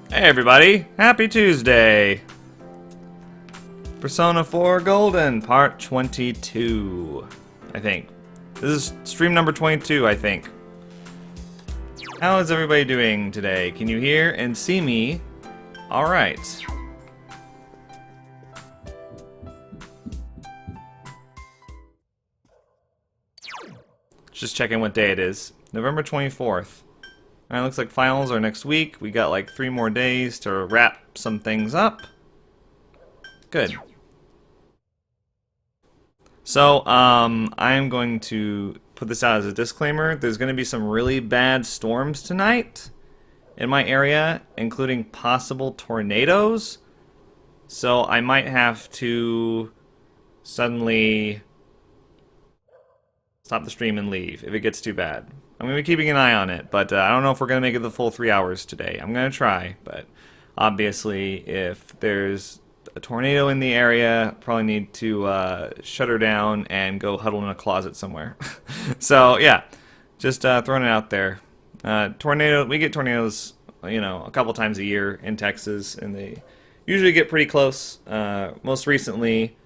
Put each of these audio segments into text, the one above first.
Hey everybody, happy Tuesday! Persona 4 Golden, part 22, I think. This is stream number 22, I think. How is everybody doing today? Can you hear and see me? Alright. Just checking what day it is. November 24th. Alright, looks like finals are next week. We got like 3 more days to wrap some things up. Good. So, I'm going to put this out as a disclaimer. There's going to be some really bad storms tonight in my area, including possible tornadoes. So I might have to suddenly stop the stream and leave if it gets too bad. I'm going to be keeping an eye on it, but I don't know if we're going to make it the full 3 hours today. I'm going to try, but obviously if there's a tornado in the area, probably need to shut her down and go huddle in a closet somewhere. So, yeah, just throwing it out there. We get tornadoes, you know, a couple times a year in Texas, and they usually get pretty close. Most recently,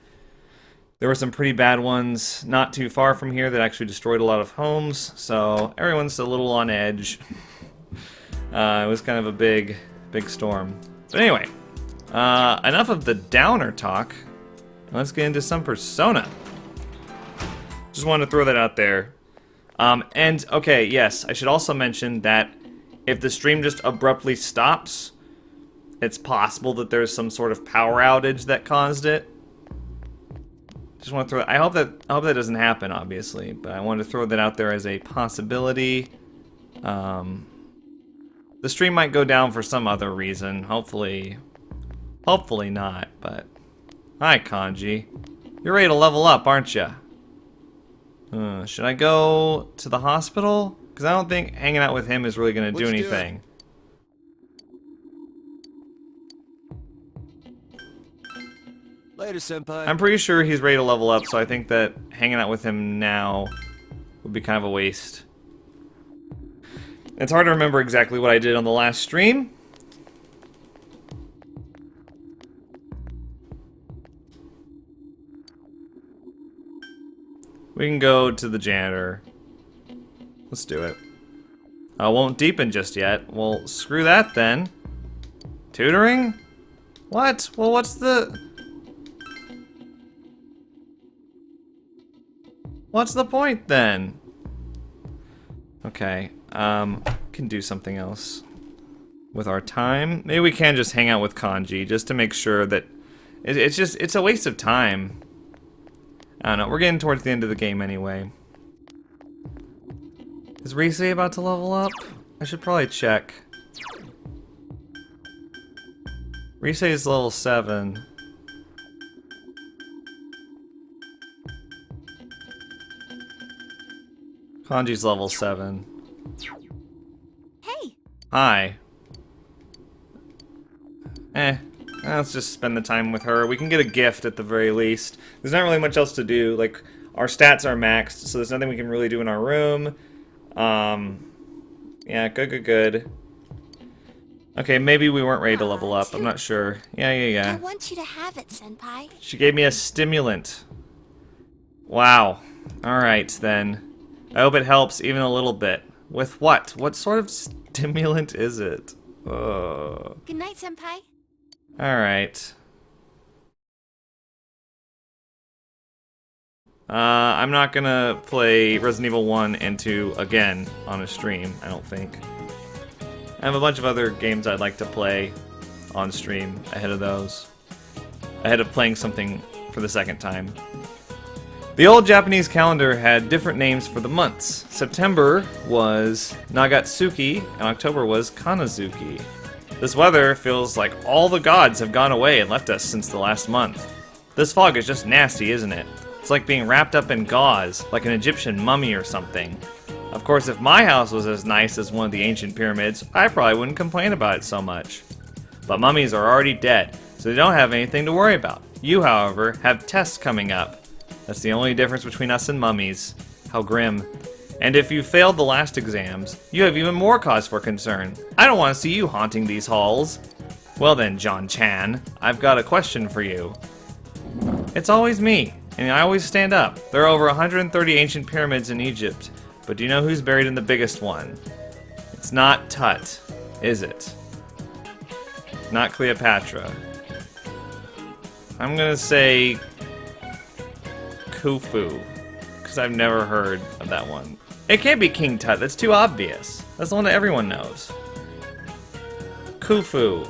there were some pretty bad ones not too far from here that actually destroyed a lot of homes, so everyone's a little on edge. It was kind of a big storm. But anyway, enough of the downer talk. Let's get into some Persona. Just wanted to throw that out there. And, okay, yes, I should also mention that if the stream just abruptly stops, it's possible that there's some sort of power outage that caused it. Just want to throw. I hope that doesn't happen, obviously, but I wanted to throw that out there as a possibility. The stream might go down for some other reason. Hopefully not. But hi, Kanji. You're ready to level up, aren't you? Should I go to the hospital? Because I don't think hanging out with him is really going to do anything. Later, senpai. I'm pretty sure he's ready to level up, so I think that hanging out with him now would be kind of a waste. It's hard to remember exactly what I did on the last stream. We can go to the janitor. Let's do it. I won't deepen just yet. Well, screw that then. Tutoring? What? Well, what's the point then? Okay, can do something else with our time. Maybe we can just hang out with Kanji just to make sure that it's a waste of time. I don't know, we're getting towards the end of the game anyway. Is Rise about to level up? I should probably check. Rise is level 7. Kanji's level 7. Hey. Hi. Let's just spend the time with her. We can get a gift at the very least. There's not really much else to do. Like, our stats are maxed, so there's nothing we can really do in our room. Yeah, good. Okay, maybe we weren't ready to level up. I'm not sure. Yeah. I want you to have it, senpai. She gave me a stimulant. Wow. Alright, then. I hope it helps even a little bit. With what? What sort of stimulant is it? Oh. Good night, senpai. Alright. I'm not gonna play Resident Evil 1 and 2 again on a stream, I don't think. I have a bunch of other games I'd like to play on stream ahead of those. Ahead of playing something for the second time. The old Japanese calendar had different names for the months. September was Nagatsuki, and October was Kanazuki. This weather feels like all the gods have gone away and left us since the last month. This fog is just nasty, isn't it? It's like being wrapped up in gauze, like an Egyptian mummy or something. Of course, if my house was as nice as one of the ancient pyramids, I probably wouldn't complain about it so much. But mummies are already dead, so they don't have anything to worry about. You, however, have tests coming up. That's the only difference between us and mummies. How grim. And if you failed the last exams, you have even more cause for concern. I don't want to see you haunting these halls. Well then, John Chan, I've got a question for you. It's always me, and I always stand up. There are over 130 ancient pyramids in Egypt, but do you know who's buried in the biggest one? It's not Tut, is it? Not Cleopatra. I'm gonna say Khufu, because I've never heard of that one. It can't be King Tut, that's too obvious. That's the one that everyone knows. Khufu.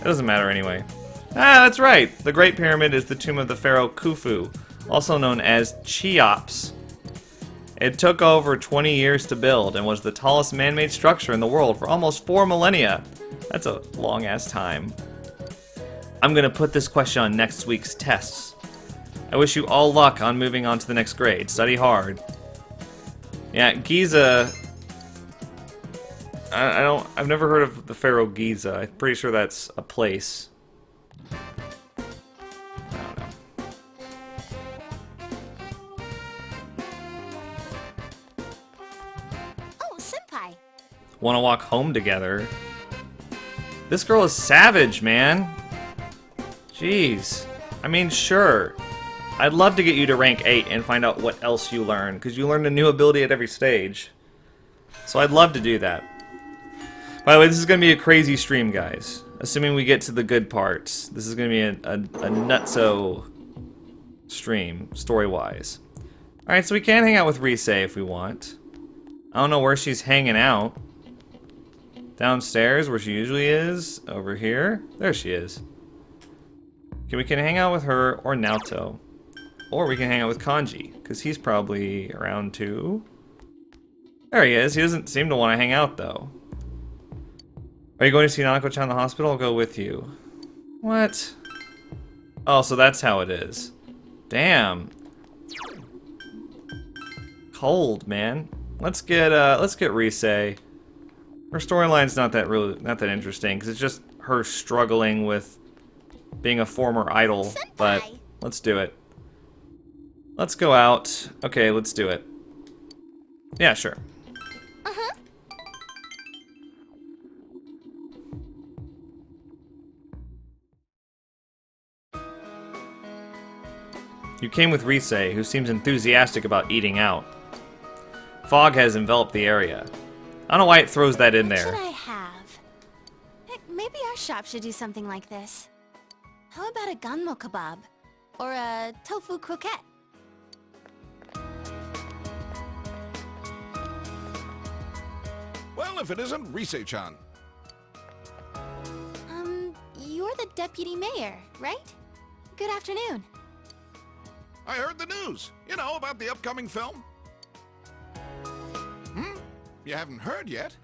It doesn't matter anyway. Ah, that's right. The Great Pyramid is the tomb of the pharaoh Khufu, also known as Cheops. It took over 20 years to build and was the tallest man-made structure in the world for almost 4 millennia. That's a long-ass time. I'm gonna put this question on next week's tests. I wish you all luck on moving on to the next grade. Study hard. Yeah, Giza. I've never heard of the Pharaoh Giza. I'm pretty sure that's a place. I don't know. Oh, Senpai. Wanna walk home together? This girl is savage, man. Jeez. I mean, sure. I'd love to get you to rank 8 and find out what else you learn, because you learn a new ability at every stage. So I'd love to do that. By the way, this is going to be a crazy stream, guys. Assuming we get to the good parts. This is going to be a nutso stream, story-wise. Alright, so we can hang out with Rise if we want. I don't know where she's hanging out. Downstairs, where she usually is. Over here. There she is. Okay, we can hang out with her or Naoto. Or we can hang out with Kanji, because he's probably around too. There he is. He doesn't seem to want to hang out, though. Are you going to see Nanako-chan in the hospital? I'll go with you. What? Oh, so that's how it is. Damn. Cold, man. Let's get Rise. Her storyline's not that interesting, because it's just her struggling with being a former idol. Senpai. But let's do it. Let's go out. Okay, let's do it. Yeah, sure. Uh-huh. You came with Rise, who seems enthusiastic about eating out. Fog has enveloped the area. I don't know why it throws that in What there. should I have? Heck, maybe our shop should do something like this. How about a gunmo kebab? Or a tofu croquette? Well, if it isn't Rise-chan. You're the deputy mayor, right? Good afternoon. I heard the news. You know, about the upcoming film. You haven't heard yet?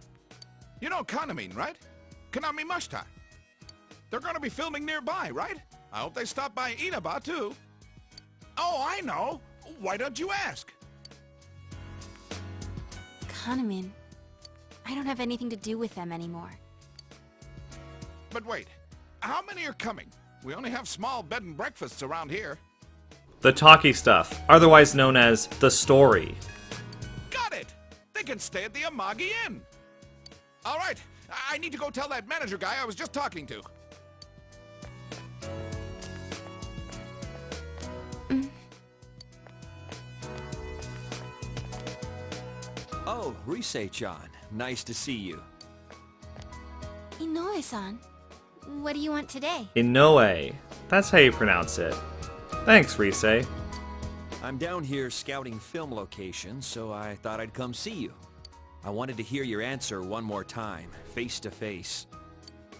You know Kanamine, right? Kanami Mashita. They're gonna be filming nearby, right? I hope they stop by Inaba, too. Oh, I know. Why don't you ask? Kanamin. I don't have anything to do with them anymore. But wait, how many are coming? We only have small bed and breakfasts around here. The talkie stuff, otherwise known as the story. Got it! They can stay at the Amagi Inn. All right, I need to go tell that manager guy I was just talking to. Oh, Rise-chan. Nice to see you. Inoue-san, what do you want today? Inoue. That's how you pronounce it. Thanks, Rise. I'm down here scouting film locations, so I thought I'd come see you. I wanted to hear your answer one more time, face to face.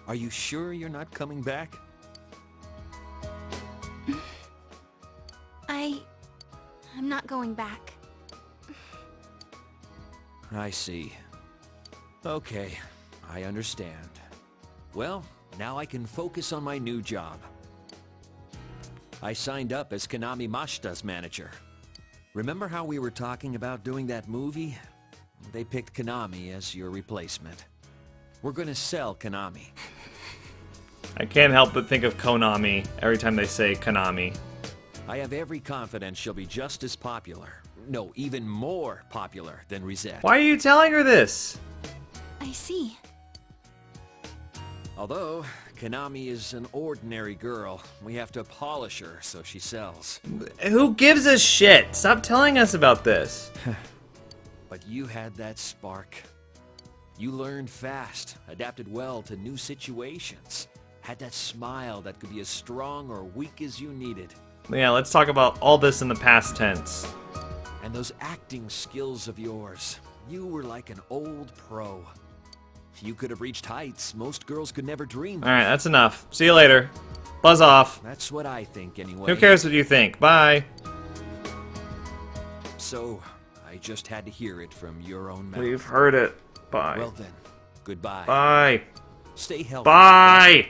Are you sure you're not coming back? I'm not going back. I see. Okay, I understand. Well, now I can focus on my new job. I signed up as Konami Mashita's manager. Remember how we were talking about doing that movie? They picked Konami as your replacement. We're gonna sell Konami. I can't help but think of Konami every time they say Konami. I have every confidence she'll be just as popular. No, even more popular than Risette. Why are you telling her this? I see. Although, Konami is an ordinary girl, we have to polish her so she sells. Who gives a shit? Stop telling us about this. But you had that spark. You learned fast, adapted well to new situations, had that smile that could be as strong or weak as you needed. Yeah, let's talk about all this in the past tense. And those acting skills of yours, you were like an old pro. You could have reached heights most girls could never dream of. Alright, that's enough. See you later. Buzz off. That's what I think anyway. Who cares what you think? Bye. So, I just had to hear it from your own mouth. We've heard it. Bye. Well then, goodbye. Bye. Stay healthy. Bye.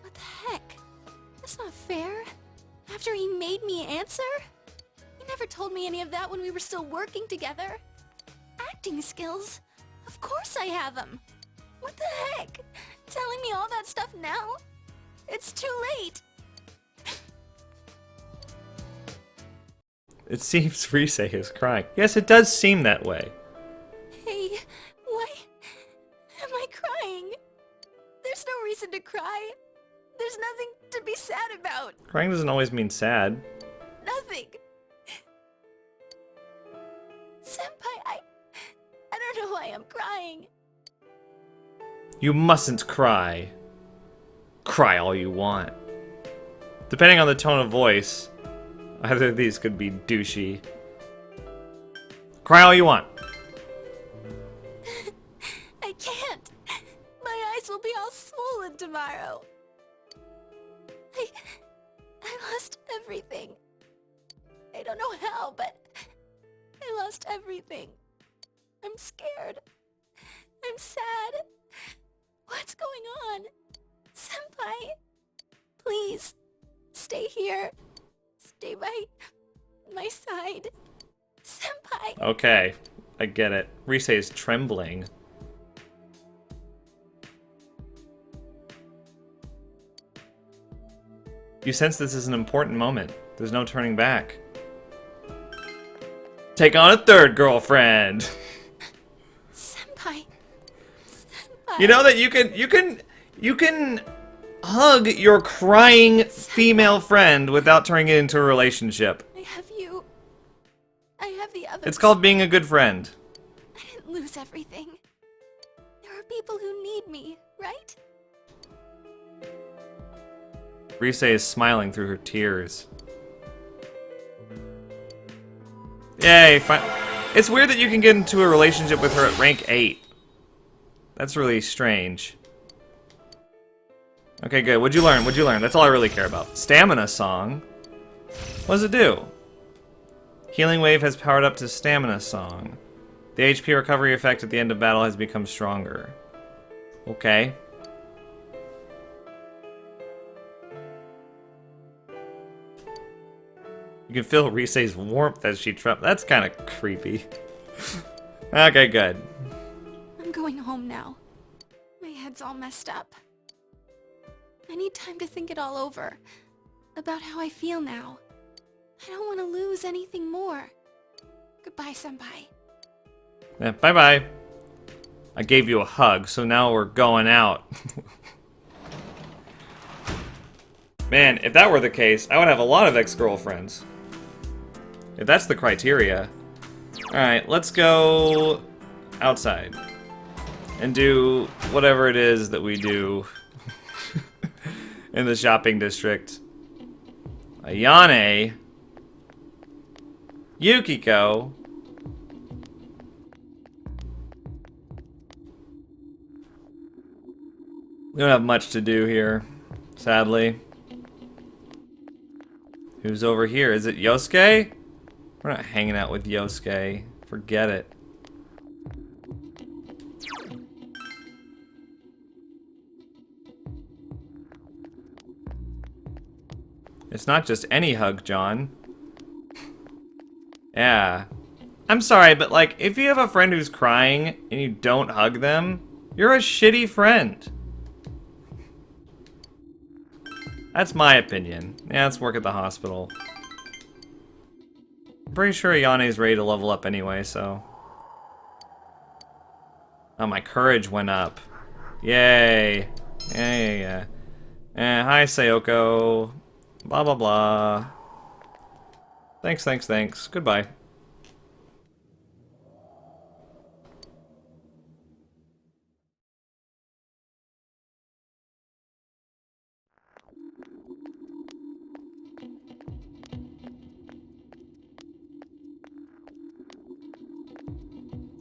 What the heck? That's not fair. After he made me answer? He never told me any of that when we were still working together. Acting skills? Of course I have them. What the heck? Telling me all that stuff now? It's too late. It seems Rise is crying. Yes, it does seem that way. Hey, why am I crying? There's no reason to cry. There's nothing to be sad about. Crying doesn't always mean sad. Nothing. Senpai, I don't know why I'm crying. You mustn't cry. Cry all you want. Depending on the tone of voice, either of these could be douchey. Cry all you want. I can't. My eyes will be all swollen tomorrow. I lost everything. I don't know how, but I lost everything. I'm scared. I'm sad. What's going on? Senpai, please, stay here. Stay by my side. Senpai. Okay, I get it. Rise is trembling. You sense this is an important moment. There's no turning back. Take on a third girlfriend. Senpai. You know that you can hug your crying female friend without turning it into a relationship. I have you. I have the others. It's called being a good friend. I didn't lose everything. There are people who need me, right? Rise is smiling through her tears. Yay, it's weird that you can get into a relationship with her at rank 8. That's really strange. Okay, good. What'd you learn? What'd you learn? That's all I really care about. Stamina song? What does it do? Healing wave has powered up to stamina song. The HP recovery effect at the end of battle has become stronger. Okay. You can feel Rise's warmth as she trembles. That's kind of creepy. Okay, good. I'm going home now. My head's all messed up. I need time to think it all over. About how I feel now. I don't want to lose anything more. Goodbye, Senpai. Yeah, bye-bye. I gave you a hug, so now we're going out. Man, if that were the case, I would have a lot of ex-girlfriends. If that's the criteria. Alright, let's go outside. And do whatever it is that we do in the shopping district. Ayane. Yukiko. We don't have much to do here. sadly. Who's over here? Is it Yosuke? We're not hanging out with Yosuke. Forget it. It's not just any hug, John. Yeah. I'm sorry, but like, if you have a friend who's crying and you don't hug them, you're a shitty friend. That's my opinion. Yeah, let's work at the hospital. I'm pretty sure Ayane's ready to level up anyway, so... Oh, my courage went up. Yay. Yeah. Hi, Sayoko. Blah, blah, blah. Thanks. Goodbye.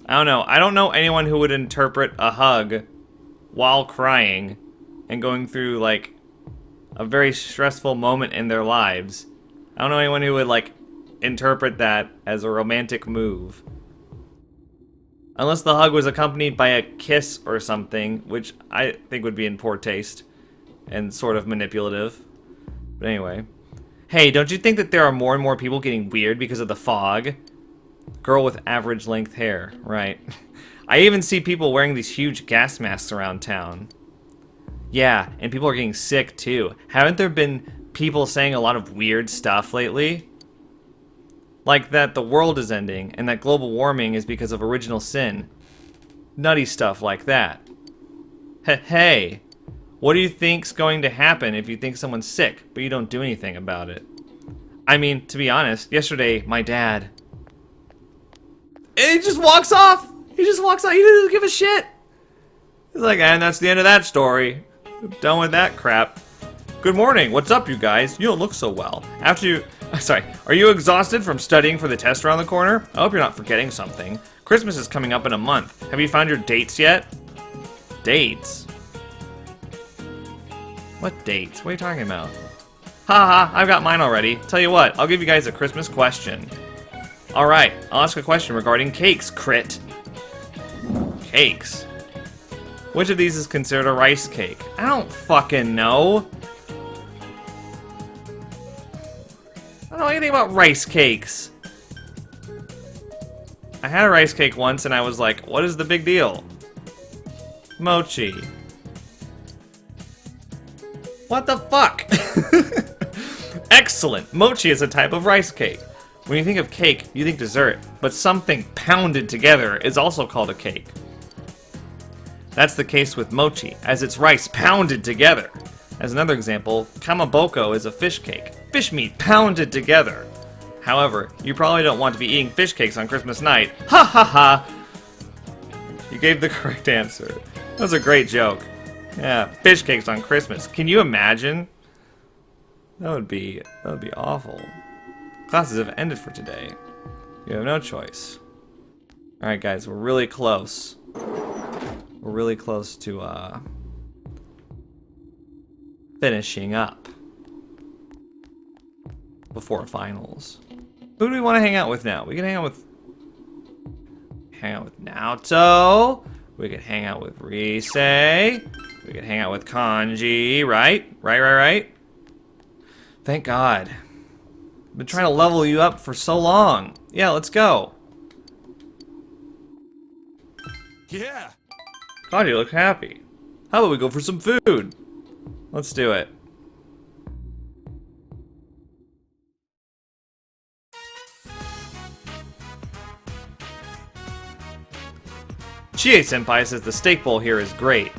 I don't know. I don't know anyone who would interpret a hug while crying and going through, like, a very stressful moment in their lives. I don't know anyone who would, like, interpret that as a romantic move. Unless the hug was accompanied by a kiss or something, which I think would be in poor taste and sort of manipulative. But anyway. Hey, don't you think that there are more and more people getting weird because of the fog? Girl with average length hair, right. I even see people wearing these huge gas masks around town. Yeah, and people are getting sick too. Haven't there been people saying a lot of weird stuff lately? Like that the world is ending and that global warming is because of original sin. Nutty stuff like that. Hey, what do you think's going to happen if you think someone's sick, but you don't do anything about it? I mean, to be honest, yesterday, my dad... And he just walks off! He just walks off, he doesn't give a shit! He's like, and that's the end of that story. Done with that crap. Good morning, what's up you guys? You don't look so well. Are you exhausted from studying for the test around the corner? I hope you're not forgetting something. Christmas is coming up in a month. Have you found your dates yet? Dates? What dates? What are you talking about? Haha, I've got mine already. Tell you what, I'll give you guys a Christmas question. Alright, I'll ask a question regarding cakes, crit. Cakes? Which of these is considered a rice cake? I don't fucking know. I don't know anything about rice cakes. I had a rice cake once and I was like, what is the big deal? Mochi. What the fuck? Excellent. Mochi is a type of rice cake. When you think of cake, you think dessert, but something pounded together is also called a cake. That's the case with mochi, as it's rice pounded together. As another example, kamaboko is a fish cake. Fish meat pounded together. However, you probably don't want to be eating fish cakes on Christmas night. Ha ha ha! You gave the correct answer. That was a great joke. Yeah, fish cakes on Christmas. Can you imagine? That would be awful. Classes have ended for today. You have no choice. Alright guys, we're really close. We're really close to finishing up before finals. Who do we want to hang out with now? We can hang out with Naoto. We could hang out with Rise. We could hang out with Kanji, right? Right. Thank God. I've been trying to level you up for so long. Yeah, let's go. Yeah. God, you look happy. How about we go for some food? Let's do it. Chie-senpai says the steak bowl here is great.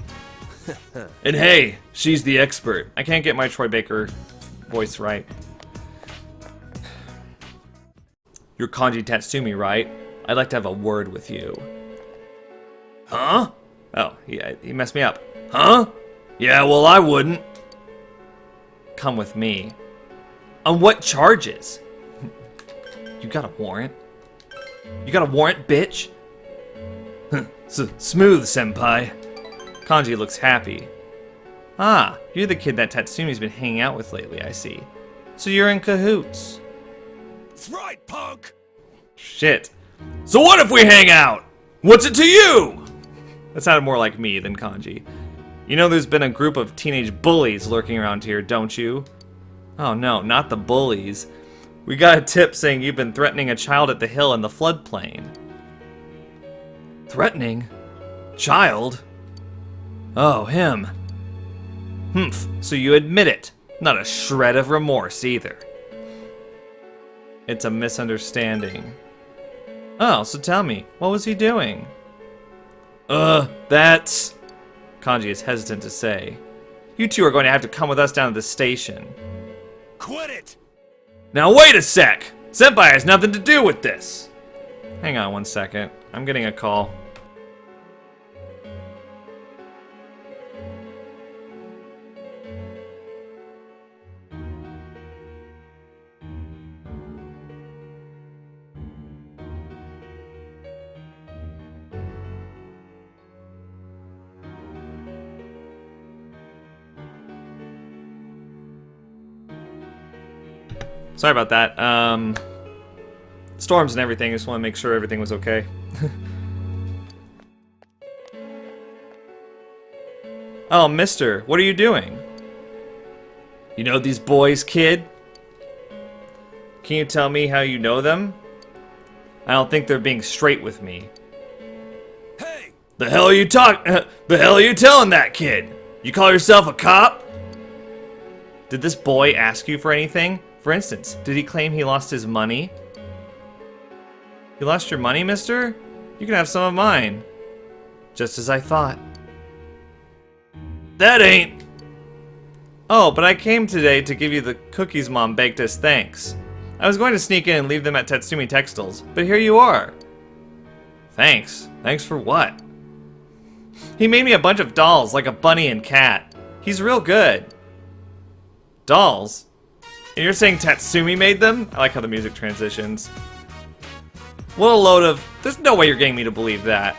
And hey, she's the expert. I can't get my Troy Baker voice right. You're Kanji Tatsumi, right? I'd like to have a word with you. Huh? Oh, he messed me up. Huh? Yeah, well, I wouldn't. Come with me. On what charges? You got a warrant? You got a warrant, bitch? Smooth, senpai. Kanji looks happy. Ah, you're the kid that Tatsumi's been hanging out with lately, I see. So you're in cahoots. That's right, punk! Shit. So what if we hang out? What's it to you? That sounded more like me than Kanji. You know there's been a group of teenage bullies lurking around here, don't you? Oh no, not the bullies. We got a tip saying you've been threatening a child at the hill in the floodplain. Threatening? Child? Oh, him. Humph, so you admit it. Not a shred of remorse either. It's a misunderstanding. Oh, so tell me, what was he doing? That's... Kanji is hesitant to say. You two are going to have to come with us down to the station. Quit it! Now wait a sec! Senpai has nothing to do with this! Hang on one second. I'm getting a call. Sorry about that. Storms and everything. I just want to make sure everything was okay. Oh, mister, what are you doing? You know these boys, kid? Can you tell me how you know them? I don't think they're being straight with me. Hey! The hell are you the hell are you telling that kid? You call yourself a cop? Did this boy ask you for anything? For instance, did he claim he lost his money? You lost your money, mister? You can have some of mine. Just as I thought. That ain't... Oh, but I came today to give you the cookies Mom baked as thanks. I was going to sneak in and leave them at Tatsumi Textiles, but here you are. Thanks. Thanks for what? He made me a bunch of dolls, like a bunny and cat. He's real good. Dolls? And you're saying Tatsumi made them? I like how the music transitions. What a load of... There's no way you're getting me to believe that.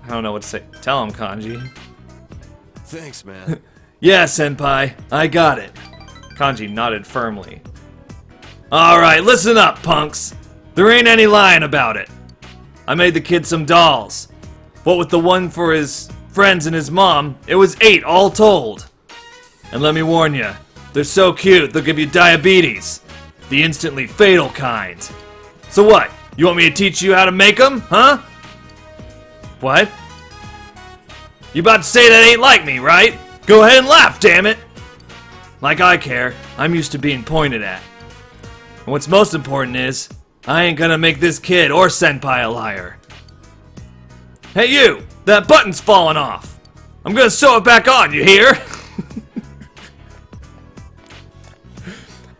I don't know what to say. Tell him, Kanji. Thanks, man. Yeah, senpai. I got it. Kanji nodded firmly. Alright, listen up, punks. There ain't any lying about it. I made the kid some dolls. What with the one for his friends and his mom, it was 8 all told. And let me warn you, they're so cute they'll give you diabetes. The instantly fatal kind. So what, you want me to teach you how to make them, huh? What? You about to say that ain't like me, right? Go ahead and laugh, damn it! Like I care, I'm used to being pointed at. And what's most important is, I ain't gonna make this kid or senpai a liar. Hey you! That button's falling off! I'm gonna sew it back on, you hear?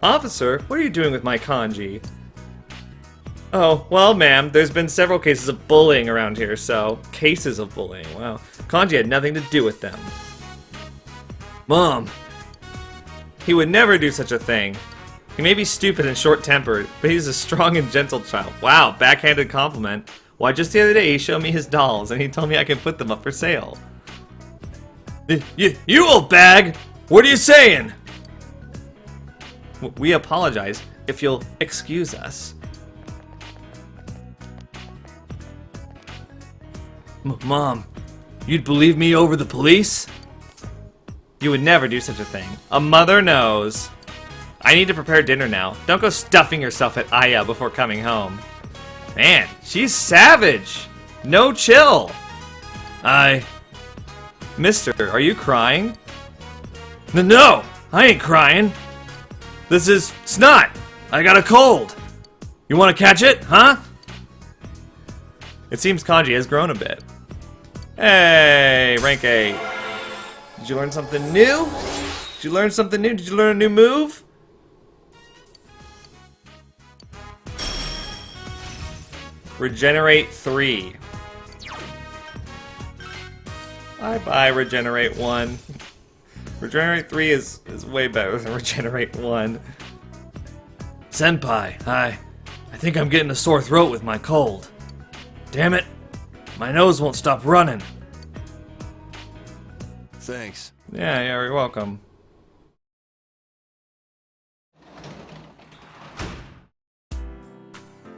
Officer, what are you doing with my kanji? Oh, well, ma'am, there's been several cases of bullying around here, so... Cases of bullying, wow. Kanji had nothing to do with them. Mom! He would never do such a thing. He may be stupid and short-tempered, but he's a strong and gentle child. Wow, backhanded compliment. Why, just the other day he showed me his dolls, and he told me I could put them up for sale. You old bag! What are you saying? We apologize, if you'll excuse us. Mom, you'd believe me over the police? You would never do such a thing. A mother knows. I need to prepare dinner now. Don't go stuffing yourself at Aya before coming home. Man, she's savage. No chill. Mister, are you crying? No, I ain't crying. This is snot. I got a cold. You want to catch it, huh? It seems Kanji has grown a bit. Hey, rank 8. Did you learn something new? Did you learn something new? Did you learn a new move? Regenerate 3. Bye-bye, Regenerate 1. Regenerate 3 is way better than Regenerate 1. Senpai, I think I'm getting a sore throat with my cold. Damn it. My nose won't stop running. Thanks. Yeah, you're welcome.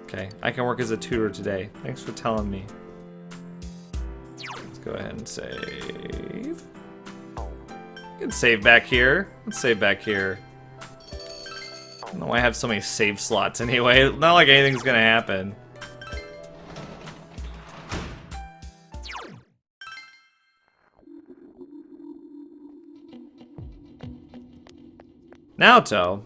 Okay, I can work as a tutor today. Thanks for telling me. Let's go ahead and save. You can save back here. Let's save back here. I don't know why I have so many save slots anyway. Not like anything's gonna happen. Naoto.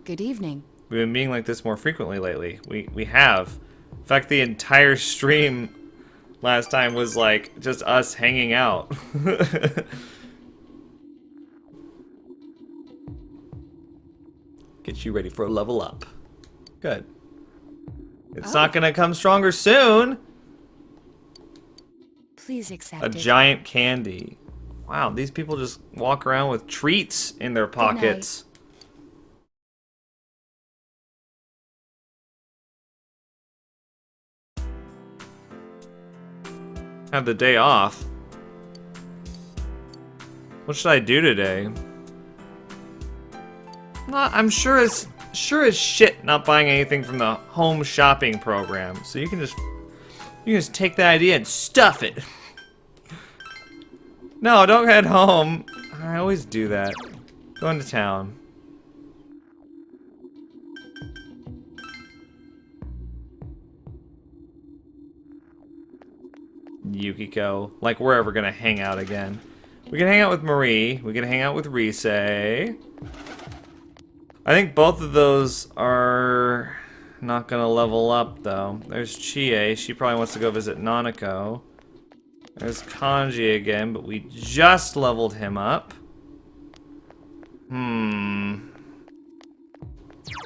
Good evening. We've been being like this more frequently lately. We have. In fact, the entire stream last time was like just us hanging out. Get you ready for a level up. Good. It's not gonna come stronger soon. Please accept A it. giant candy. Wow, these people just walk around with treats in their pockets. Have the day off. What should I do today? I'm sure as shit not buying anything from the home shopping program. So you can just take that idea and stuff it. No, don't head home. I always do that. Going to town. Yukiko. Like we're ever gonna hang out again. We can hang out with Marie. We can hang out with Rise. I think both of those are not gonna level up though. There's Chie. She probably wants to go visit Nanako. There's Kanji again, but we just leveled him up.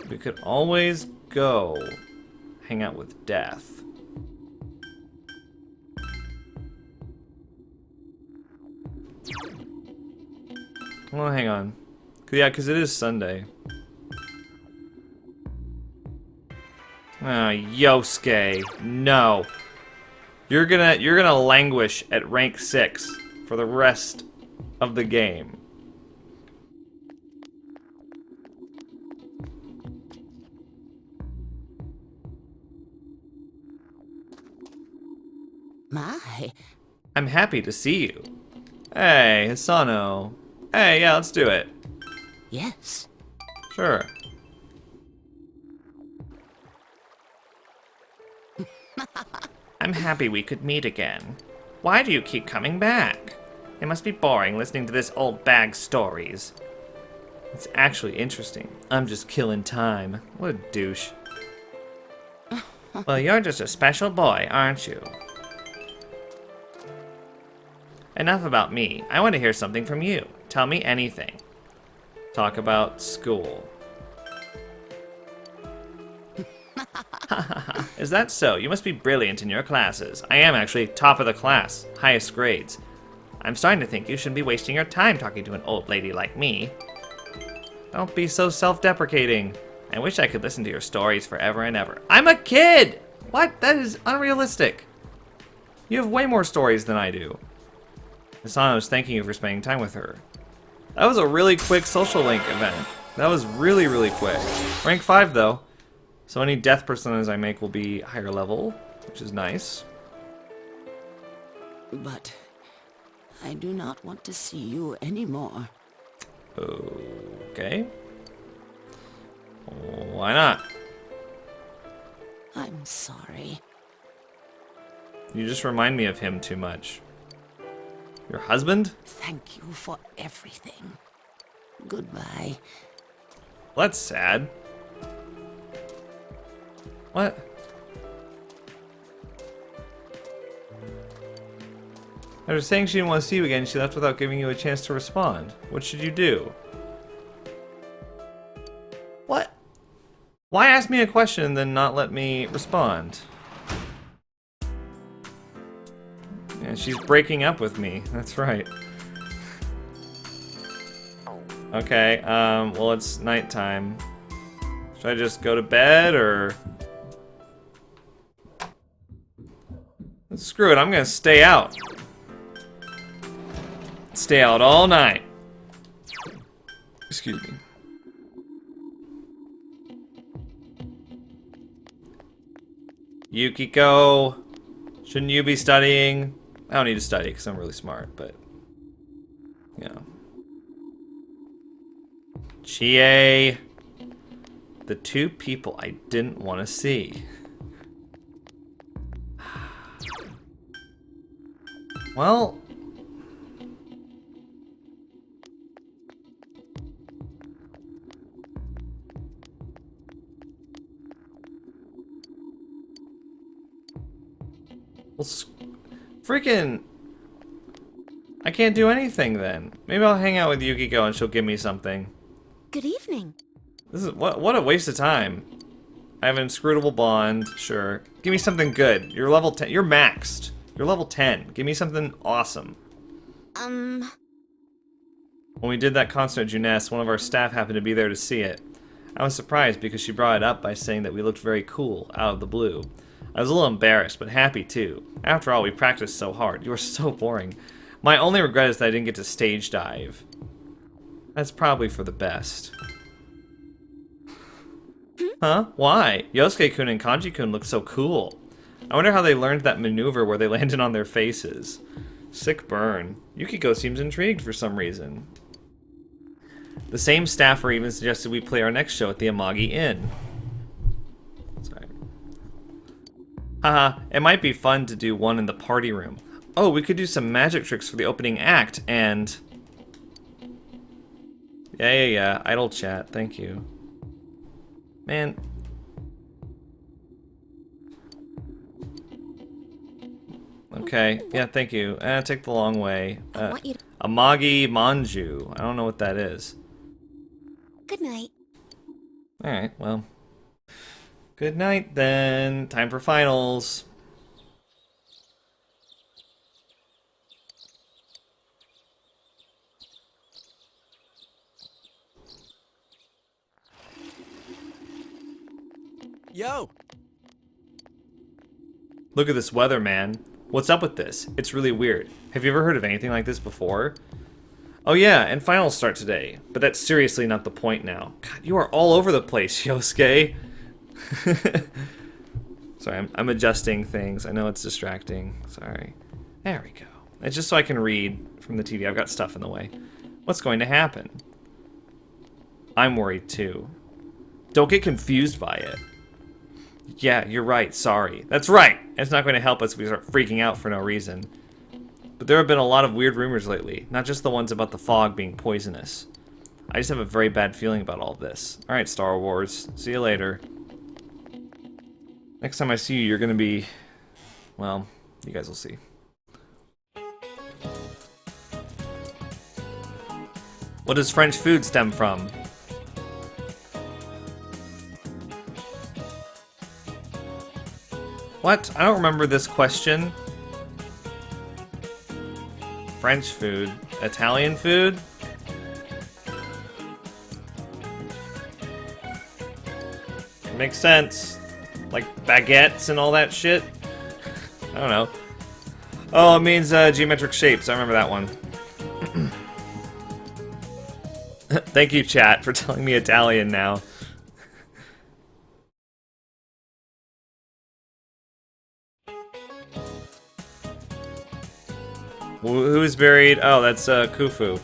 We could always go hang out with Death. Well, hang on. Yeah, because it is Sunday. Yosuke, no. You're gonna languish at rank 6 for the rest of the game. My. I'm happy to see you. Hey, Hisano. Hey, yeah, let's do it. Yes. Sure. I'm happy we could meet again. Why do you keep coming back? It must be boring listening to this old bag stories. It's actually interesting. I'm just killing time. What a douche. Well, you're just a special boy, aren't you? Enough about me. I want to hear something from you. Tell me anything. Talk about school. Is that so? You must be brilliant in your classes. I am actually top of the class. Highest grades. I'm starting to think you shouldn't be wasting your time talking to an old lady like me. Don't be so self-deprecating. I wish I could listen to your stories forever and ever. I'm a kid! What? That is unrealistic. You have way more stories than I do. Asano's thanking you for spending time with her. That was a really quick social link event. That was really, really quick. Rank 5 though. So any death personas I make will be higher level, which is nice. But I do not want to see you anymore. Okay. Why not? I'm sorry. You just remind me of him too much. Your husband? Thank you for everything. Goodbye. Well, that's sad. What? After saying she didn't want to see you again, she left without giving you a chance to respond. What should you do? What? Why ask me a question and then not let me respond? Yeah, she's breaking up with me. That's right. Okay, well, it's nighttime. Should I just go to bed, or... Screw it, I'm gonna stay out. Stay out all night. Excuse me. Yukiko, shouldn't you be studying? I don't need to study because I'm really smart, but you know. Chie, the two people I didn't want to see. Well, freaking, I can't do anything then. Maybe I'll hang out with Yukiko and she'll give me something. Good evening. This is what a waste of time. I have an inscrutable bond, sure. Give me something good. You're level 10. You're maxed. You're level 10. Give me something awesome. When we did that concert at Juness, one of our staff happened to be there to see it. I was surprised because she brought it up by saying that we looked very cool, out of the blue. I was a little embarrassed, but happy too. After all, we practiced so hard. You were so boring. My only regret is that I didn't get to stage dive. That's probably for the best. Huh? Why? Yosuke-kun and Kanji-kun look so cool. I wonder how they learned that maneuver where they landed on their faces. Sick burn. Yukiko seems intrigued for some reason. The same staffer even suggested we play our next show at the Amagi Inn. Sorry. Haha, it might be fun to do one in the party room. Oh, we could do some magic tricks for the opening act and... Yeah. Idle chat, thank you. Man. Okay, yeah, thank you. Take the long way. Amagi Manju. I don't know what that is. Good night. Alright, well. Good night then. Time for finals. Yo! Look at this weather, man. What's up with this? It's really weird. Have you ever heard of anything like this before? Oh yeah, and finals start today. But that's seriously not the point now. God, you are all over the place, Yosuke. Sorry, I'm adjusting things. I know it's distracting. Sorry. There we go. It's just so I can read from the TV. I've got stuff in the way. What's going to happen? I'm worried too. Don't get confused by it. Yeah, you're right. Sorry. That's right. It's not going to help us if we start freaking out for no reason. But there have been a lot of weird rumors lately, not just the ones about the fog being poisonous. I just have a very bad feeling about all this. Alright, Star Wars. See you later. Next time I see you, you're going to be... Well, you guys will see. What does French food stem from? What? I don't remember this question. French food. Italian food? Makes sense. Like baguettes and all that shit? I don't know. Oh, it means geometric shapes. I remember that one. Thank you, chat, for telling me Italian now. Who is buried? Oh, that's Khufu.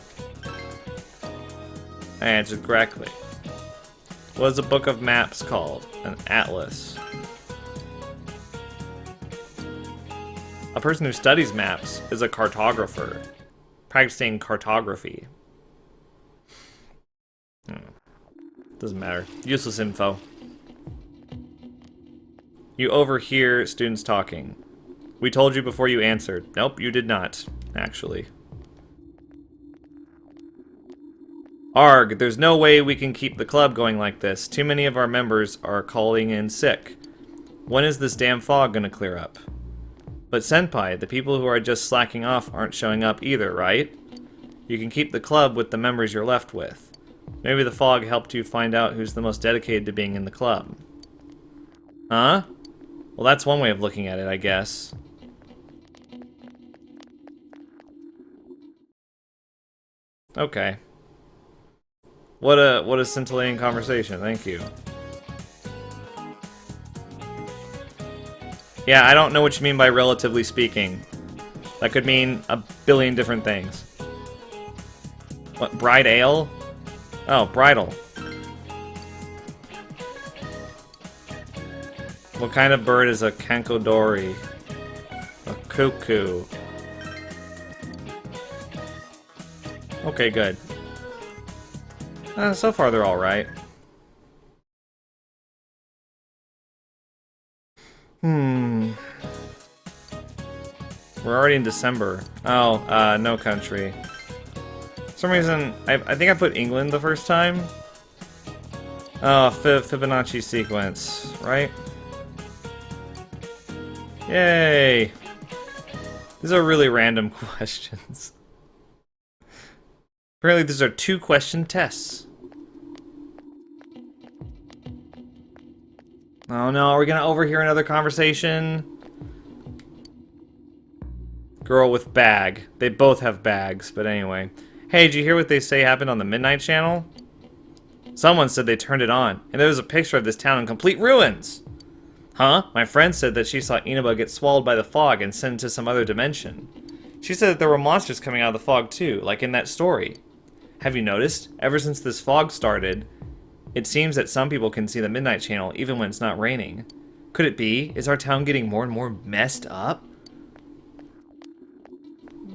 I answered correctly. What is a book of maps called? An atlas. A person who studies maps is a cartographer, practicing cartography. Doesn't matter. Useless info. You overhear students talking. We told you before you answered. Nope, you did not, actually. Arg, there's no way we can keep the club going like this. Too many of our members are calling in sick. When is this damn fog gonna clear up? But Senpai, the people who are just slacking off aren't showing up either, right? You can keep the club with the members you're left with. Maybe the fog helped you find out who's the most dedicated to being in the club. Huh? Well, that's one way of looking at it, I guess. Okay. What a scintillating conversation. Thank you. Yeah, I don't know what you mean by relatively speaking. That could mean a billion different things. What, bride ale? Oh, bridal. What kind of bird is a kankodori? A cuckoo. Okay, good. So far they're alright. We're already in December. Oh, no country. For some reason, I think I put England the first time. Oh, Fibonacci sequence, right? Yay! These are really random questions. Apparently these are 2-question tests. Oh no, are we gonna overhear another conversation? Girl with bag. They both have bags, but anyway. Hey, did you hear what they say happened on the Midnight Channel? Someone said they turned it on, and there was a picture of this town in complete ruins. Huh? My friend said that she saw Inaba get swallowed by the fog and sent into some other dimension. She said that there were monsters coming out of the fog too, like in that story. Have you noticed? Ever since this fog started, it seems that some people can see the Midnight Channel even when it's not raining. Could it be? Is our town getting more and more messed up?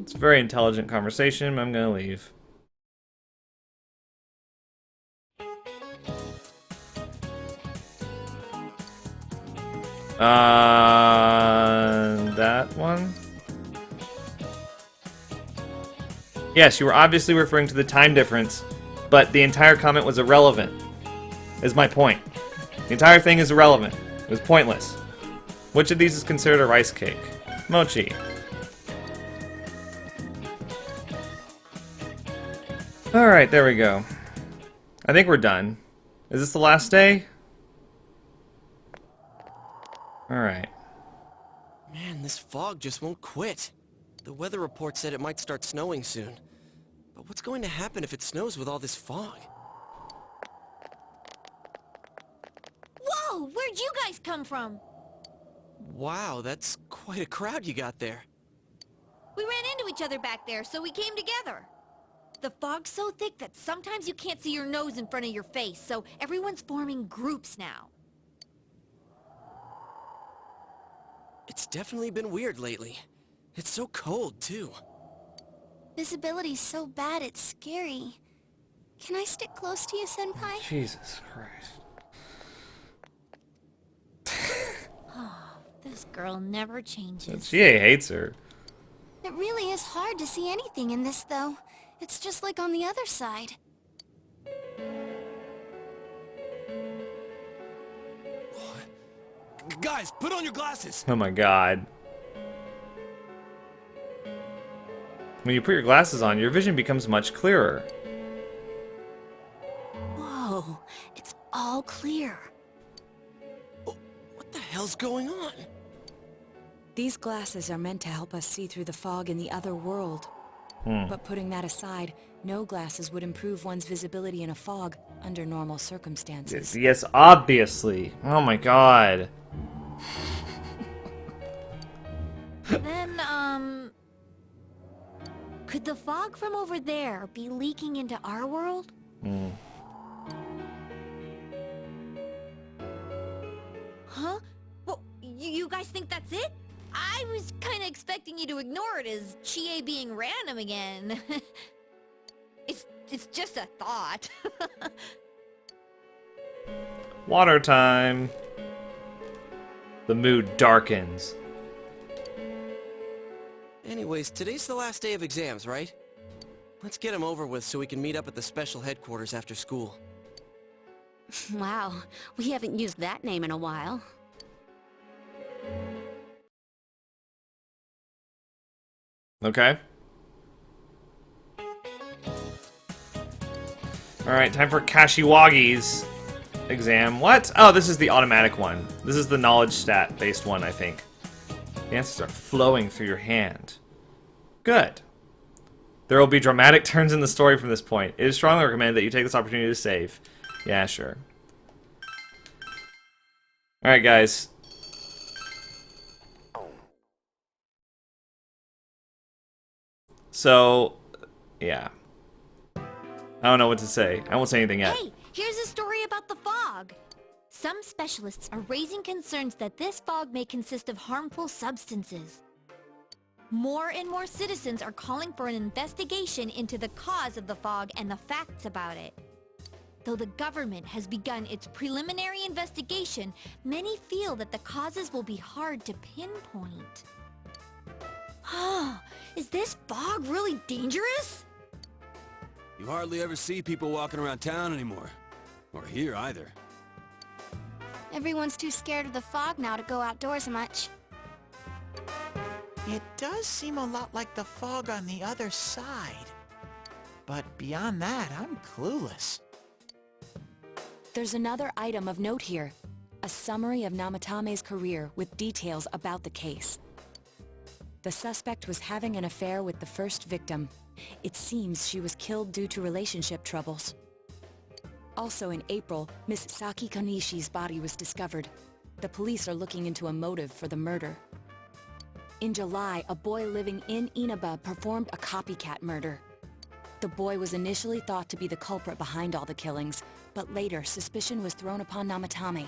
It's a very intelligent conversation, but I'm gonna leave. That one? Yes, you were obviously referring to the time difference, but the entire comment was irrelevant, is my point. The entire thing is irrelevant. It was pointless. Which of these is considered a rice cake? Mochi. Alright, there we go. I think we're done. Is this the last day? Alright. Man, this fog just won't quit. The weather report said it might start snowing soon. But what's going to happen if it snows with all this fog? Whoa! Where'd you guys come from? Wow, that's quite a crowd you got there. We ran into each other back there, so we came together. The fog's so thick that sometimes you can't see your nose in front of your face, so everyone's forming groups now. It's definitely been weird lately. It's so cold, too. Visibility's so bad it's scary. Can I stick close to you, Senpai? Jesus Christ. This girl never changes. She hates her. It really is hard to see anything in this, though. It's just like on the other side. Guys, put on your glasses! Oh my god. When you put your glasses on, your vision becomes much clearer. Whoa, it's all clear. Oh, what the hell's going on? These glasses are meant to help us see through the fog in the other world. But putting that aside, no glasses would improve one's visibility in a fog under normal circumstances. Yes, obviously. Oh my god. Then, could the fog from over there be leaking into our world? Huh? Well, you guys think that's it? I was kinda expecting you to ignore it as Chie being random again. It's just a thought. Water time. The mood darkens. Anyways, today's the last day of exams, right? Let's get them over with so we can meet up at the special headquarters after school. Wow, we haven't used that name in a while. Okay. Alright, time for Kashiwagi's exam. What? Oh, this is the automatic one. This is the knowledge stat based one, I think. The answers are flowing through your hand. Good. There will be dramatic turns in the story from this point. It is strongly recommended that you take this opportunity to save. Yeah, sure. Alright, guys. So, yeah. I don't know what to say. I won't say anything yet. Hey, here's a story about the fog. Some specialists are raising concerns that this fog may consist of harmful substances. More and more citizens are calling for an investigation into the cause of the fog and the facts about it. Though the government has begun its preliminary investigation, many feel that the causes will be hard to pinpoint. Is this fog really dangerous? You hardly ever see people walking around town anymore. Or here either. Everyone's too scared of the fog now to go outdoors much. It does seem a lot like the fog on the other side. But beyond that, I'm clueless. There's another item of note here. A summary of Namatame's career with details about the case. The suspect was having an affair with the first victim. It seems she was killed due to relationship troubles. Also in April, Miss Saki Konishi's body was discovered. The police are looking into a motive for the murder. In July, a boy living in Inaba performed a copycat murder. The boy was initially thought to be the culprit behind all the killings, but later suspicion was thrown upon Namatame.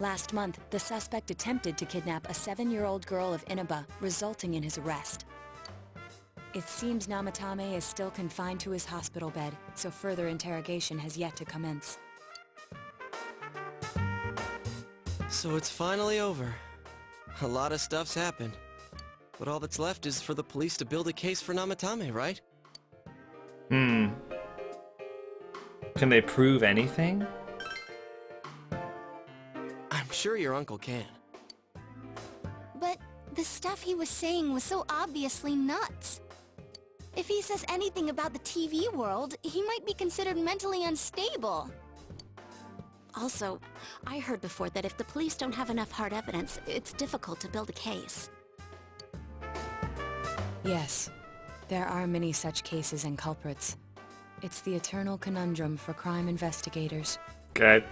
Last month, the suspect attempted to kidnap a 7-year-old girl of Inaba, resulting in his arrest. It seems Namatame is still confined to his hospital bed, so further interrogation has yet to commence. So it's finally over. A lot of stuff's happened. But all that's left is for the police to build a case for Namatame, right? Can they prove anything? I'm sure your uncle can. But the stuff he was saying was so obviously nuts. If he says anything about the TV world, he might be considered mentally unstable. Also, I heard before that if the police don't have enough hard evidence, it's difficult to build a case. Yes, there are many such cases and culprits. It's the eternal conundrum for crime investigators. Okay.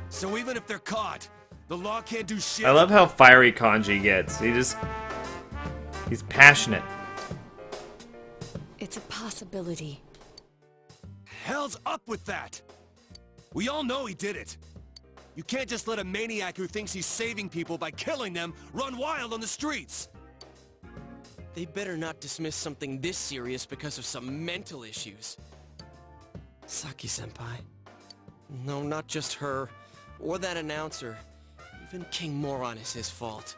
So even if they're caught, the law can't do shit. I love how fiery Kanji gets. He's passionate. It's a possibility. Hell's up with that! We all know he did it. You can't just let a maniac who thinks he's saving people by killing them run wild on the streets. They better not dismiss something this serious because of some mental issues. Saki-senpai. No, not just her. Or that announcer. Even King Moron is his fault.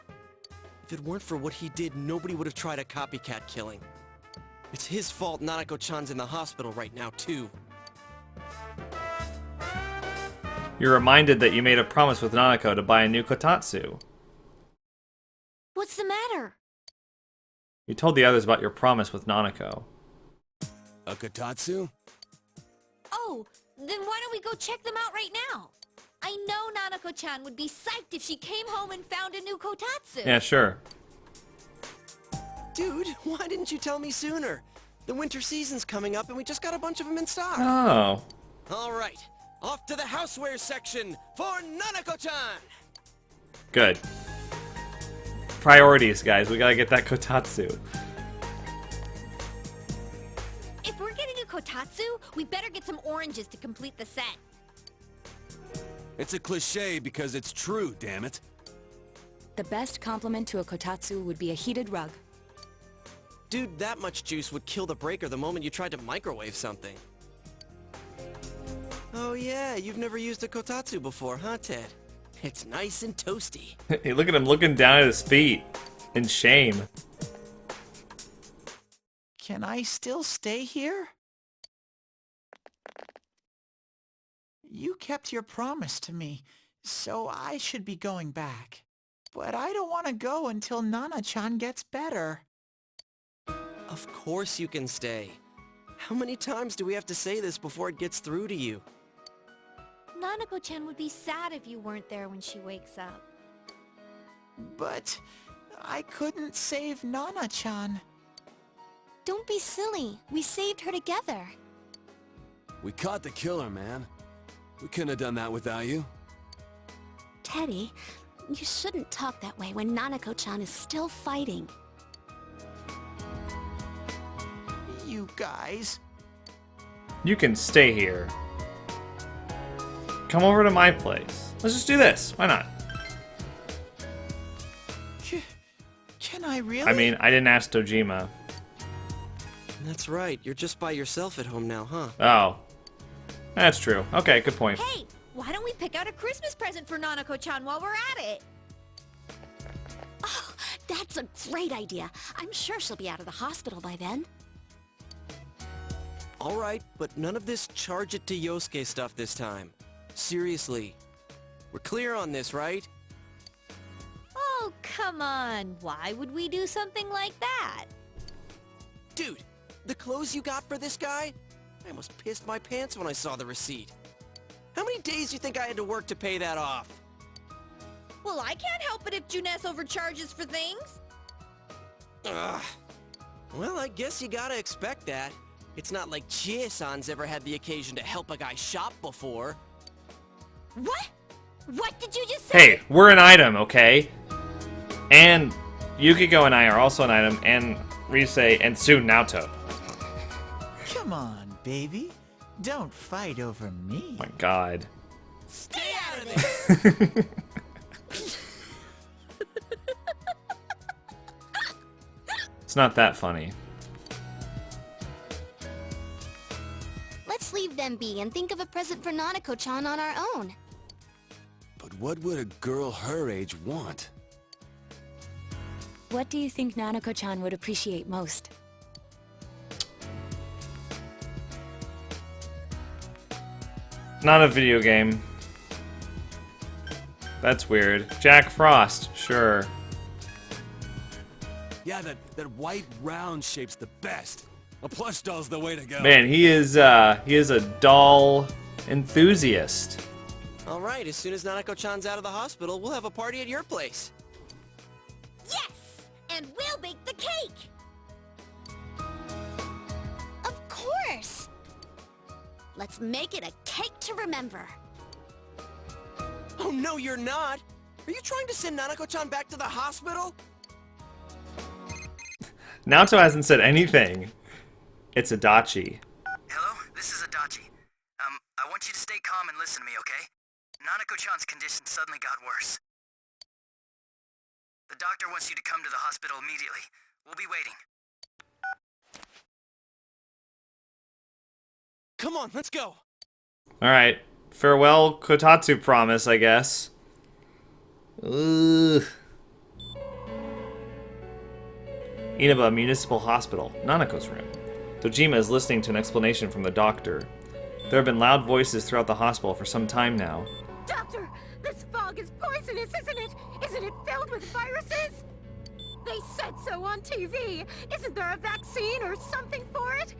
If it weren't for what he did, nobody would have tried a copycat killing. It's his fault Nanako-chan's in the hospital right now, too. You're reminded that you made a promise with Nanako to buy a new kotatsu. What's the matter? You told the others about your promise with Nanako. A kotatsu? Oh, then why don't we go check them out right now? I know Nanako-chan would be psyched if she came home and found a new kotatsu. Yeah, sure. Dude, why didn't you tell me sooner? The winter season's coming up and we just got a bunch of them in stock. Oh. Alright, off to the houseware section for Nanako-chan! Good. Priorities, guys. We gotta get that kotatsu. If we're getting a kotatsu, we better get some oranges to complete the set. It's a cliche because it's true, damn it. The best compliment to a kotatsu would be a heated rug. Dude, that much juice would kill the breaker the moment you tried to microwave something. Oh yeah, you've never used a kotatsu before, huh, Ted? It's nice and toasty. Hey, look at him looking down at his feet in shame. Can I still stay here? You kept your promise to me, so I should be going back. But I don't want to go until Nana-chan gets better. Of course you can stay. How many times do we have to say this before it gets through to you? Nanako-chan would be sad if you weren't there when she wakes up. But I couldn't save Nana-chan. Don't be silly. We saved her together. We caught the killer, man. We couldn't have done that without you. Teddy, you shouldn't talk that way when Nanako-chan is still fighting. You guys. You can stay here. Come over to my place. Let's just do this. Why not? Can I really? I mean, I didn't ask Dojima. That's right, you're just by yourself at home now, huh? Oh. That's true. Okay, good point. Hey, why don't we pick out a Christmas present for Nanako-chan while we're at it? Oh, that's a great idea. I'm sure she'll be out of the hospital by then. Alright, but none of this charge it to Yosuke stuff this time. Seriously. We're clear on this, right? Oh, come on. Why would we do something like that? Dude, the clothes you got for this guy? I almost pissed my pants when I saw the receipt. How many days do you think I had to work to pay that off? Well, I can't help it if Juness overcharges for things. Ugh. Well, I guess you gotta expect that. It's not like Chie-san's ever had the occasion to help a guy shop before. What? What did you just say? Hey, we're an item, okay? And Yukiko and I are also an item, and Rise, and soon Naoto. Come on, baby. Don't fight over me. My god. Stay out of this! It's not that funny. Let's leave them be and think of a present for Nanako-chan on our own. But what would a girl her age want? What do you think Nanako-chan would appreciate most? Not a video game. That's weird. Jack Frost, sure. Yeah, that white round shape's the best. A plush doll's the way to go. Man, he is a doll enthusiast. Alright, as soon as Nanako-chan's out of the hospital, we'll have a party at your place. Yes! And we'll bake the cake! Of course! Let's make it a cake to remember. Oh no, you're not! Are you trying to send Nanako-chan back to the hospital? Naoto hasn't said anything. It's Adachi. Hello, this is Adachi. I want you to stay calm and listen to me, okay? Nanako-chan's condition suddenly got worse. The doctor wants you to come to the hospital immediately. We'll be waiting. Come on, let's go! Alright. Farewell Kotatsu promise, I guess. Ugh. Inaba Municipal Hospital, Nanako's room. Dojima is listening to an explanation from the doctor. There have been loud voices throughout the hospital for some time now. Doctor, this fog is poisonous, isn't it? Isn't it filled with viruses? They said so on TV. Isn't there a vaccine or something for it?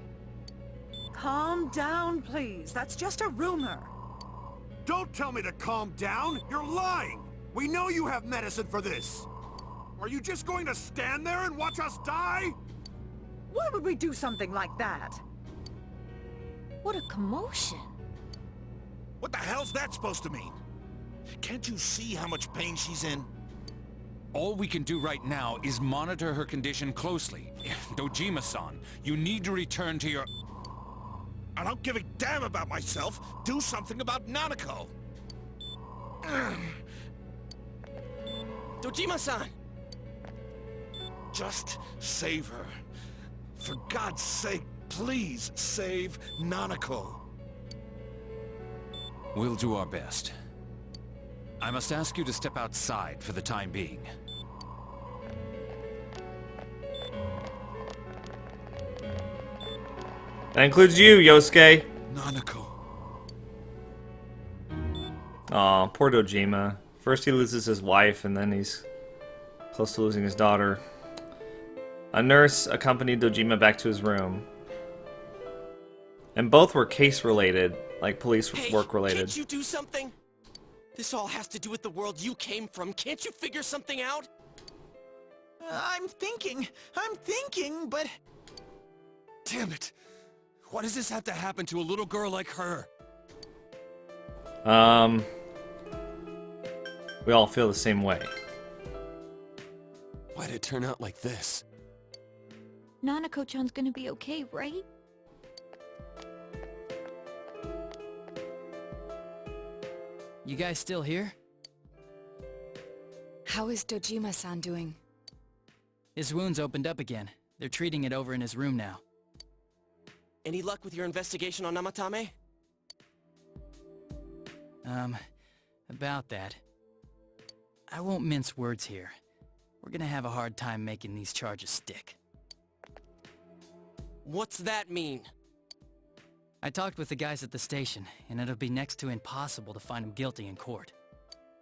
Calm down, please. That's just a rumor. Don't tell me to calm down! You're lying! We know you have medicine for this! Are you just going to stand there and watch us die? Why would we do something like that? What a commotion. What the hell's that supposed to mean? Can't you see how much pain she's in? All we can do right now is monitor her condition closely. Dojima-san, you need to return to your... I don't give a damn about myself. Do something about Nanako. Dojima-san! Just save her. For God's sake, please save Nanako. We'll do our best. I must ask you to step outside for the time being. That includes you, Yosuke. Nanako. Aw, poor Dojima. First he loses his wife, and then he's close to losing his daughter. A nurse accompanied Dojima back to his room. And both were case-related, like police work-related. Can't you do something? This all has to do with the world you came from. Can't you figure something out? I'm thinking, but... Damn it! Why does this have to happen to a little girl like her? We all feel the same way. Why'd it turn out like this? Nanako-chan's gonna be okay, right? You guys still here? How is Dojima-san doing? His wound's opened up again. They're treating it over in his room now. Any luck with your investigation on Namatame? About that. I won't mince words here. We're gonna have a hard time making these charges stick. What's that mean? I talked with the guys at the station, and it'll be next to impossible to find him guilty in court.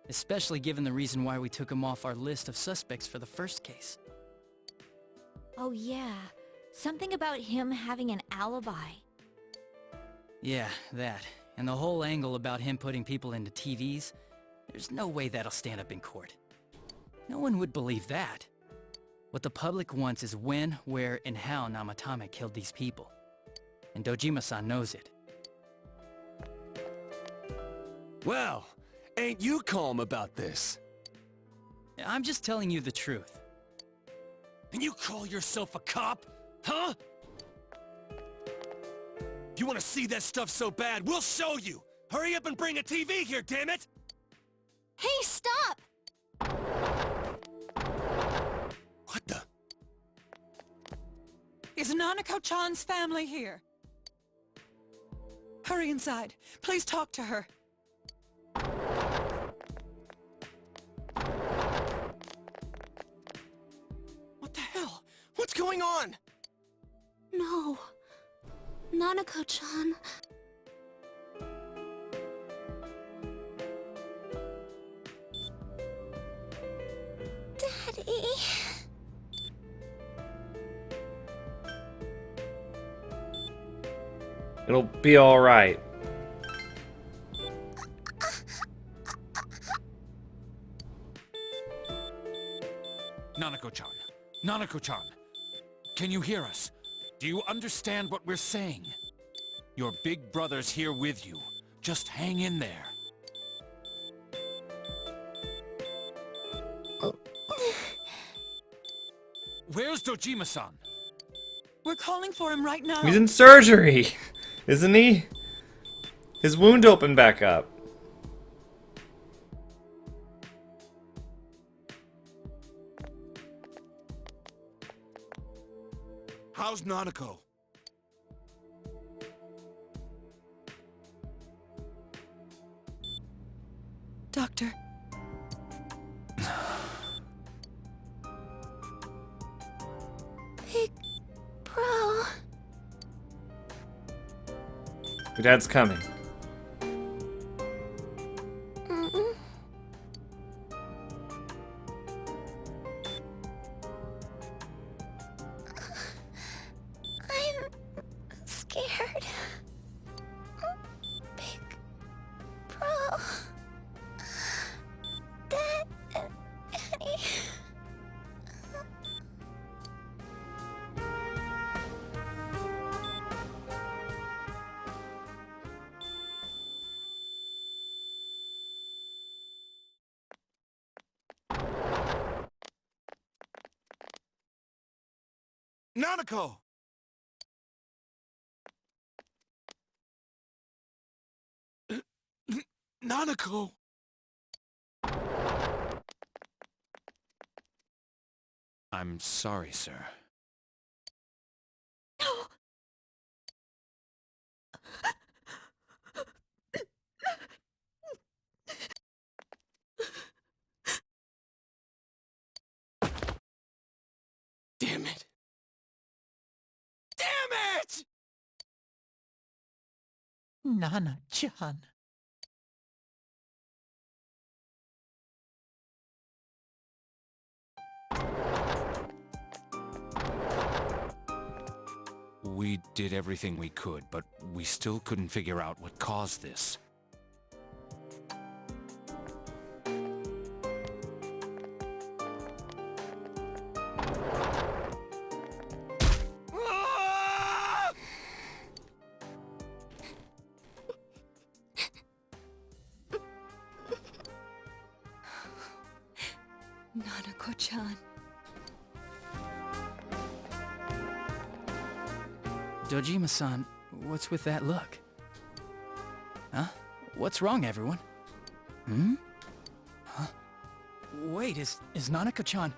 Especially given the reason why we took him off our list of suspects for the first case. Oh yeah, something about him having an alibi. Yeah, that. And the whole angle about him putting people into TVs, there's no way that'll stand up in court. No one would believe that. What the public wants is when, where, and how Namatame killed these people. And Dojima-san knows it. Well, ain't you calm about this? I'm just telling you the truth. And you call yourself a cop? Huh? If you want to see that stuff so bad, we'll show you! Hurry up and bring a TV here, damn it! Hey, stop! What the? Is Nanako-chan's family here? Hurry inside. Please talk to her. What the hell? What's going on? No. Nanako-chan. Daddy. It'll be alright. Nanako-chan. Nanako-chan. Can you hear us? Do you understand what we're saying? Your big brother's here with you. Just hang in there. Where's Dojima-san? We're calling for him right now. He's in surgery, isn't he? His wound opened back up. How's Nanako? Doctor. Big bro. Your dad's coming. Mm-mm. I'm scared. Big bro. Daddy. Nanako! Nanako! I'm sorry, sir. Damn it! Damn it! Nana-chan. We did everything we could, but we still couldn't figure out what caused this. Nanako-chan. Dojima-san, what's with that look? Huh? What's wrong, everyone? Hmm? Huh? Wait, is Nanako-chan...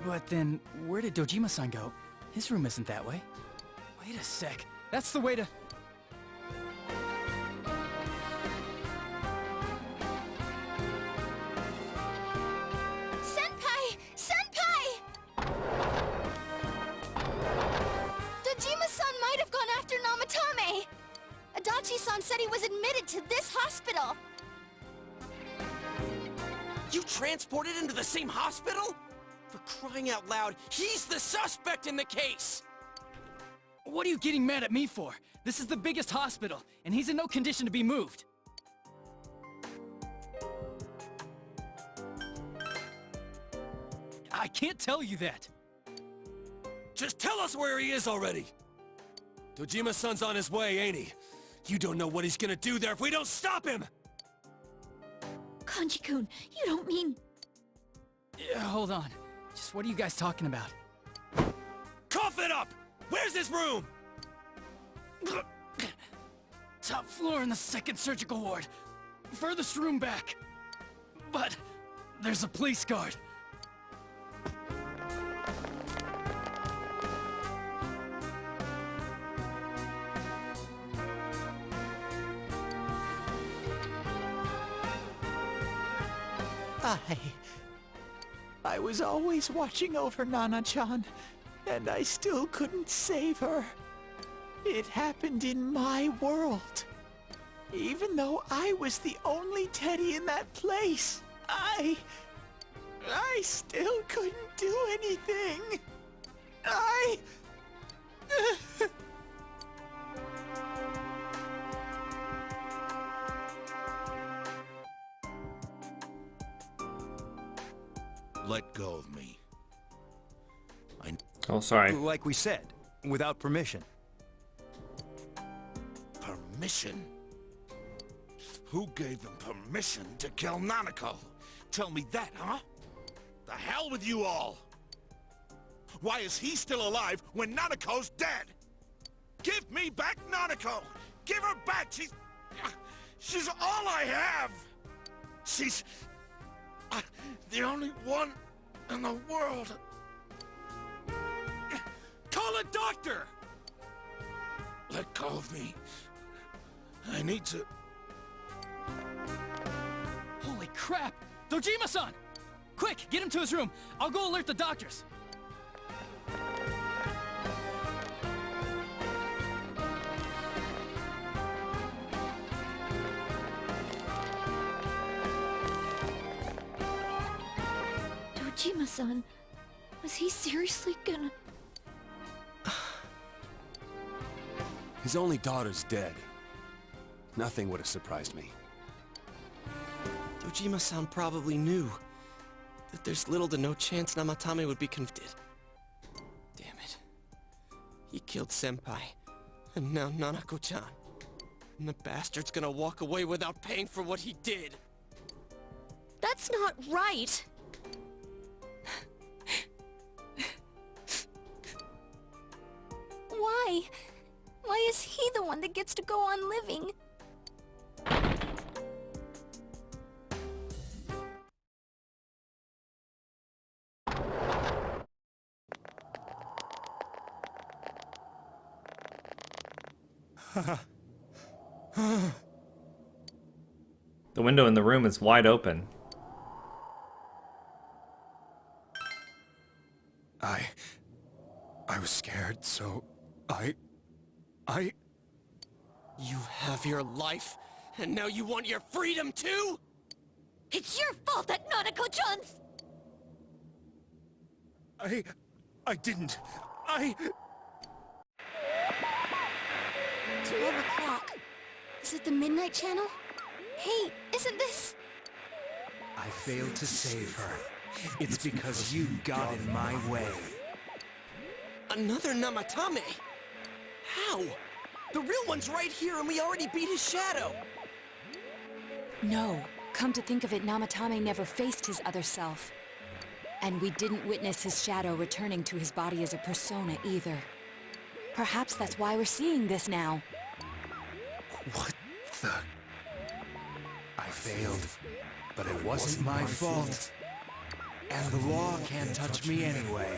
But then, where did Dojima-san go? His room isn't that way. Wait a sec. That's the way to... Senpai! Senpai! Dojima-san might have gone after Namatame! Adachi-san said he was admitted to this hospital! You transported him to the same hospital? For crying out loud, he's the suspect in the case! What are you getting mad at me for? This is the biggest hospital, and he's in no condition to be moved. I can't tell you that. Just tell us where he is already! Dojima-san's on his way, ain't he? You don't know what he's gonna do there if we don't stop him! Kanji-kun, you don't mean... Yeah, hold on. Just what are you guys talking about? Cough it up! Where's his room? Top floor in the second surgical ward. Furthest room back. But there's a police guard. I was always watching over Nana-chan, and I still couldn't save her. It happened in my world. Even though I was the only teddy in that place, I still couldn't do anything. Let go of me. Oh, sorry. Like we said, without permission. Permission? Who gave them permission to kill Nanako? Tell me that, huh? The hell with you all! Why is he still alive when Nanako's dead? Give me back Nanako! Give her back! She's all I have! She's... the only one in the world. Call a doctor! Let go of me. I need to... Holy crap! Dojima-san! Quick, get him to his room. I'll go alert the doctors. Dojima-san, was he seriously gonna... His only daughter's dead. Nothing would have surprised me. Dojima-san probably knew that there's little to no chance Namatame would be convicted. Damn it. He killed Senpai, and now Nanako-chan. And the bastard's gonna walk away without paying for what he did. That's not right! Why? Why is he the one that gets to go on living? The window in the room is wide open. I was scared, so I... You have your life, and now you want your freedom too? It's your fault that Nanako-chan's... I didn't. 12 o'clock. Is it the Midnight Channel? Hey, isn't this... I failed to save her. It's because you got in my way. Another Namatame? How? The real one's right here and we already beat his shadow! No, Come to think of it, Namatame never faced his other self. And we didn't witness his shadow returning to his body as a persona either. Perhaps that's why we're seeing this now. What the... I failed, but it wasn't my fault. And the law can't touch me anyway.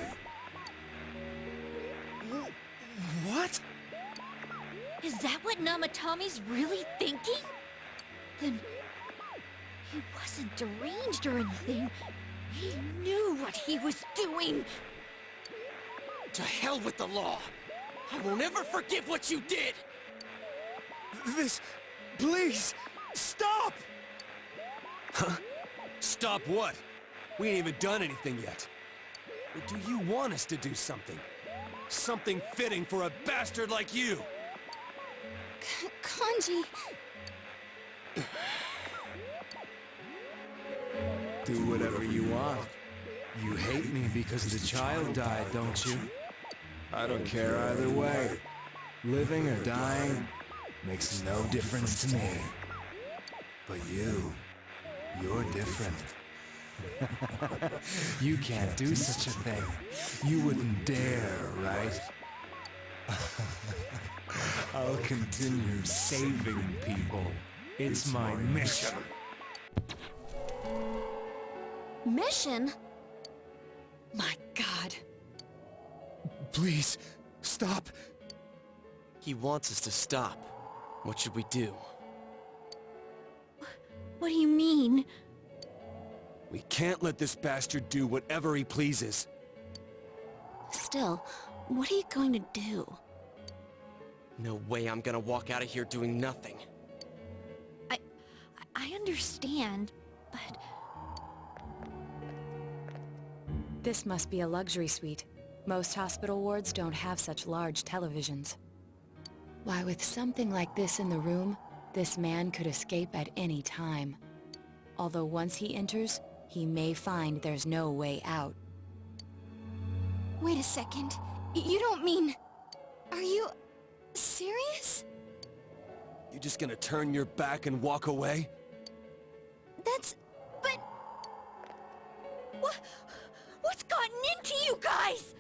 What? Is that what Namatame's really thinking? Then... he wasn't deranged or anything. He knew what he was doing. To hell with the law! I won't ever forgive what you did! This... please, stop! Huh? Stop what? We ain't even done anything yet. Or do you want us to do something? Something fitting for a bastard like you! Kanji... Do whatever you want. You hate me because the child died, don't you? I don't care either way. Living or dying makes no difference to me. But you're different. You can't do such a thing. You wouldn't dare, right? I'll continue saving people. It's my mission. Mission? My God. Please, stop. He wants us to stop. What should we do? What do you mean? We can't let this bastard do whatever he pleases. Still, what are you going to do? No way I'm gonna walk out of here doing nothing. I understand, but... This must be a luxury suite. Most hospital wards don't have such large televisions. Why, with something like this in the room, this man could escape at any time. Although once he enters, he may find there's no way out. Wait a second. You don't mean... Are you... serious? You just gonna turn your back and walk away? That's... but... What's gotten into you guys?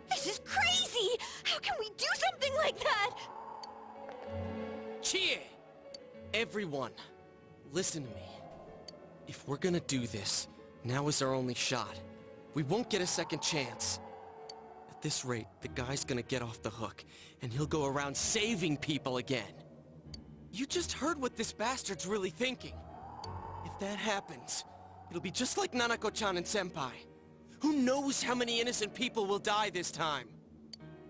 This is crazy! How can we do something like that? Chie! Everyone, listen to me. If we're gonna do this, now is our only shot. We won't get a second chance. At this rate, the guy's gonna get off the hook, and he'll go around saving people again. You just heard what this bastard's really thinking. If that happens, it'll be just like Nanako-chan and Senpai. Who knows how many innocent people will die this time?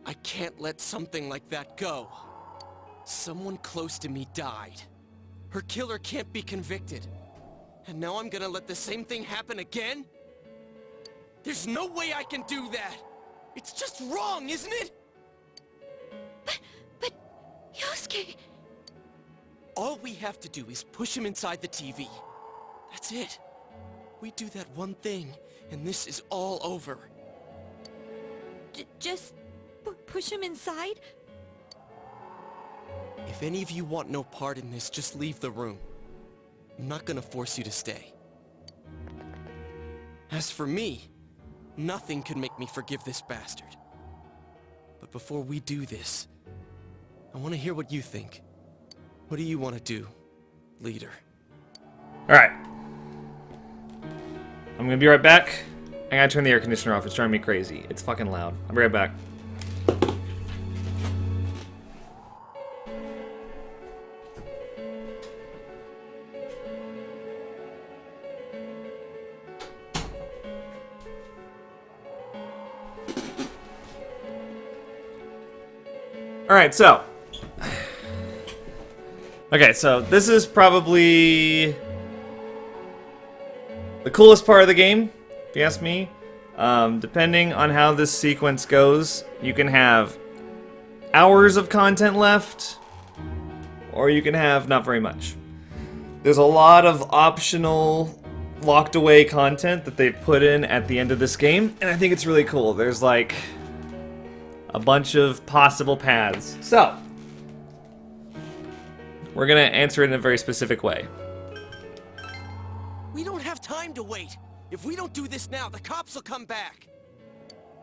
I can't let something like that go. Someone close to me died. Her killer can't be convicted. And now I'm gonna let the same thing happen again? There's no way I can do that! It's just wrong, isn't it? But... Yosuke... All we have to do is push him inside the TV. That's it. We do that one thing, and this is all over. Just... push him inside? If any of you want no part in this, just leave the room. I'm not gonna force you to stay. As for me, nothing could make me forgive this bastard. But before we do this, I want to hear what you think. What do you want to do, leader? Alright. I'm gonna be right back. I gotta turn the air conditioner off. It's driving me crazy. It's fucking loud. I'll be right back. Alright, so. Okay, so this is probably the coolest part of the game, if you ask me. Depending on how this sequence goes, you can have hours of content left, or you can have not very much. There's a lot of optional locked away content that they've put in at the end of this game, and I think it's really cool. There's like a bunch of possible paths. So, We're gonna answer it in a very specific way. We don't have time to wait. If we don't do this now, the cops will come back.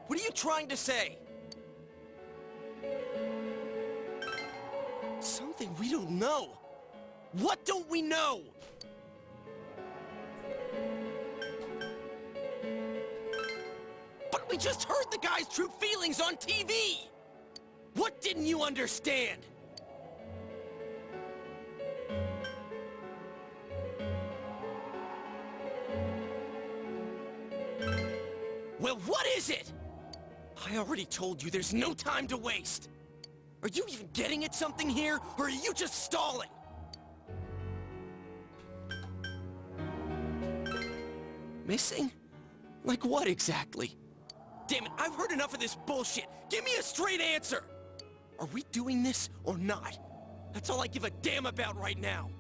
What are you trying to say? Something we don't know. What don't we know? But we just heard the guy's true feelings on TV! What didn't you understand? Well, what is it? I already told you there's no time to waste. Are you even getting at something here, or are you just stalling? Missing? Like what exactly? Damn it, I've heard enough of this bullshit. Give me a straight answer. Are we doing this or not? That's all I give a damn about right now.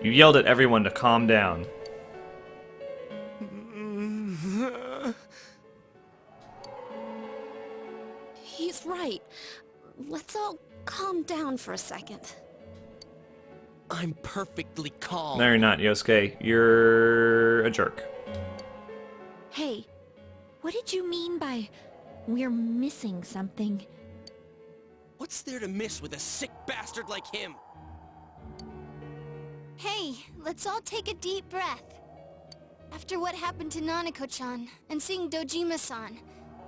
You yelled at everyone to calm down. He's right. Let's all calm down for a second. I'm perfectly calm. No, you're not, Yosuke. You're a jerk. Hey, what did you mean by we're missing something? What's there to miss with a sick bastard like him? Hey, let's all take a deep breath. After what happened to Nanako-chan and seeing Dojima-san,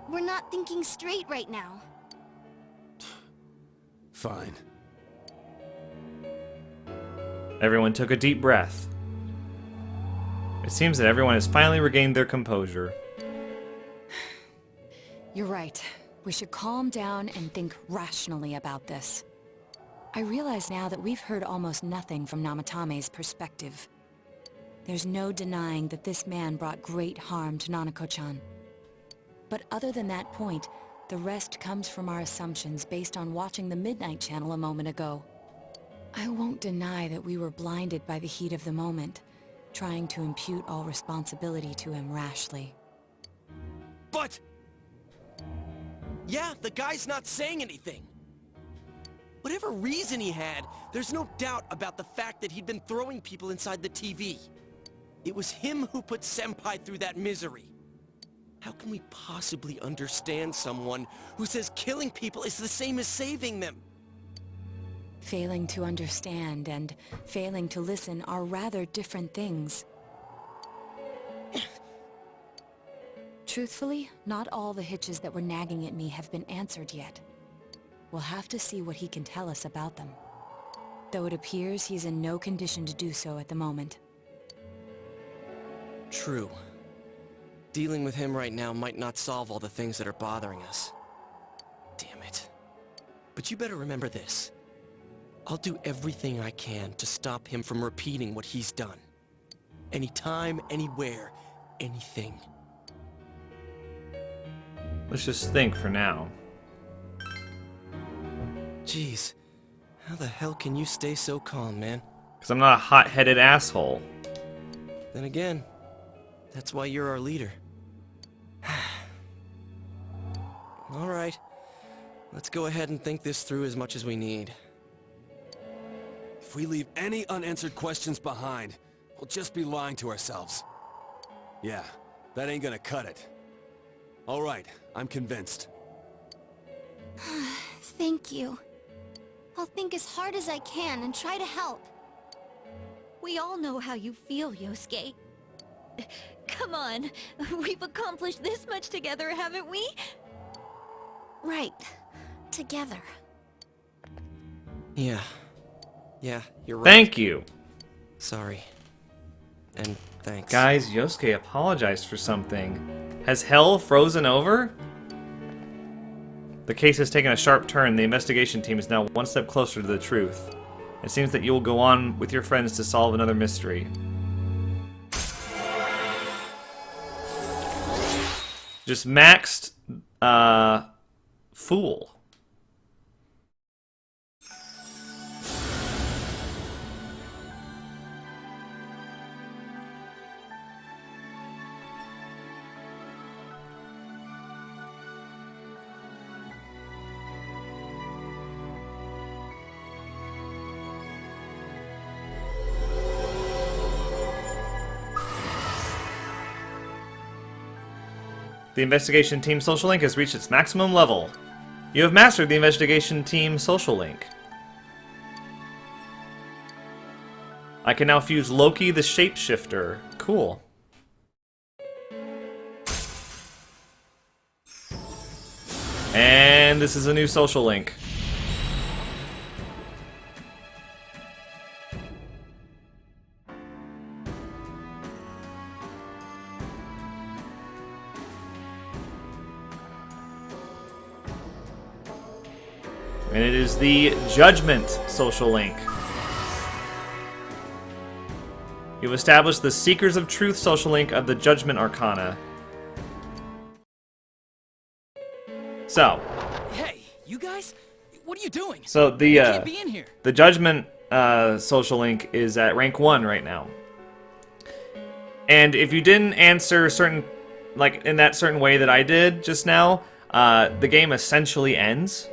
we're not thinking straight right now. Fine. Everyone took a deep breath. It seems that everyone has finally regained their composure. You're right. We should calm down and think rationally about this. I realize now that we've heard almost nothing from Namatame's perspective. There's no denying that this man brought great harm to Nanako-chan. But other than that point, the rest comes from our assumptions based on watching the Midnight Channel a moment ago. I won't deny that we were blinded by the heat of the moment, trying to impute all responsibility to him rashly. But... yeah, the guy's not saying anything. Whatever reason he had, there's no doubt about the fact that he'd been throwing people inside the TV. It was him who put Senpai through that misery. How can we possibly understand someone who says killing people is the same as saving them? Failing to understand and failing to listen are rather different things. Truthfully, not all the hitches that were nagging at me have been answered yet. We'll have to see what he can tell us about them. Though it appears he's in no condition to do so at the moment. True. Dealing with him right now might not solve all the things that are bothering us. Damn it. But you better remember this. I'll do everything I can to stop him from repeating what he's done. Anytime, anywhere, anything. Let's just think for now. Jeez, how the hell can you stay so calm, man? Because I'm not a hot-headed asshole. Then again, that's why you're our leader. Alright, let's go ahead and think this through as much as we need. If we leave any unanswered questions behind, we'll just be lying to ourselves. Yeah, that ain't gonna cut it. Alright, I'm convinced. Thank you. I'll think as hard as I can and try to help. We all know how you feel, Yosuke. Come on, we've accomplished this much together, haven't we? Right. Together. Yeah, you're right. Thank you. Sorry. And thanks. Guys, Yosuke apologized for something. Has hell frozen over? The case has taken a sharp turn. The investigation team is now one step closer to the truth. It seems that you will go on with your friends to solve another mystery. Just maxed, fool. The investigation team social link has reached its maximum level. You have mastered the investigation team social link. I can now fuse Loki the shapeshifter. Cool. And this is a new social link. And it is the Judgment social link. You've established the Seekers of Truth social link of the Judgment Arcana. So. Hey, you guys? What are you doing? So the You can't be in here. the Judgment social link is at rank 1 right now. And if you didn't answer certain, like in that certain way that I did just now, the game essentially ends.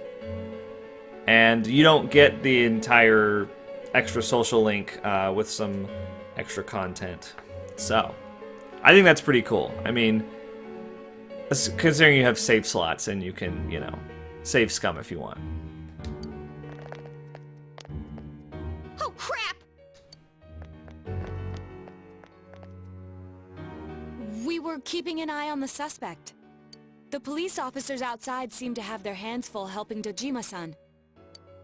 And you don't get the entire extra social link with some extra content. So, I think that's pretty cool. I mean, considering you have save slots and you can, you know, save scum if you want. Oh, crap! We were keeping an eye on the suspect. The police officers outside seem to have their hands full helping Dojima-san.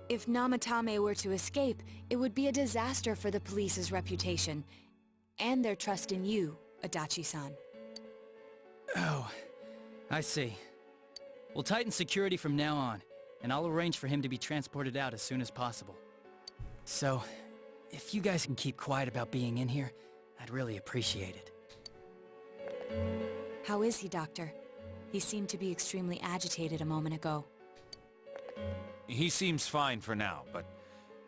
If Namatame were to escape, it would be a disaster for the police's reputation, and their trust in you, Adachi-san. Oh, I see. We'll tighten security from now on, and I'll arrange for him to be transported out as soon as possible. So, if you guys can keep quiet about being in here, I'd really appreciate it. How is he, Doctor? He seemed to be extremely agitated a moment ago. He seems fine for now, but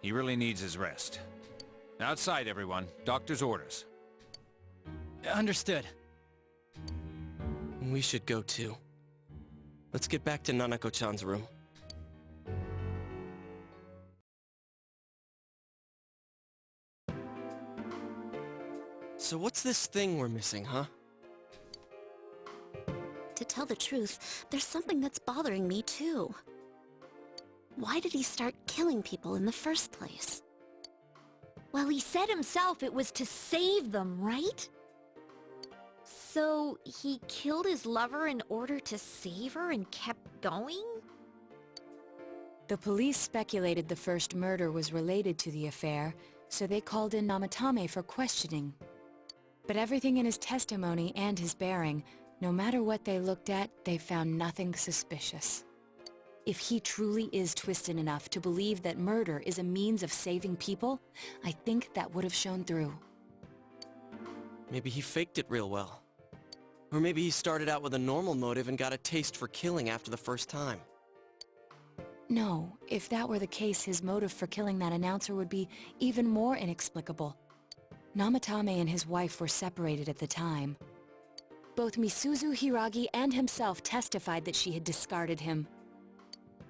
he really needs his rest. Outside, everyone. Doctor's orders. Understood. We should go too. Let's get back to Nanako-chan's room. So what's this thing we're missing, huh? To tell the truth, there's something that's bothering me too. Why did he start killing people in the first place? Well, he said himself it was to save them, right? So, he killed his lover in order to save her and kept going? The police speculated the first murder was related to the affair, so they called in Namatame for questioning. But everything in his testimony and his bearing, no matter what they looked at, they found nothing suspicious. If he truly is twisted enough to believe that murder is a means of saving people, I think that would have shown through. Maybe he faked it real well. Or maybe he started out with a normal motive and got a taste for killing after the first time. No, if that were the case, his motive for killing that announcer would be even more inexplicable. Namatame and his wife were separated at the time. Both Misuzu Hiragi and himself testified that she had discarded him.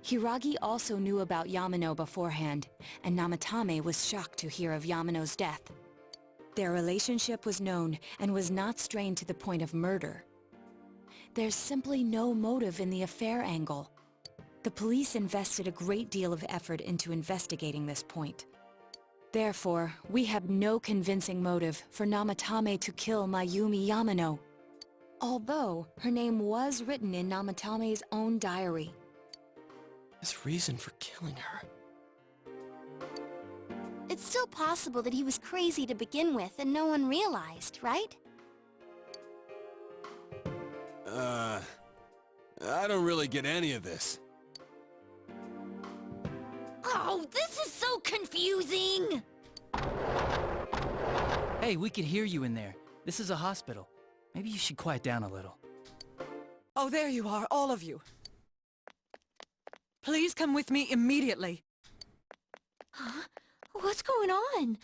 Hiragi also knew about Yamano beforehand, and Namatame was shocked to hear of Yamano's death. Their relationship was known and was not strained to the point of murder. There's simply no motive in the affair angle. The police invested a great deal of effort into investigating this point. Therefore, we have no convincing motive for Namatame to kill Mayumi Yamano, although her name was written in Namatame's own diary. His reason for killing her. It's still possible that he was crazy to begin with and no one realized, right? I don't really get any of this. Oh, this is so confusing! Hey, we can hear you in there. This is a hospital. Maybe you should quiet down a little. Oh, there you are, all of you. Please come with me immediately. Huh? What's going on?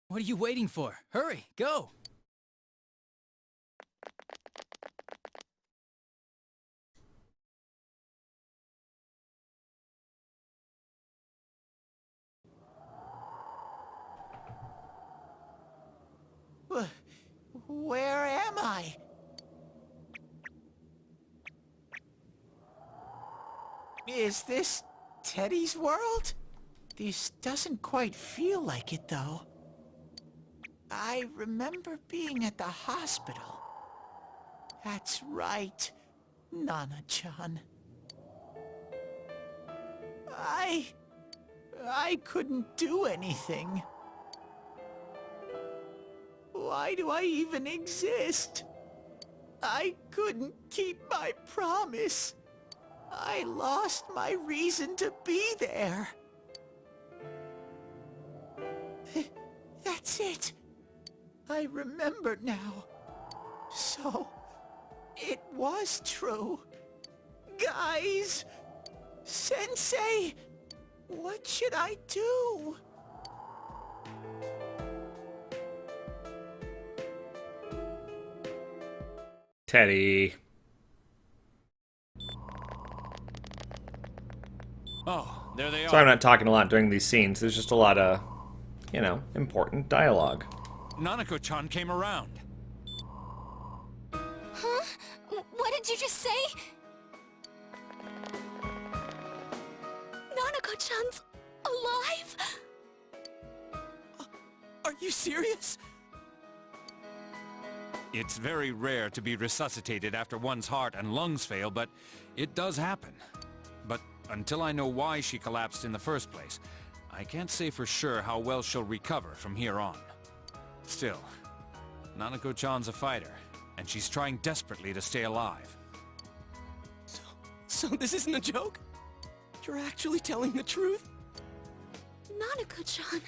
What are you waiting for? Hurry, go! Where am I? Is this Teddy's world? This doesn't quite feel like it, though. I remember being at the hospital. That's right, Nana-chan. I couldn't do anything. Why do I even exist? I couldn't keep my promise. I lost my reason to be there. That's it. I remember now. So, it was true. Guys! Sensei! What should I do? Teddy. Oh, there they Sorry I'm are. not talking a lot during these scenes. There's just a lot of, you know, important dialogue. Nanako-chan came around. Huh? What did you just say? Nanako-chan's alive? Are you serious? It's very rare to be resuscitated after one's heart and lungs fail, but it does happen. But until I know why she collapsed in the first place, I can't say for sure how well she'll recover from here on. Still, Nanako-chan's a fighter, and she's trying desperately to stay alive. So this isn't a joke? You're actually telling the truth? Nanako-chan.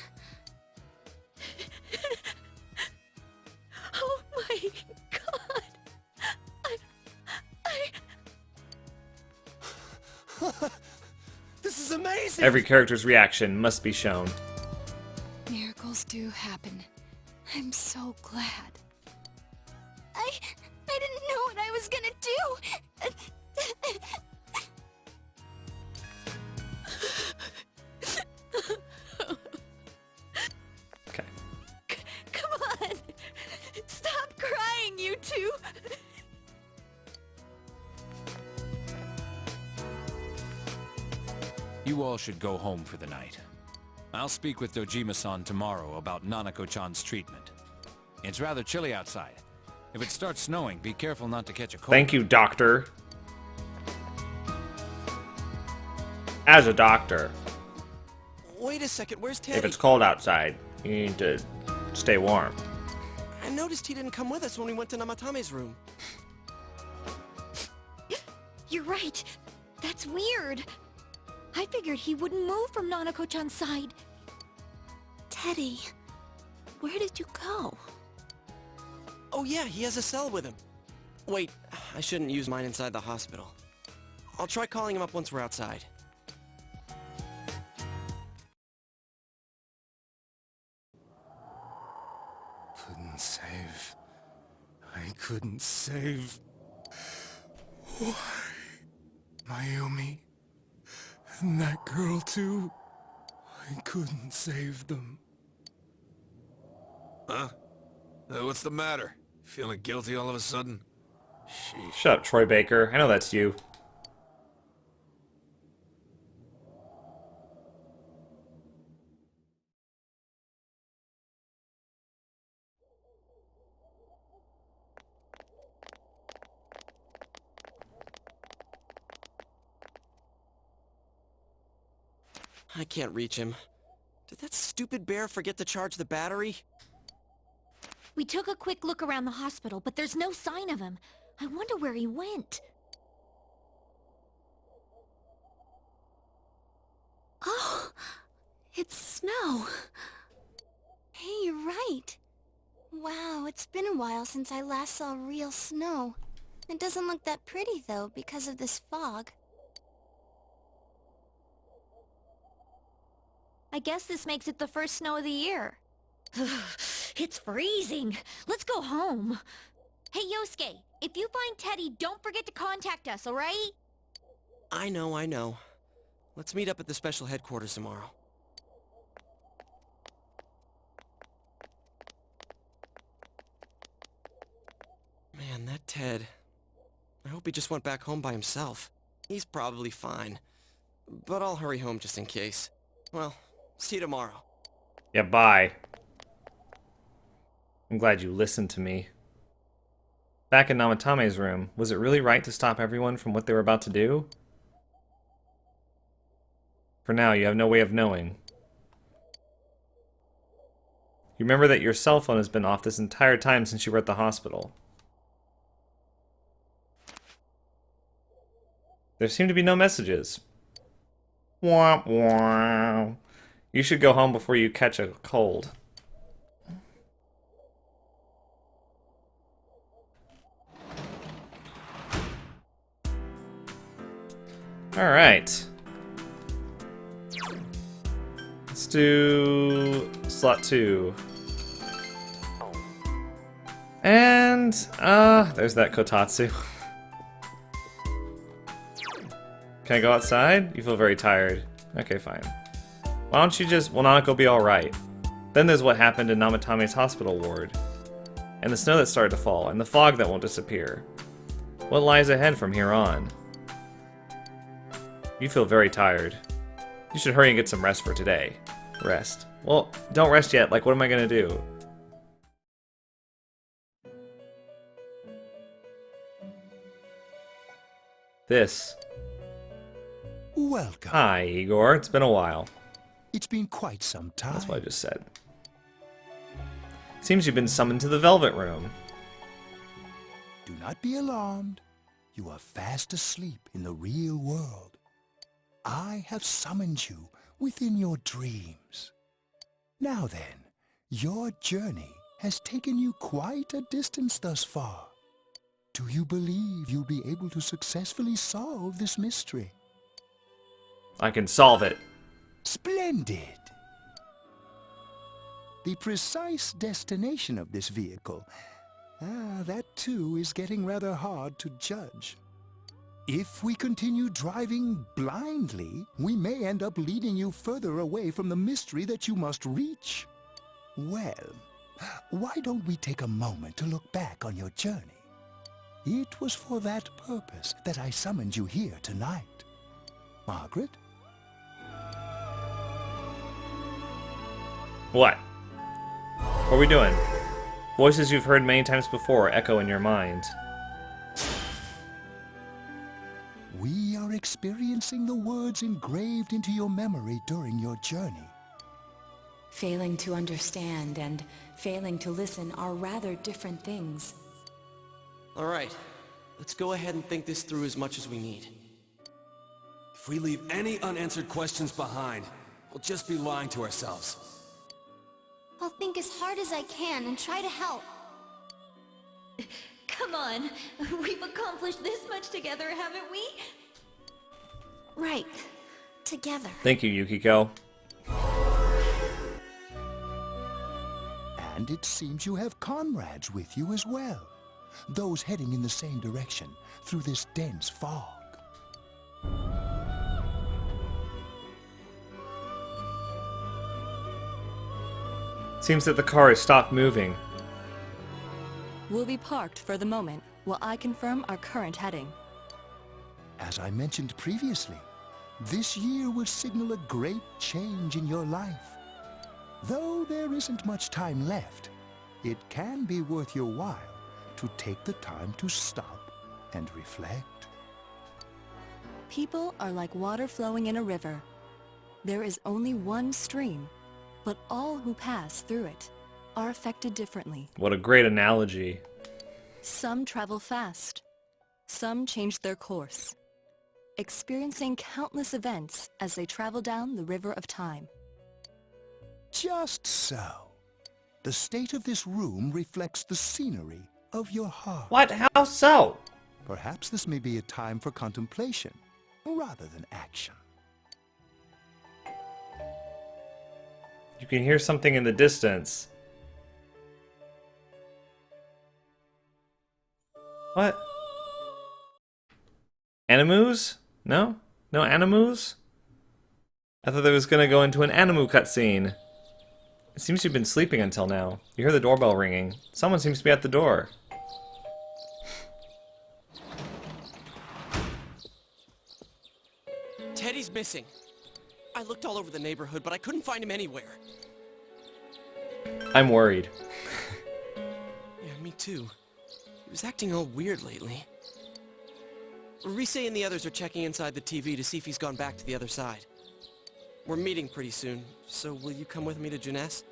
Oh my god. This is amazing! Every character's reaction must be shown. Miracles do happen. I'm so glad. I didn't know what I was gonna do. Okay. Come on. Stop crying, you two. You all should go home for the night. I'll speak with Dojima-san tomorrow about Nanako-chan's treatment. It's rather chilly outside. If it starts snowing, be careful not to catch a cold. Thank you, doctor. As a doctor, Wait a second, where's Teddy? if it's cold outside, you need to stay warm. I noticed he didn't come with us when we went to Namatame's room. You're right. That's weird. I figured he wouldn't move from Nanako-chan's side. Teddy, where did you go? Oh yeah, he has a cell with him. Wait, I shouldn't use mine inside the hospital. I'll try calling him up once we're outside. Couldn't save. I couldn't save. Why? Mayumi. And that girl too. I couldn't save them. Huh? What's the matter? Feeling guilty all of a sudden? Sheesh. Shut up, Troy Baker. I know that's you. I can't reach him. Did that stupid bear forget to charge the battery? We took a quick look around the hospital, but there's no sign of him. I wonder where he went. Oh, it's snow. Hey, you're right. Wow, it's been a while since I last saw real snow. It doesn't look that pretty, though, because of this fog. I guess this makes it the first snow of the year. It's freezing. Let's go home. Hey, Yosuke, if you find Teddy, don't forget to contact us, alright? I know. Let's meet up at the special headquarters tomorrow. Man, that Ted. I hope he just went back home by himself. He's probably fine. but I'll hurry home just in case. Well, see you tomorrow. Yeah, bye. I'm glad you listened to me. Back in Namatame's room, was it really right to stop everyone from what they were about to do? For now, you have no way of knowing. You remember that your cell phone has been off this entire time since you were at the hospital. There seem to be no messages. Womp womp. You should go home before you catch a cold. Alright. Let's do slot 2. And, there's that Kotatsu. Can I go outside? You feel very tired. Okay, fine. Why don't you just... Will Nanako be alright? Then there's what happened in Namatame's hospital ward. And the snow that started to fall, and the fog that won't disappear. What lies ahead from here on? You feel very tired. You should hurry and get some rest for today. Rest. Well, don't rest yet. Like, what am I gonna do? This. Welcome. Hi, Igor. It's been a while. It's been quite some time. That's what I just said. Seems you've been summoned to the Velvet Room. Do not be alarmed. You are fast asleep in the real world. I have summoned you within your dreams. Now then, your journey has taken you quite a distance thus far. Do you believe you'll be able to successfully solve this mystery? I can solve it. Splendid! The precise destination of this vehicle, that too is getting rather hard to judge. If we continue driving blindly, we may end up leading you further away from the mystery that you must reach. Well, why don't we take a moment to look back on your journey? It was for that purpose that I summoned you here tonight. Margaret? What? What are we doing? Voices you've heard many times before echo in your mind. We are experiencing the words engraved into your memory during your journey. Failing to understand and failing to listen are rather different things. All right, let's go ahead and think this through as much as we need. If we leave any unanswered questions behind, we'll just be lying to ourselves. I'll think as hard as I can and try to help. Come on, we've accomplished this much together, haven't we? Right. Together. Thank you, Yukiko. And it seems you have comrades with you as well. Those heading in the same direction through this dense fog. Seems that the car has stopped moving. We'll be parked for the moment while I confirm our current heading. As I mentioned previously, this year will signal a great change in your life. Though there isn't much time left, it can be worth your while to take the time to stop and reflect. People are like water flowing in a river. There is only one stream, but all who pass through it are affected differently. What a great analogy. Some travel fast. Some change their course, experiencing countless events as they travel down the river of time. Just so. The state of this room reflects the scenery of your heart. What? How so? Perhaps this may be a time for contemplation rather than action. You can hear something in the distance. What? Animus? No? No animus? I thought there was gonna go into an animu cutscene. It seems you've been sleeping until now. You hear the doorbell ringing. Someone seems to be at the door. Teddy's been missing. I looked all over the neighborhood, but I couldn't find him anywhere. I'm worried. Yeah, me too. He was acting all weird lately. Rise and the others are checking inside the TV to see if he's gone back to the other side. We're meeting pretty soon, so will you come with me to Jeunesse?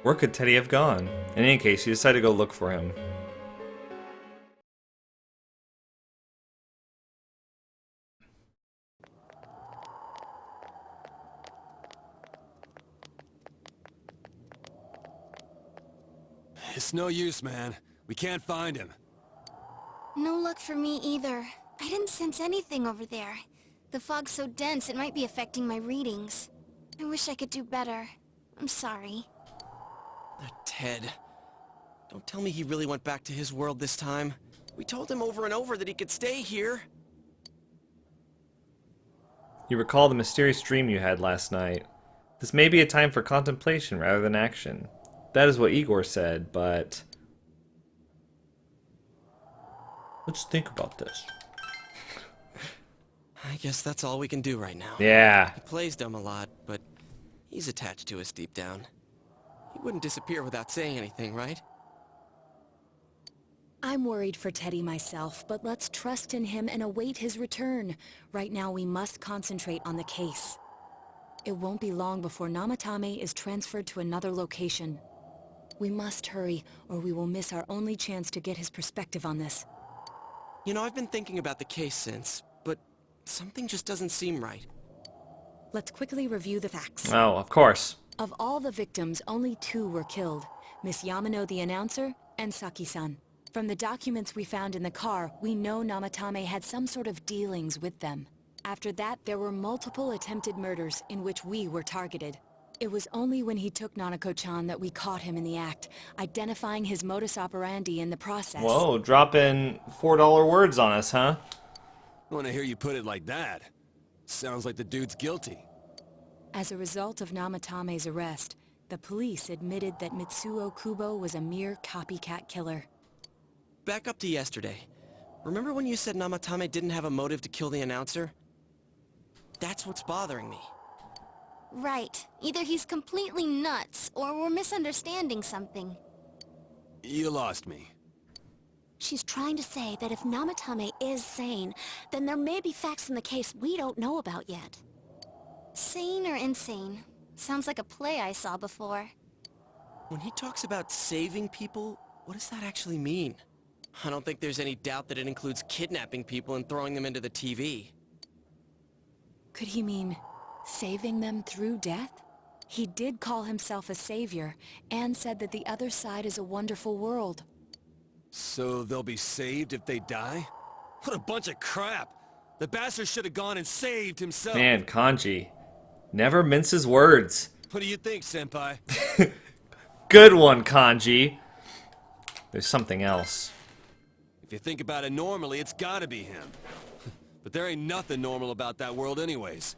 Where could Teddy have gone? In any case, he decided to go look for him. It's no use, man. We can't find him. No luck for me either. I didn't sense anything over there. The fog's so dense it might be affecting my readings. I wish I could do better. I'm sorry. Ted. Don't tell me he really went back to his world this time. We told him over and over that he could stay here. You recall the mysterious dream you had last night. This may be a time for contemplation rather than action. That is what Igor said, but... let's think about this. I guess that's all we can do right now. Yeah. He plays dumb a lot, but he's attached to us deep down. He wouldn't disappear without saying anything, right? I'm worried for Teddy myself, but let's trust in him and await his return. Right now we must concentrate on the case. It won't be long before Namatame is transferred to another location. We must hurry, or we will miss our only chance to get his perspective on this. You know, I've been thinking about the case since, but something just doesn't seem right. Let's quickly review the facts. Oh, of course. Of all the victims, only 2 were killed. Miss Yamano the announcer, and Saki-san. From the documents we found in the car, we know Namatame had some sort of dealings with them. After that, there were multiple attempted murders in which we were targeted. It was only when he took Nanako-chan that we caught him in the act, identifying his modus operandi in the process. Whoa, dropping $4 words on us, huh? When I hear you put it like that, sounds like the dude's guilty. As a result of Namatame's arrest, the police admitted that Mitsuo Kubo was a mere copycat killer. Back up to yesterday. Remember when you said Namatame didn't have a motive to kill the announcer? That's what's bothering me. Right. Either he's completely nuts, or we're misunderstanding something. You lost me. She's trying to say that if Namatame is sane, then there may be facts in the case we don't know about yet. Sane or insane? Sounds like a play I saw before. When he talks about saving people, what does that actually mean? I don't think there's any doubt that it includes kidnapping people and throwing them into the TV. Could he mean saving them through death? He did call himself a savior, and said that the other side is a wonderful world. So they'll be saved if they die? What a bunch of crap! The bastard should have gone and saved himself! Man, Kanji. Never minces words. What do you think, Senpai? Good one, Kanji. There's something else. If you think about it normally, it's gotta be him. But there ain't nothing normal about that world anyways.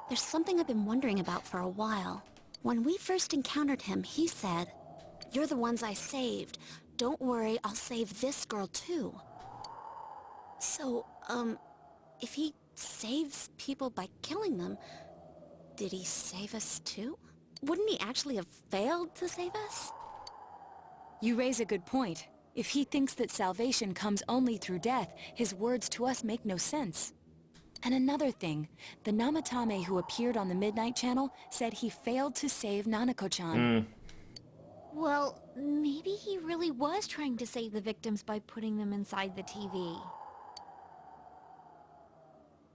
There's something I've been wondering about for a while. When we first encountered him, he said, "You're the ones I saved. Don't worry, I'll save this girl too." So, if he saves people by killing them, did he save us too? Wouldn't he actually have failed to save us? You raise a good point. If he thinks that salvation comes only through death, his words to us make no sense. And another thing, the Namatame who appeared on the Midnight Channel said he failed to save Nanako-chan. Well, maybe he really was trying to save the victims by putting them inside the TV.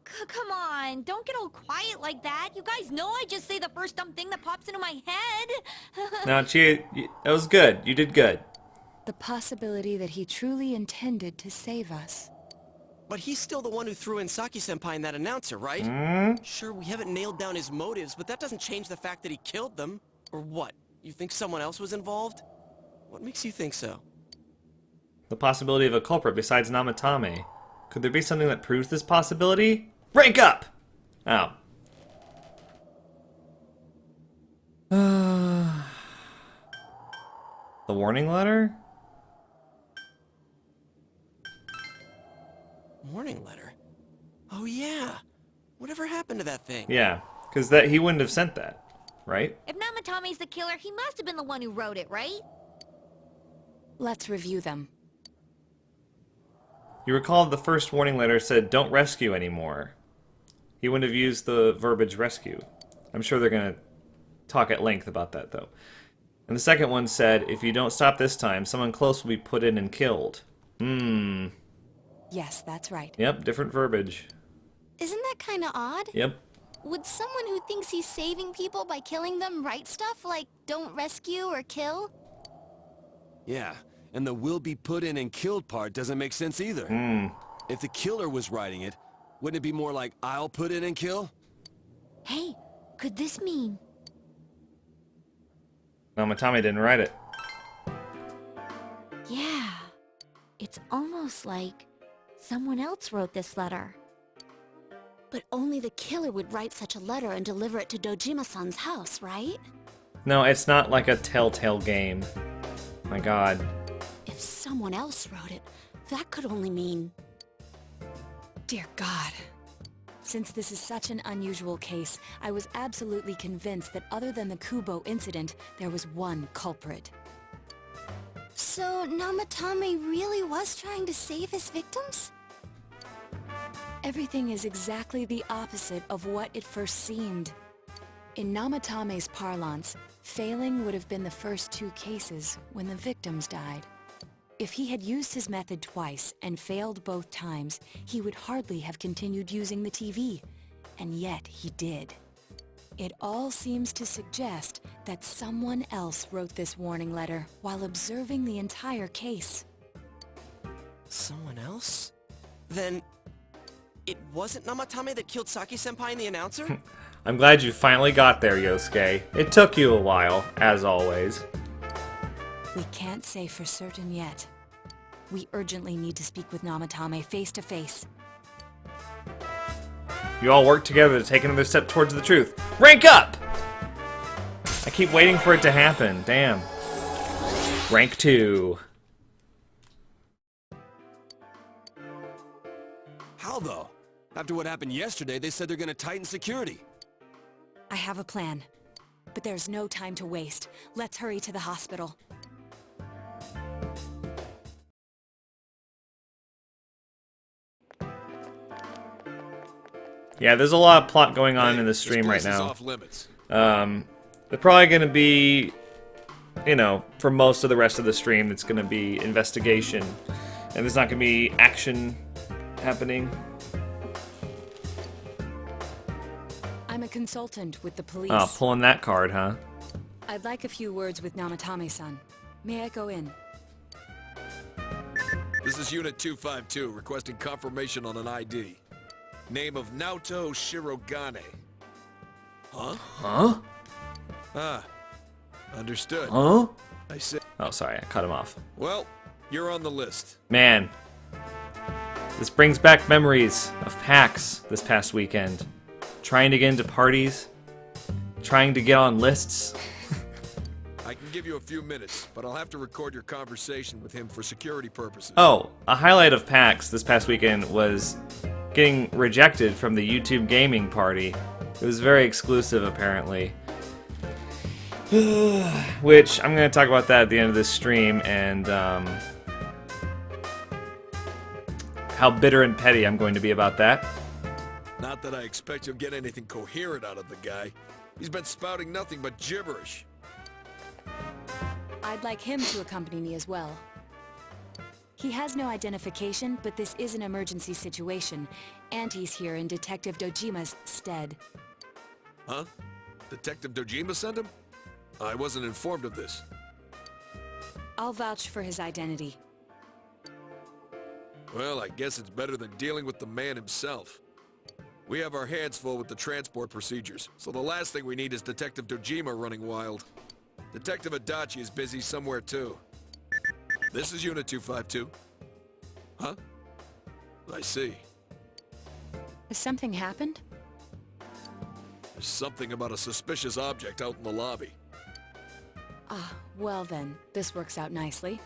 Come on, don't get all quiet like that. You guys know I just say the first dumb thing that pops into my head. No, that was good. You did good. The possibility that he truly intended to save us. But he's still the one who threw in Saki-senpai and that announcer, right? Sure, we haven't nailed down his motives, but that doesn't change the fact that he killed them. Or what? You think someone else was involved? What makes you think so? The possibility of a culprit besides Namatame. Could there be something that proves this possibility? Rank up! Oh. The warning letter? Warning letter? Oh yeah! Whatever happened to that thing? Yeah, because that he wouldn't have sent that, right? If Namatame's the killer, he must have been the one who wrote it, right? Let's review them. You recall the first warning letter said, "Don't rescue anymore." He wouldn't have used the verbiage rescue. I'm sure they're going to talk at length about that, though. And the second one said, "If you don't stop this time, someone close will be put in and killed." Yes, that's right. Yep, different verbiage. Isn't that kinda odd? Yep. Would someone who thinks he's saving people by killing them write stuff like, don't rescue or kill? Yeah, and the will be put in and killed part doesn't make sense either. If the killer was writing it, wouldn't it be more like, I'll put in and kill? Hey, could this mean... Namatame didn't write it. Yeah, it's almost like someone else wrote this letter. But only the killer would write such a letter and deliver it to Dojima-san's house, right? No, it's not like a telltale game. My god. If someone else wrote it, that could only mean... Dear God. Since this is such an unusual case, I was absolutely convinced that other than the Kubo incident, there was one culprit. So, Namatame really was trying to save his victims? Everything is exactly the opposite of what it first seemed. In Namatame's parlance, failing would have been the first two cases when the victims died. If he had used his method twice and failed both times, he would hardly have continued using the TV, and yet he did. It all seems to suggest that someone else wrote this warning letter while observing the entire case. Someone else? Then... it wasn't Namatame that killed Saki-senpai and the announcer? I'm glad you finally got there, Yosuke. It took you a while, as always. We can't say for certain yet. We urgently need to speak with Namatame face to face. You all work together to take another step towards the truth. Rank up! I keep waiting for it to happen. Damn. Rank 2. How though? After what happened yesterday, they said they're gonna tighten security. I have a plan. But there's no time to waste. Let's hurry to the hospital. Yeah, there's a lot of plot going on in the stream right now. Off limits. They're probably going to be, you know, for most of the rest of the stream, it's going to be investigation. And there's not going to be action happening. I'm a consultant with the police. Oh, pulling that card, huh? I'd like a few words with Namatame-san. May I go in? This is Unit 252, requesting confirmation on an ID. Name of Naoto Shirogane. Huh? Huh? Ah. Understood. Huh? I said... Oh, sorry, I cut him off. Well, you're on the list. Man. This brings back memories of PAX this past weekend. Trying to get into parties. Trying to get on lists. I can give you a few minutes, but I'll have to record your conversation with him for security purposes. Oh, a highlight of PAX this past weekend was getting rejected from the YouTube gaming party. It was very exclusive, apparently. Which, I'm going to talk about that at the end of this stream, and how bitter and petty I'm going to be about that. Not that I expect you'll get anything coherent out of the guy. He's been spouting nothing but gibberish. I'd like him to accompany me as well. He has no identification, but this is an emergency situation, and he's here in Detective Dojima's stead. Huh? Detective Dojima sent him? I wasn't informed of this. I'll vouch for his identity. Well, I guess it's better than dealing with the man himself. We have our hands full with the transport procedures, so the last thing we need is Detective Dojima running wild. Detective Adachi is busy somewhere too. This is Unit 252. Huh? I see. Has something happened? There's something about a suspicious object out in the lobby. Ah, well then, this works out nicely.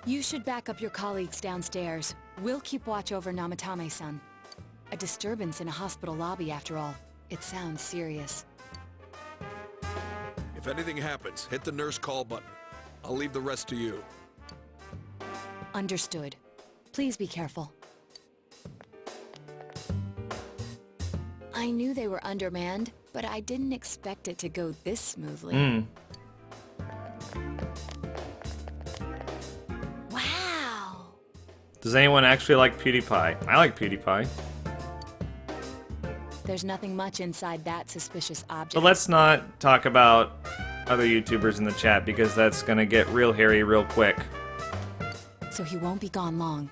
You should back up your colleagues downstairs. We'll keep watch over Namatame-san. A disturbance in a hospital lobby, after all. It sounds serious. If anything happens, hit the nurse call button. I'll leave the rest to you. Understood. Please be careful. I knew they were undermanned, but I didn't expect it to go this smoothly. Wow. Does anyone actually like PewDiePie? I like PewDiePie. There's nothing much inside that suspicious object. But let's not talk about other YouTubers in the chat because that's gonna get real hairy real quick. So he won't be gone long.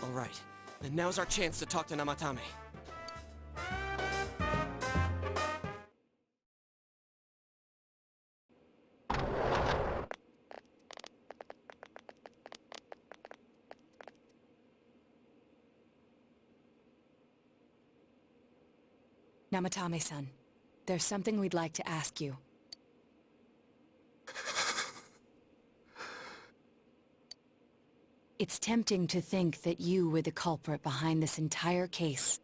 All right, and now's our chance to talk to Namatame. Namatame-san, there's something we'd like to ask you. It's tempting to think that you were the culprit behind this entire case.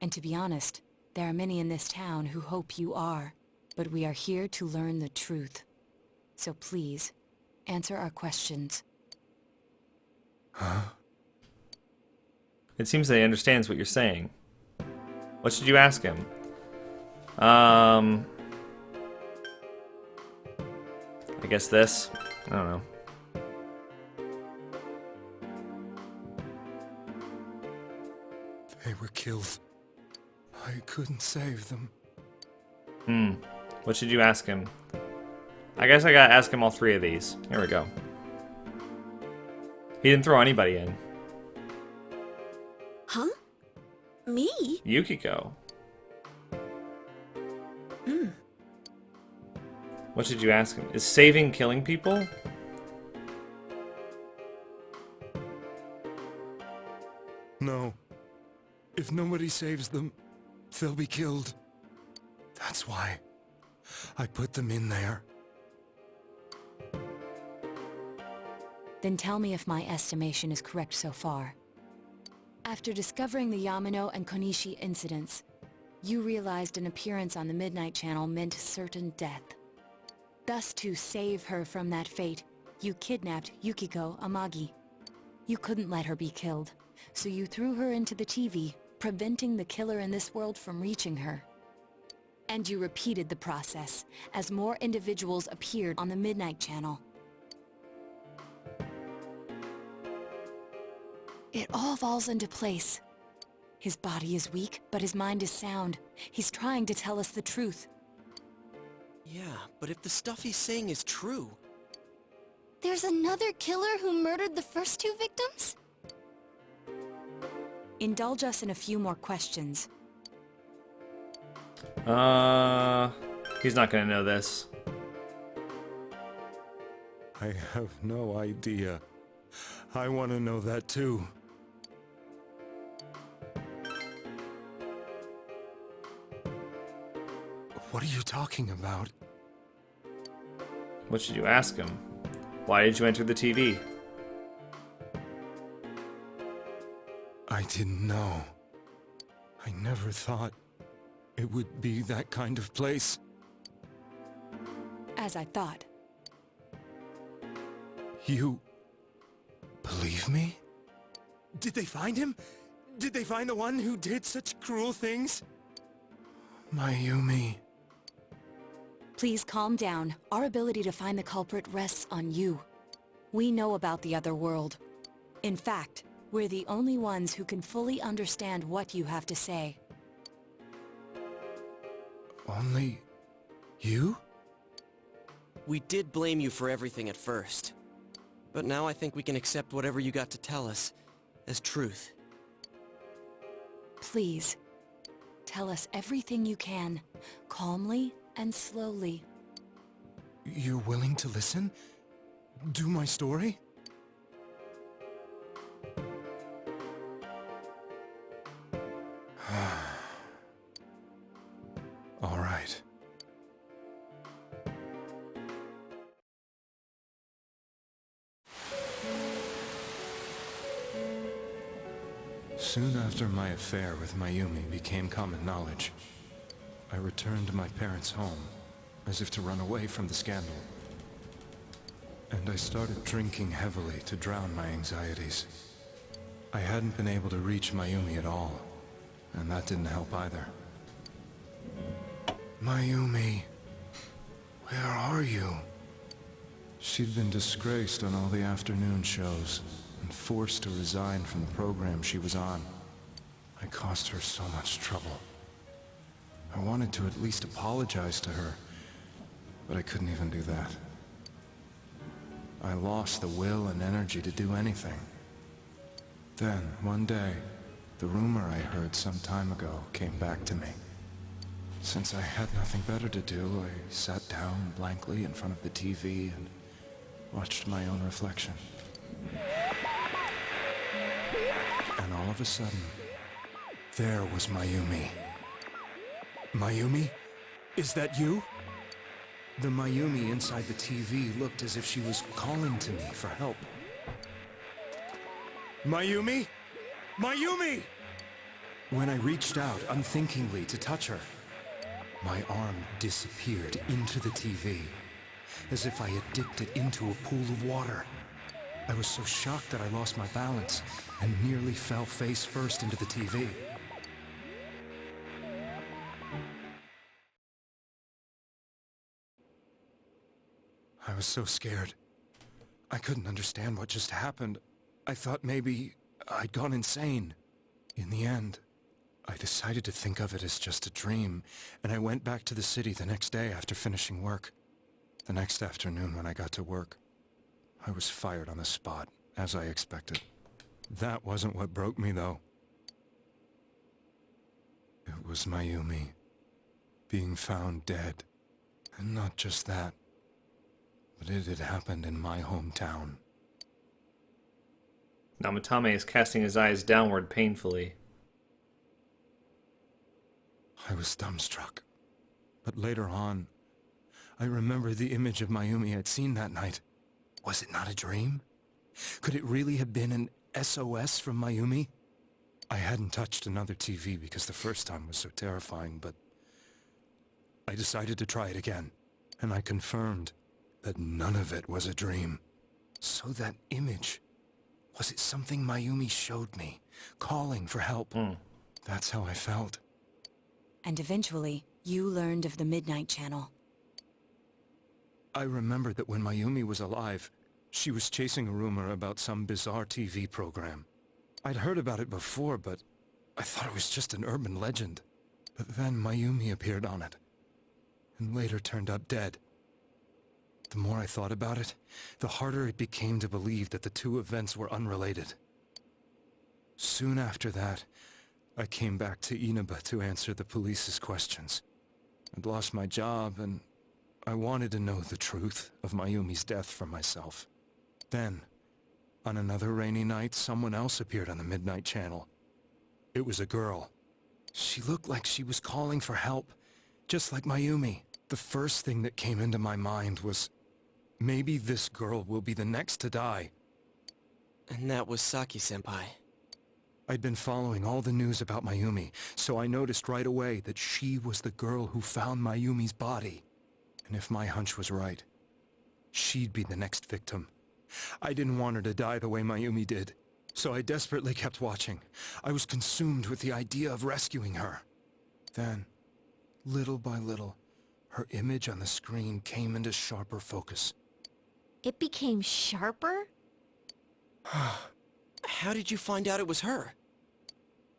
And to be honest, there are many in this town who hope you are. But we are here to learn the truth. So please, answer our questions. Huh? It seems that he understands what you're saying. What should you ask him? I guess this? I don't know. They were killed. I couldn't save them. What should you ask him? I guess I gotta ask him all three of these. Here we go. He didn't throw anybody in. Huh? Me? Yukiko. What should you ask him? Is saving killing people? No. If nobody saves them, they'll be killed. That's why I put them in there. Then tell me if my estimation is correct so far. After discovering the Yamano and Konishi incidents, you realized an appearance on the Midnight Channel meant certain death. Thus, to save her from that fate, you kidnapped Yukiko Amagi. You couldn't let her be killed, so you threw her into the TV, preventing the killer in this world from reaching her. And you repeated the process, as more individuals appeared on the Midnight Channel. It all falls into place. His body is weak, but his mind is sound. He's trying to tell us the truth. Yeah, but if the stuff he's saying is true... There's another killer who murdered the first two victims? Indulge us in a few more questions. He's not gonna know this. I have no idea. I want to know that too. What are you talking about? What should you ask him? Why did you enter the TV? I didn't know. I never thought it would be that kind of place. As I thought. You... believe me? Did they find him? Did they find the one who did such cruel things? Mayumi... Please calm down. Our ability to find the culprit rests on you. We know about the other world. In fact, we're the only ones who can fully understand what you have to say. Only... you? We did blame you for everything at first. But now I think we can accept whatever you got to tell us as truth. Please, tell us everything you can, calmly and slowly. You're willing to listen? Do my story? All right. Soon after my affair with Mayumi became common knowledge, I returned to my parents' home, as if to run away from the scandal. And I started drinking heavily to drown my anxieties. I hadn't been able to reach Mayumi at all, and that didn't help either. Mayumi, where are you? She'd been disgraced on all the afternoon shows, and forced to resign from the program she was on. I caused her so much trouble. I wanted to at least apologize to her, but I couldn't even do that. I lost the will and energy to do anything. Then, one day, the rumor I heard some time ago came back to me. Since I had nothing better to do, I sat down blankly in front of the TV and watched my own reflection. And all of a sudden, there was Mayumi. Mayumi? Is that you? The Mayumi inside the TV looked as if she was calling to me for help. Mayumi? Mayumi! When I reached out unthinkingly to touch her, my arm disappeared into the TV, as if I had dipped it into a pool of water. I was so shocked that I lost my balance and nearly fell face first into the TV. I was so scared. I couldn't understand what just happened. I thought maybe I'd gone insane. In the end, I decided to think of it as just a dream, and I went back to the city the next day after finishing work. The next afternoon when I got to work, I was fired on the spot, as I expected. That wasn't what broke me, though. It was Mayumi being found dead. And not just that, but it had happened in my hometown. Namatame is casting his eyes downward painfully. I was dumbstruck. But later on, I remembered the image of Mayumi I'd seen that night. Was it not a dream? Could it really have been an SOS from Mayumi? I hadn't touched another TV because the first time was so terrifying, but I decided to try it again, and I confirmed that none of it was a dream. So that image, was it something Mayumi showed me, calling for help? That's how I felt. And eventually, you learned of the Midnight Channel. I remembered that when Mayumi was alive, she was chasing a rumor about some bizarre TV program. I'd heard about it before, but I thought it was just an urban legend. But then Mayumi appeared on it, and later turned up dead. The more I thought about it, the harder it became to believe that the two events were unrelated. Soon after that, I came back to Inaba to answer the police's questions. I'd lost my job, and I wanted to know the truth of Mayumi's death for myself. Then, on another rainy night, someone else appeared on the Midnight Channel. It was a girl. She looked like she was calling for help, just like Mayumi. The first thing that came into my mind was, maybe this girl will be the next to die. And that was Saki-senpai. I'd been following all the news about Mayumi, so I noticed right away that she was the girl who found Mayumi's body. And if my hunch was right, she'd be the next victim. I didn't want her to die the way Mayumi did, so I desperately kept watching. I was consumed with the idea of rescuing her. Then, little by little, her image on the screen came into sharper focus. It became sharper? How did you find out it was her?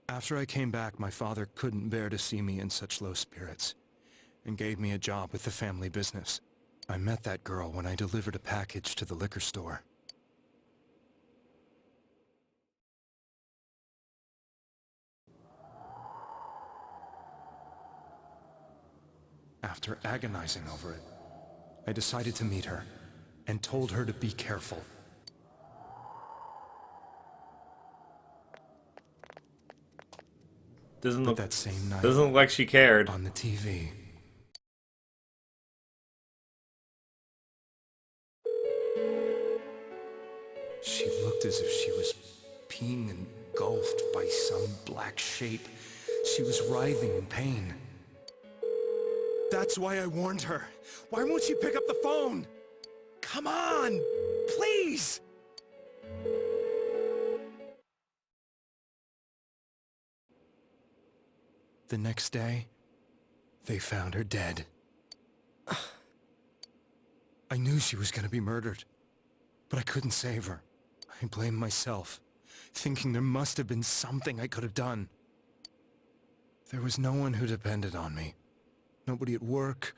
After I came back, my father couldn't bear to see me in such low spirits, and gave me a job with the family business. I met that girl when I delivered a package to the liquor store. After agonizing over it, I decided to meet her, and told her to be careful. Doesn't But look that same night, doesn't look like she cared. on the TV, she looked as if she was peeing and engulfed by some black shape. She was writhing in pain. That's why I warned her. Why won't she pick up the phone? Come on! Please! The next day, they found her dead. I knew she was gonna be murdered, but I couldn't save her. I blamed myself, thinking there must have been something I could have done. There was no one who depended on me. Nobody at work,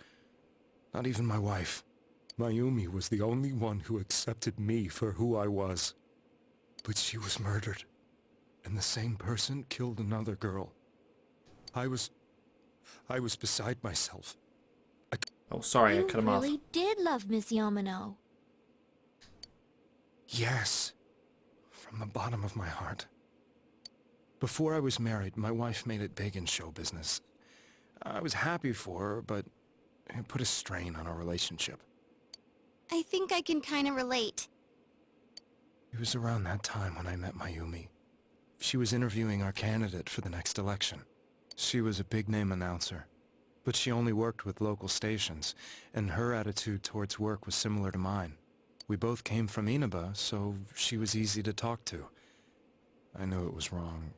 not even my wife. Mayumi was the only one who accepted me for who I was. But she was murdered, and the same person killed another girl. I was beside myself. Oh, sorry, I cut him off. You really did love Miss Yamano. Yes, from the bottom of my heart. Before I was married, my wife made it big in show business. I was happy for her, but it put a strain on our relationship. I think I can kind of relate. It was around that time when I met Mayumi. She was interviewing our candidate for the next election. She was a big-name announcer, but she only worked with local stations, and her attitude towards work was similar to mine. We both came from Inaba, so she was easy to talk to. I knew it was wrong,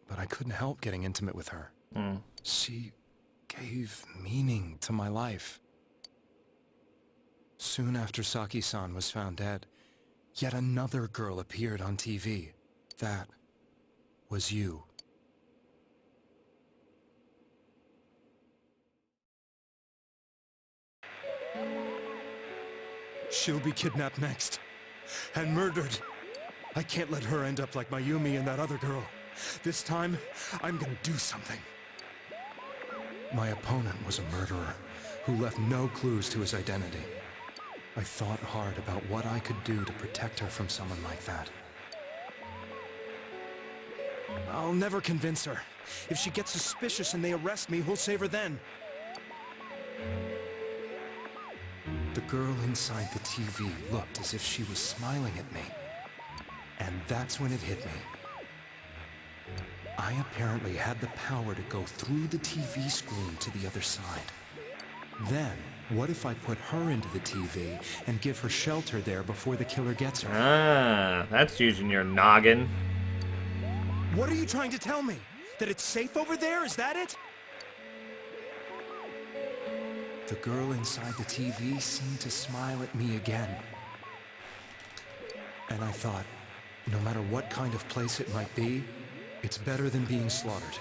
but I couldn't help getting intimate with her. She gave meaning to my life. Soon after Saki-san was found dead, yet another girl appeared on TV. That was you. She'll be kidnapped next, and murdered. I can't let her end up like Mayumi and that other girl. This time, I'm gonna do something. My opponent was a murderer who left no clues to his identity. I thought hard about what I could do to protect her from someone like that. I'll never convince her. If she gets suspicious and they arrest me, who'll save her then? The girl inside the TV looked as if she was smiling at me. And that's when it hit me. I apparently had the power to go through the TV screen to the other side. Then, what if I put her into the TV and give her shelter there before the killer gets her? Ah, that's using your noggin. What are you trying to tell me? That it's safe over there? Is that it? The girl inside the TV seemed to smile at me again. And I thought, no matter what kind of place it might be, it's better than being slaughtered.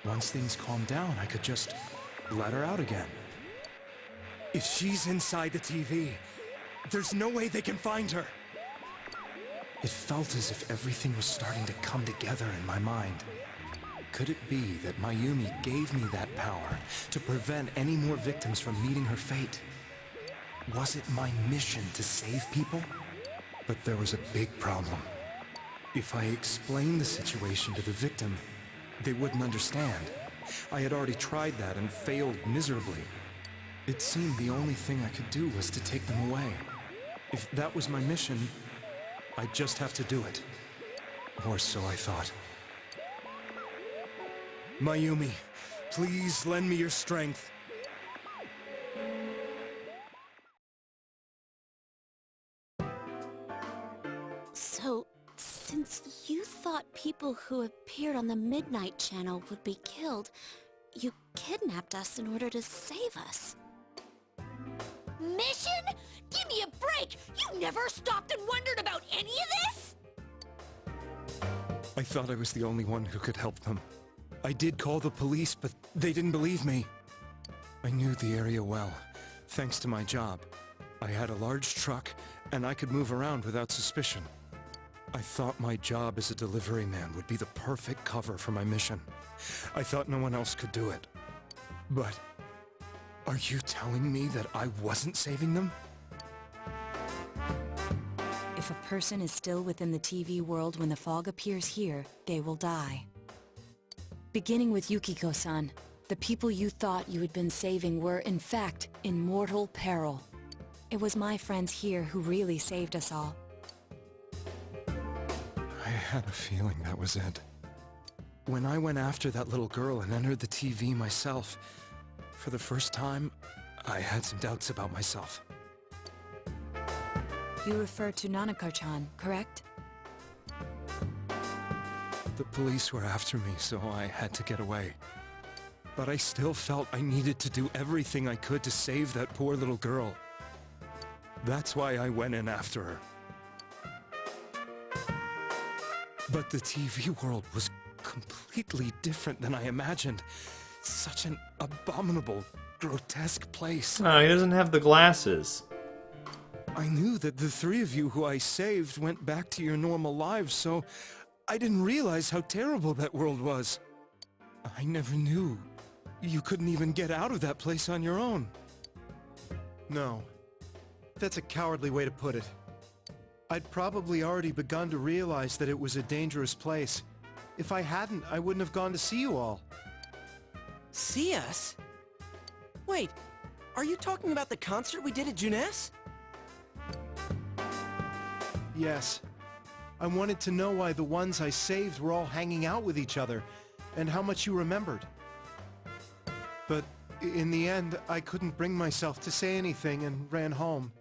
Once things calmed down, I could just let her out again. If she's inside the TV, there's no way they can find her. It felt as if everything was starting to come together in my mind. Could it be that Mayumi gave me that power to prevent any more victims from meeting her fate? Was it my mission to save people? But there was a big problem. If I explained the situation to the victim, they wouldn't understand. I had already tried that and failed miserably. It seemed the only thing I could do was to take them away. If that was my mission, I'd just have to do it. Or so I thought. Mayumi, please lend me your strength. So, since you thought people who appeared on the Midnight Channel would be killed, you kidnapped us in order to save us. Mission? Give me a break! You never stopped and wondered about any of this? I thought I was the only one who could help them. I did call the police, but they didn't believe me. I knew the area well, thanks to my job. I had a large truck, and I could move around without suspicion. I thought my job as a delivery man would be the perfect cover for my mission. I thought no one else could do it. But are you telling me that I wasn't saving them? If a person is still within the TV world when the fog appears here, they will die. Beginning with Yukiko-san, the people you thought you had been saving were, in fact, in mortal peril. It was my friends here who really saved us all. I had a feeling that was it. When I went after that little girl and entered the TV myself, for the first time, I had some doubts about myself. You refer to Nanako-chan, correct? The police were after me, so I had to get away. But I still felt I needed to do everything I could to save that poor little girl. That's why I went in after her. But the TV world was completely different than I imagined. Such an abominable, grotesque place. Oh, he doesn't have the glasses. I knew that the three of you who I saved went back to your normal lives, so I didn't realize how terrible that world was. I never knew. You couldn't even get out of that place on your own. No. That's a cowardly way to put it. I'd probably already begun to realize that it was a dangerous place. If I hadn't, I wouldn't have gone to see you all. See us? Wait, are you talking about the concert we did at Juness? Yes. I wanted to know why the ones I saved were all hanging out with each other, and how much you remembered. But in the end, I couldn't bring myself to say anything and ran home.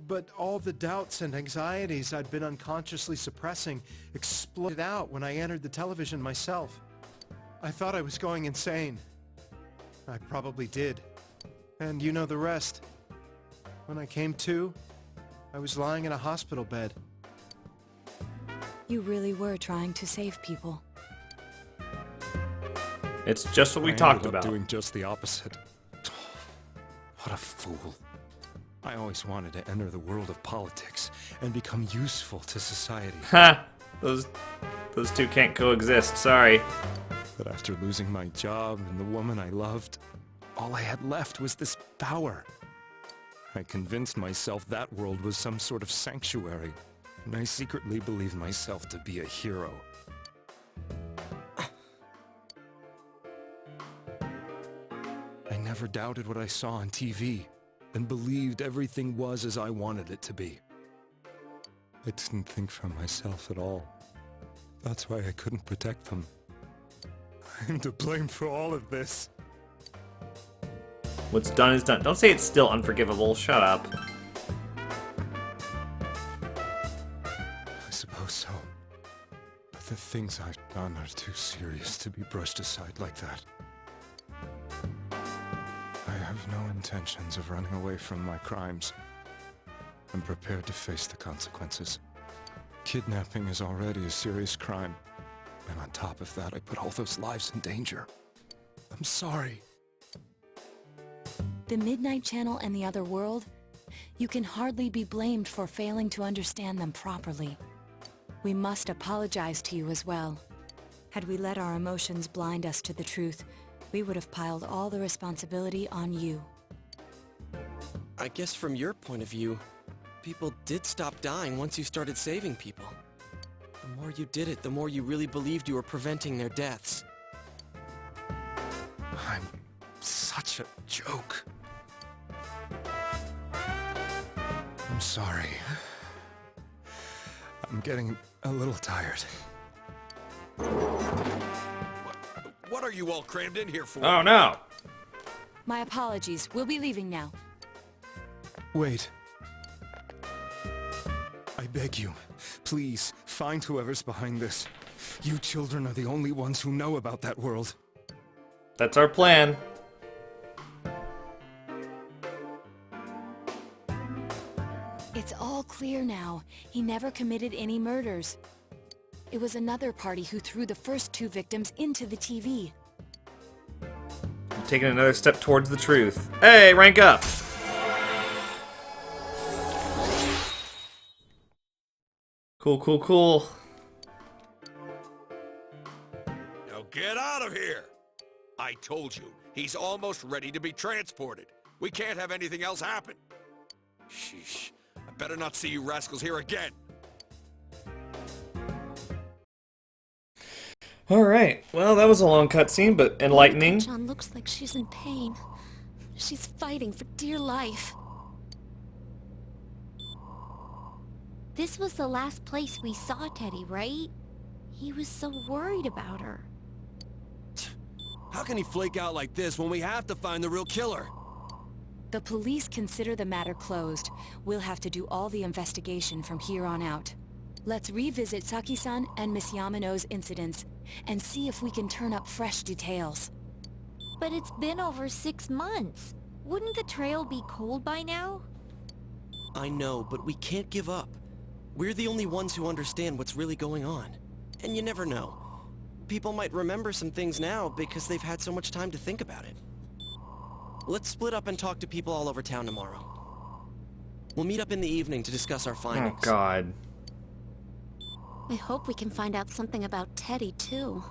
But all the doubts and anxieties I'd been unconsciously suppressing exploded out when I entered the television myself. I thought I was going insane. I probably did. And you know the rest. When I came to, I was lying in a hospital bed. You really were trying to save people. It's just what we I talked ended up about. doing just the opposite. What a fool. I always wanted to enter the world of politics and become useful to society. Ha! Those two can't coexist, sorry. But after losing my job and the woman I loved, all I had left was this power. I convinced myself that world was some sort of sanctuary, and I secretly believed myself to be a hero. I never doubted what I saw on TV, and believed everything was as I wanted it to be. I didn't think for myself at all. That's why I couldn't protect them. I'm to blame for all of this. What's done is done. Don't say it's still unforgivable. Shut up. I suppose so. But the things I've done are too serious to be brushed aside like that. I have no intentions of running away from my crimes. I'm prepared to face the consequences. Kidnapping is already a serious crime. And on top of that, I put all those lives in danger. I'm sorry. The Midnight Channel and the other world, you can hardly be blamed for failing to understand them properly. We must apologize to you as well. Had we let our emotions blind us to the truth, we would have piled all the responsibility on you. I guess from your point of view, people did stop dying once you started saving people. The more you did it, the more you really believed you were preventing their deaths. I'm such a joke. I'm sorry. I'm getting a little tired. What are you all crammed in here for? Oh no! My apologies. We'll be leaving now. Wait. I beg you, please, find whoever's behind this. You children are the only ones who know about that world. That's our plan. It's all clear now. He never committed any murders. It was another party who threw the first two victims into the TV. Taking another step towards the truth. Hey, rank up! Cool, cool, cool. Now get out of here! I told you, he's almost ready to be transported. We can't have anything else happen. Sheesh. I better not see you rascals here again. Alright, well, that was a long cutscene, but enlightening. John looks like she's in pain. She's fighting for dear life. This was the last place we saw Teddy, right? He was so worried about her. How can he flake out like this when we have to find the real killer? The police consider the matter closed. We'll have to do all the investigation from here on out. Let's revisit Saki-san and Miss Yamano's incidents and see if we can turn up fresh details. But it's been over 6 months. Wouldn't the trail be cold by now? I know, but we can't give up. We're the only ones who understand what's really going on. And you never know. People might remember some things now because they've had so much time to think about it. Let's split up and talk to people all over town tomorrow. We'll meet up in the evening to discuss our findings. Oh, God. I hope we can find out something about Teddy, too.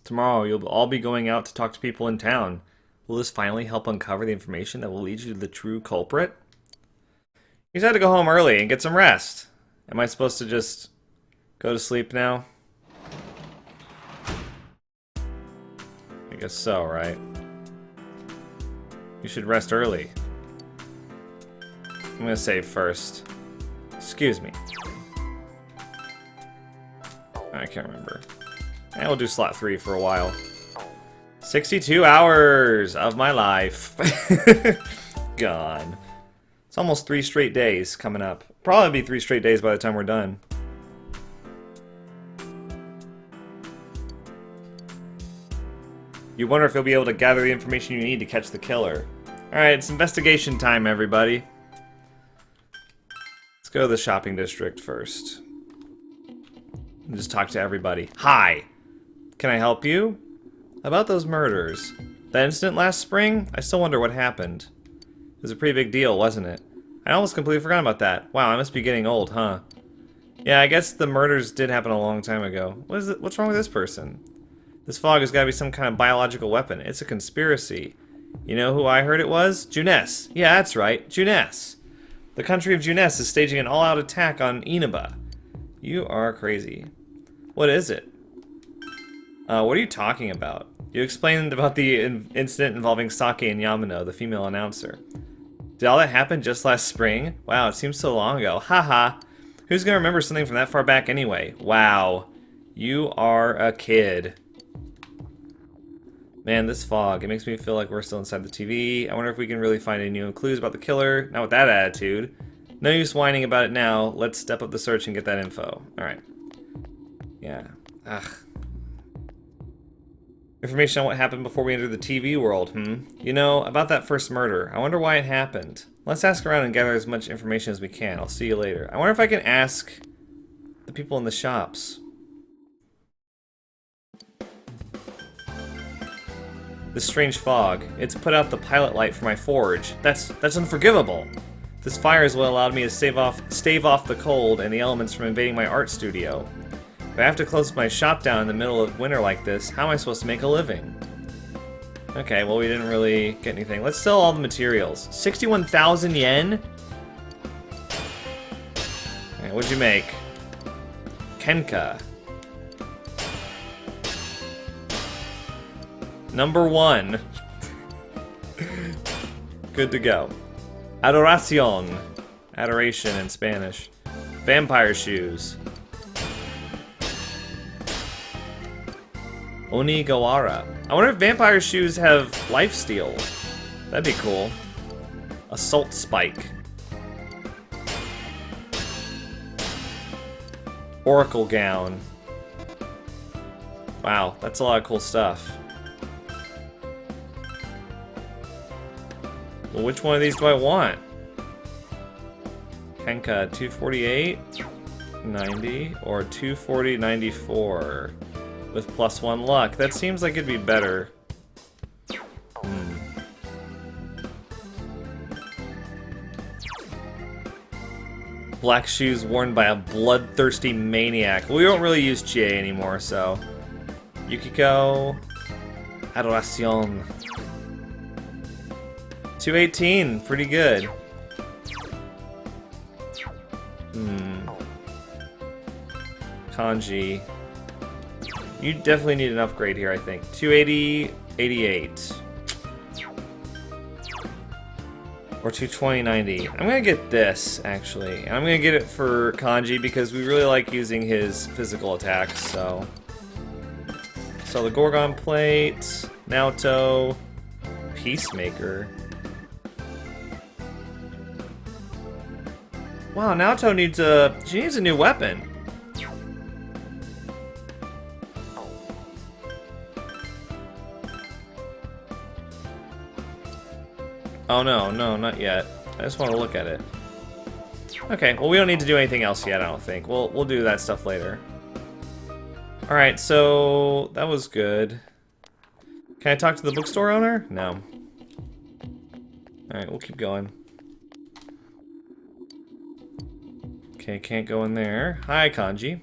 Tomorrow, you'll all be going out to talk to people in town. Will this finally help uncover the information that will lead you to the true culprit? You just had to go home early and get some rest. Am I supposed to just go to sleep now? I guess so, right? You should rest early. I'm gonna save first. Excuse me. I can't remember. And we'll do slot 3 for a while. 62 hours of my life. Gone. It's almost 3 straight days coming up. Probably be 3 straight days by the time we're done. You wonder if you'll be able to gather the information you need to catch the killer. Alright, it's investigation time, everybody. Let's go to the shopping district first. And just talk to everybody. Hi! Can I help you? About those murders. That incident last spring? I still wonder what happened. It was a pretty big deal, wasn't it? I almost completely forgot about that. Wow, I must be getting old, huh? Yeah, I guess the murders did happen a long time ago. What's wrong with this person? This fog has got to be some kind of biological weapon. It's a conspiracy. You know who I heard it was? Juness. Yeah, that's right. Juness. The country of Juness is staging an all-out attack on Inaba. You are crazy. What is it? What are you talking about? You explained about the incident involving Saki and Yamano, the female announcer. Did all that happen just last spring? Wow, it seems so long ago. Haha. Who's gonna remember something from that far back anyway? Wow. You are a kid. Man, this fog, it makes me feel like we're still inside the TV. I wonder if we can really find any new clues about the killer. Not with that attitude. No use whining about it now. Let's step up the search and get that info. Alright. Yeah. Ugh. Information on what happened before we entered the TV world, You know, about that first murder. I wonder why it happened. Let's ask around and gather as much information as we can. I'll see you later. I wonder if I can ask the people in the shops. This strange fog. It's put out the pilot light for my forge. That's unforgivable. This fire is what allowed me to stave off the cold and the elements from invading my art studio. If I have to close my shop down in the middle of winter like this, how am I supposed to make a living? Okay, well we didn't really get anything. Let's sell all the materials. 61,000 yen? Okay, what'd you make? Kenka. Number 1. Good to go. Adoracion. Adoration in Spanish. Vampire shoes. Onigawara. I wonder if vampire shoes have lifesteal. That'd be cool. Assault spike. Oracle gown. Wow, that's a lot of cool stuff. Well, which one of these do I want? Kenka, 248, 90, or 240, 94 with +1 luck. That seems like it'd be better. Black shoes worn by a bloodthirsty maniac. We don't really use Chie anymore, so. Yukiko. Adoracion. 218, pretty good. Kanji. You definitely need an upgrade here, I think. 280, 88. Or 22090. I'm gonna get this, actually. And I'm gonna get it for Kanji because we really like using his physical attacks, so... So the Gorgon Plate, Naoto, Peacemaker. Wow, Naoto needs she needs a new weapon. Oh no, not yet. I just want to look at it. Okay, well we don't need to do anything else yet, I don't think. We'll do that stuff later. Alright, so that was good. Can I talk to the bookstore owner? No. Alright, we'll keep going. Okay, can't go in there. Hi, Kanji.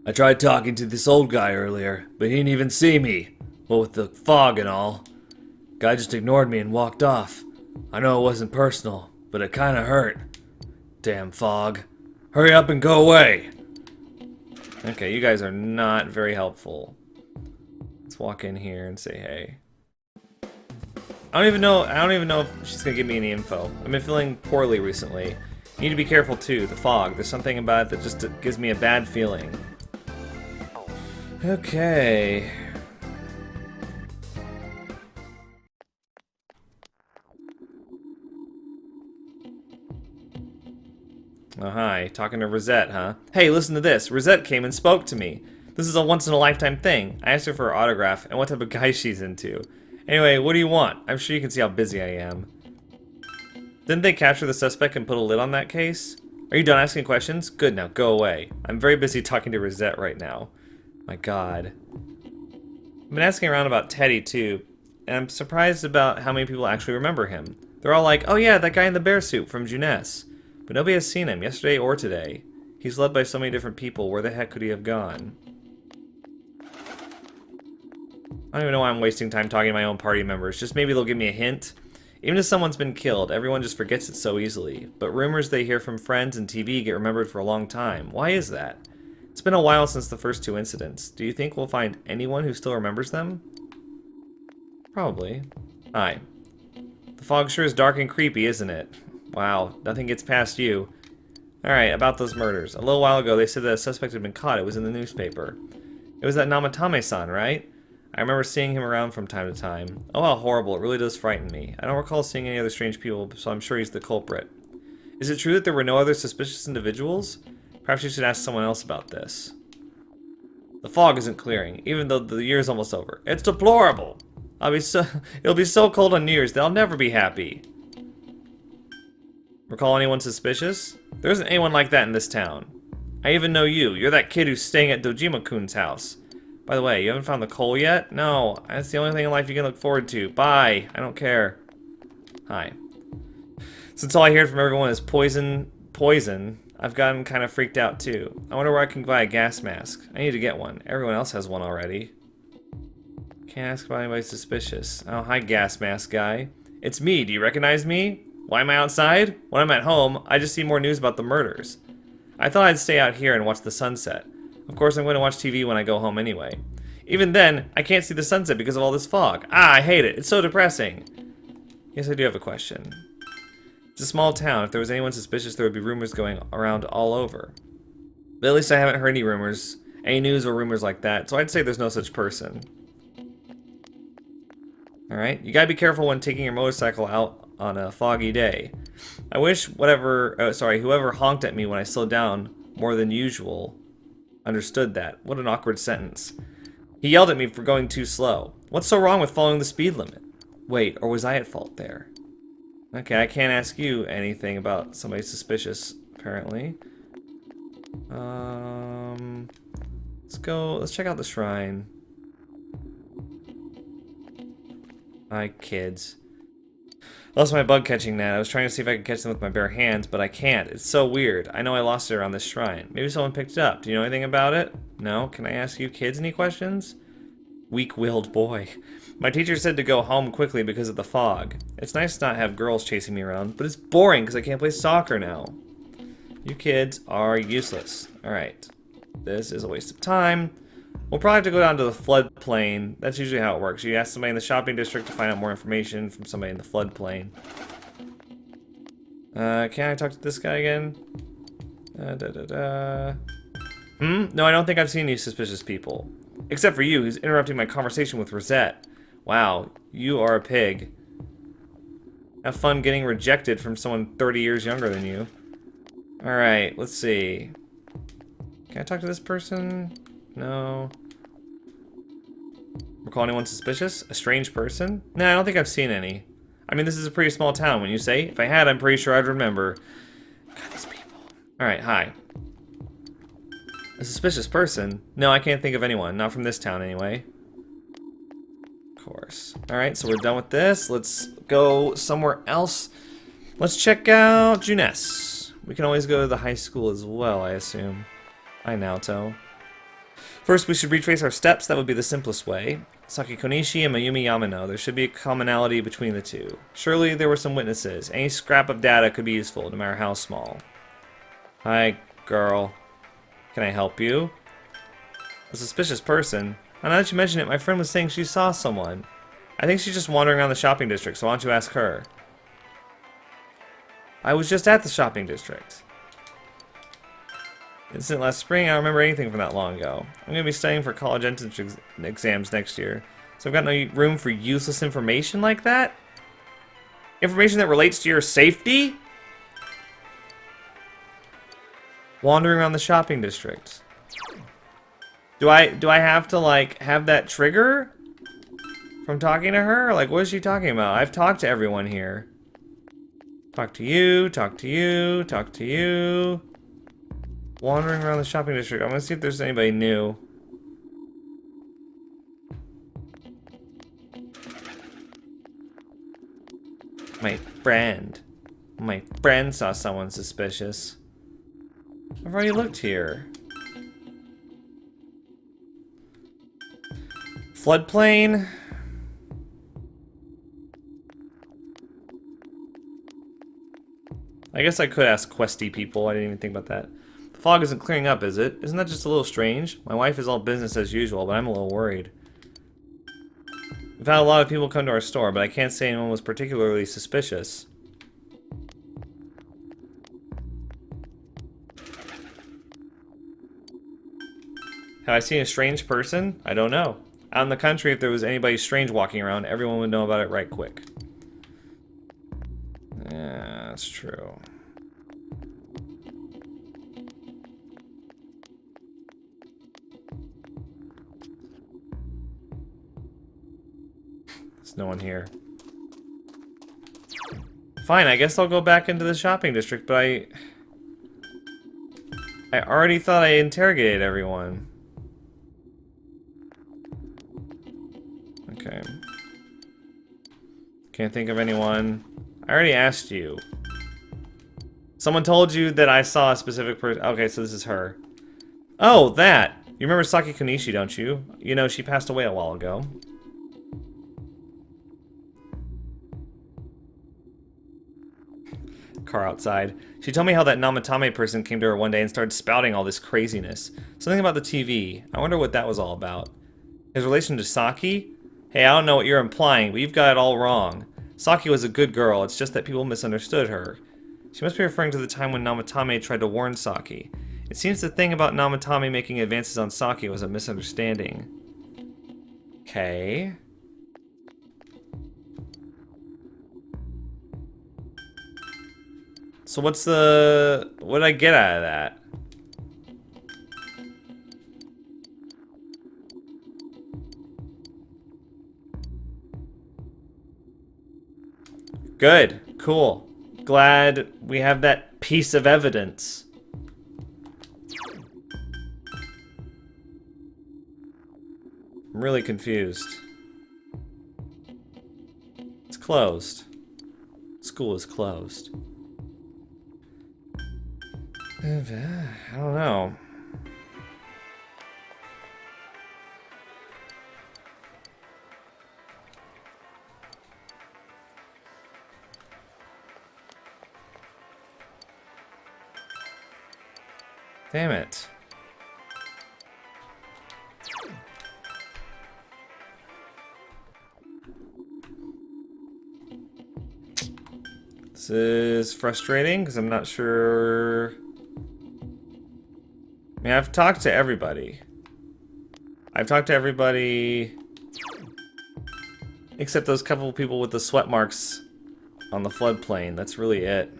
I tried talking to this old guy earlier, but he didn't even see me. Well, with the fog and all. Guy just ignored me and walked off. I know it wasn't personal, but it kinda hurt. Damn fog. Hurry up and go away! Okay, you guys are not very helpful. Let's walk in here and say hey. I don't even know if she's gonna give me any info. I've been feeling poorly recently. You need to be careful too, the fog. There's something about it that just gives me a bad feeling. Okay. Oh, hi. Talking to Rosette, huh? Hey, listen to this. Rosette came and spoke to me. This is a once-in-a-lifetime thing. I asked her for her autograph and what type of guy she's into. Anyway, what do you want? I'm sure you can see how busy I am. Didn't they capture the suspect and put a lid on that case? Are you done asking questions? Good, now go away. I'm very busy talking to Rosette right now. My god. I've been asking around about Teddy, too, and I'm surprised about how many people actually remember him. They're all like, oh yeah, that guy in the bear suit from Juness. But nobody has seen him, yesterday or today. He's led by so many different people, where the heck could he have gone? I don't even know why I'm wasting time talking to my own party members, just maybe they'll give me a hint. Even if someone's been killed, everyone just forgets it so easily. But rumors they hear from friends and TV get remembered for a long time. Why is that? It's been a while since the first two incidents. Do you think we'll find anyone who still remembers them? Probably. Hi. The fog sure is dark and creepy, isn't it? Wow, nothing gets past you. Alright, about those murders. A little while ago, they said that a suspect had been caught. It was in the newspaper. It was that Namatame-san, right? I remember seeing him around from time to time. Oh, how horrible. It really does frighten me. I don't recall seeing any other strange people, so I'm sure he's the culprit. Is it true that there were no other suspicious individuals? Perhaps you should ask someone else about this. The fog isn't clearing, even though the year's almost over. It's deplorable! It'll be so cold on New Year's that I'll never be happy. Recall anyone suspicious? There isn't anyone like that in this town. I even know you. You're that kid who's staying at Dojima-kun's house. By the way, you haven't found the coal yet? No, that's the only thing in life you can look forward to. Bye. I don't care. Hi. Since all I hear from everyone is poison, I've gotten kind of freaked out too. I wonder where I can buy a gas mask. I need to get one. Everyone else has one already. Can't ask about anybody suspicious. Oh, hi gas mask guy. It's me. Do you recognize me? Why am I outside? When I'm at home, I just see more news about the murders. I thought I'd stay out here and watch the sunset. Of course, I'm going to watch TV when I go home anyway. Even then, I can't see the sunset because of all this fog. Ah, I hate it. It's so depressing. Yes, I do have a question. It's a small town. If there was anyone suspicious, there would be rumors going around all over. But at least I haven't heard any rumors, any news or rumors like that, so I'd say there's no such person. Alright, you gotta be careful when taking your motorcycle out on a foggy day. I wish whoever honked at me when I slowed down more than usual understood that. What an awkward sentence. He yelled at me for going too slow. What's so wrong with following the speed limit? Wait, or was I at fault there? Okay, I can't ask you anything about somebody suspicious, apparently. Let's check out the shrine. Hi, kids. I lost my bug catching net. I was trying to see if I could catch them with my bare hands, but I can't. It's so weird. I know I lost it around this shrine. Maybe someone picked it up. Do you know anything about it? No? Can I ask you kids any questions? Weak-willed boy. My teacher said to go home quickly because of the fog. It's nice to not have girls chasing me around, but it's boring because I can't play soccer now. You kids are useless. Alright. This is a waste of time. We'll probably have to go down to the floodplain. That's usually how it works. You ask somebody in the shopping district to find out more information from somebody in the floodplain. Can I talk to this guy again? No, I don't think I've seen any suspicious people. Except for you, who's interrupting my conversation with Rosette. Wow, you are a pig. Have fun getting rejected from someone 30 years younger than you. Alright, let's see. Can I talk to this person? No. Recall anyone suspicious? A strange person? No, I don't think I've seen any. I mean, this is a pretty small town, when you say. If I had, I'm pretty sure I'd remember. God, these people. Alright, hi. A suspicious person? No, I can't think of anyone. Not from this town, anyway. Of course. Alright, so we're done with this. Let's go somewhere else. Let's check out Juness. We can always go to the high school as well, I assume. Hi, Naoto. First, we should retrace our steps. That would be the simplest way. Saki Konishi and Mayumi Yamano. There should be a commonality between the two. Surely there were some witnesses. Any scrap of data could be useful, no matter how small. Hi, girl. Can I help you? A suspicious person? Now that you mention it, my friend was saying she saw someone. I think she's just wandering around the shopping district, so why don't you ask her? I was just at the shopping district. Incident last spring, I don't remember anything from that long ago. I'm going to be studying for college entrance exams next year, so I've got no room for useless information like that? Information that relates to your safety? Wandering around the shopping district. Do I have to, like, have that trigger from talking to her? Like, what is she talking about? I've talked to everyone here. Talk to you, talk to you, talk to you. Wandering around the shopping district. I'm gonna see if there's anybody new. My friend saw someone suspicious. I've already looked here. Floodplain? I guess I could ask questy people. I didn't even think about that. The fog isn't clearing up, is it? Isn't that just a little strange? My wife is all business as usual, but I'm a little worried. We've had a lot of people come to our store, but I can't say anyone was particularly suspicious. Have I seen a strange person? I don't know. Out in the country, if there was anybody strange walking around, everyone would know about it right quick. Yeah, that's true. There's no one here. Fine, I guess I'll go back into the shopping district, but I already thought I interrogated everyone. Okay. Can't think of anyone. I already asked you. Someone told you that I saw a specific person. Okay, so this is her. Oh, that! You remember Saki Konishi, don't you? You know, she passed away a while ago. Car outside. She told me how that Namatame person came to her one day and started spouting all this craziness. Something about the TV. I wonder what that was all about. His relation to Saki? Hey, I don't know what you're implying, but you've got it all wrong. Saki was a good girl, it's just that people misunderstood her. She must be referring to the time when Namatame tried to warn Saki. It seems the thing about Namatame making advances on Saki was a misunderstanding. Okay. So what did I get out of that? Good. Cool. Glad we have that piece of evidence. I'm really confused. It's closed. School is closed. I don't know. Damn it. This This is frustrating because I'm not sure. I mean, I've talked to everybody. I've talked to everybody except those couple of people with the sweat marks on the floodplain. That's really it.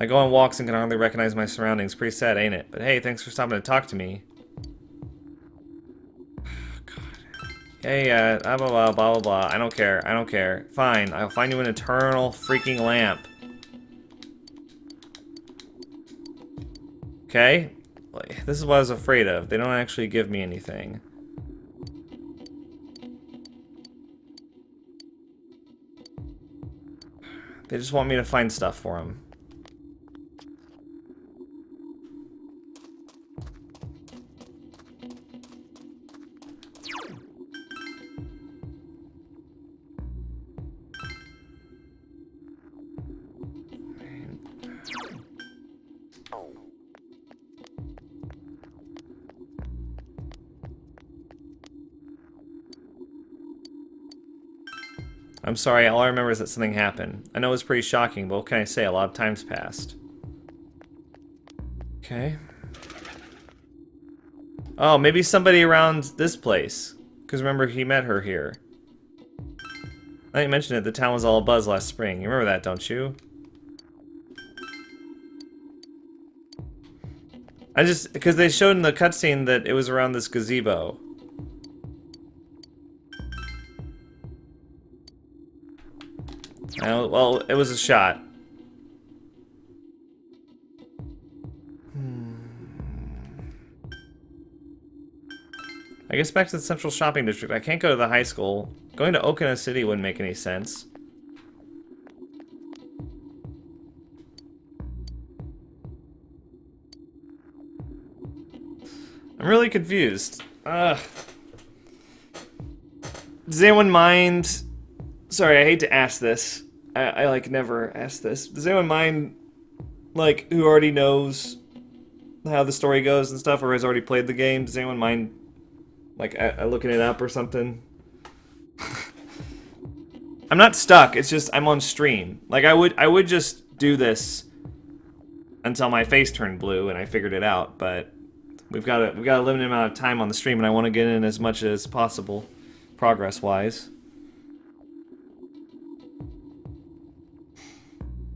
I go on walks and can hardly recognize my surroundings. Pretty sad, ain't it? But hey, thanks for stopping to talk to me. Hey, blah, blah, blah, blah, blah, blah. I don't care. I don't care. Fine. I'll find you an eternal freaking lamp. Okay? This is what I was afraid of. They don't actually give me anything. They just want me to find stuff for them. I'm sorry, all I remember is that something happened. I know it was pretty shocking, but what can I say? A lot of time's passed. Okay. Oh, maybe somebody around this place. Because remember, he met her here. I didn't mention it, the town was all abuzz last spring. You remember that, don't you? Because they showed in the cutscene that it was around this gazebo. Well, it was a shot. I guess back to the central shopping district. I can't go to the high school. Going to Okina City wouldn't make any sense. I'm really confused. Does anyone mind... Sorry, I hate to ask this. I like never ask this. Does anyone mind, like, who already knows how the story goes and stuff, or has already played the game? Does anyone mind, like, looking it up or something? I'm not stuck. It's just I'm on stream. Like, I would just do this until my face turned blue and I figured it out. But we've got a limited amount of time on the stream, and I want to get in as much as possible, progress-wise.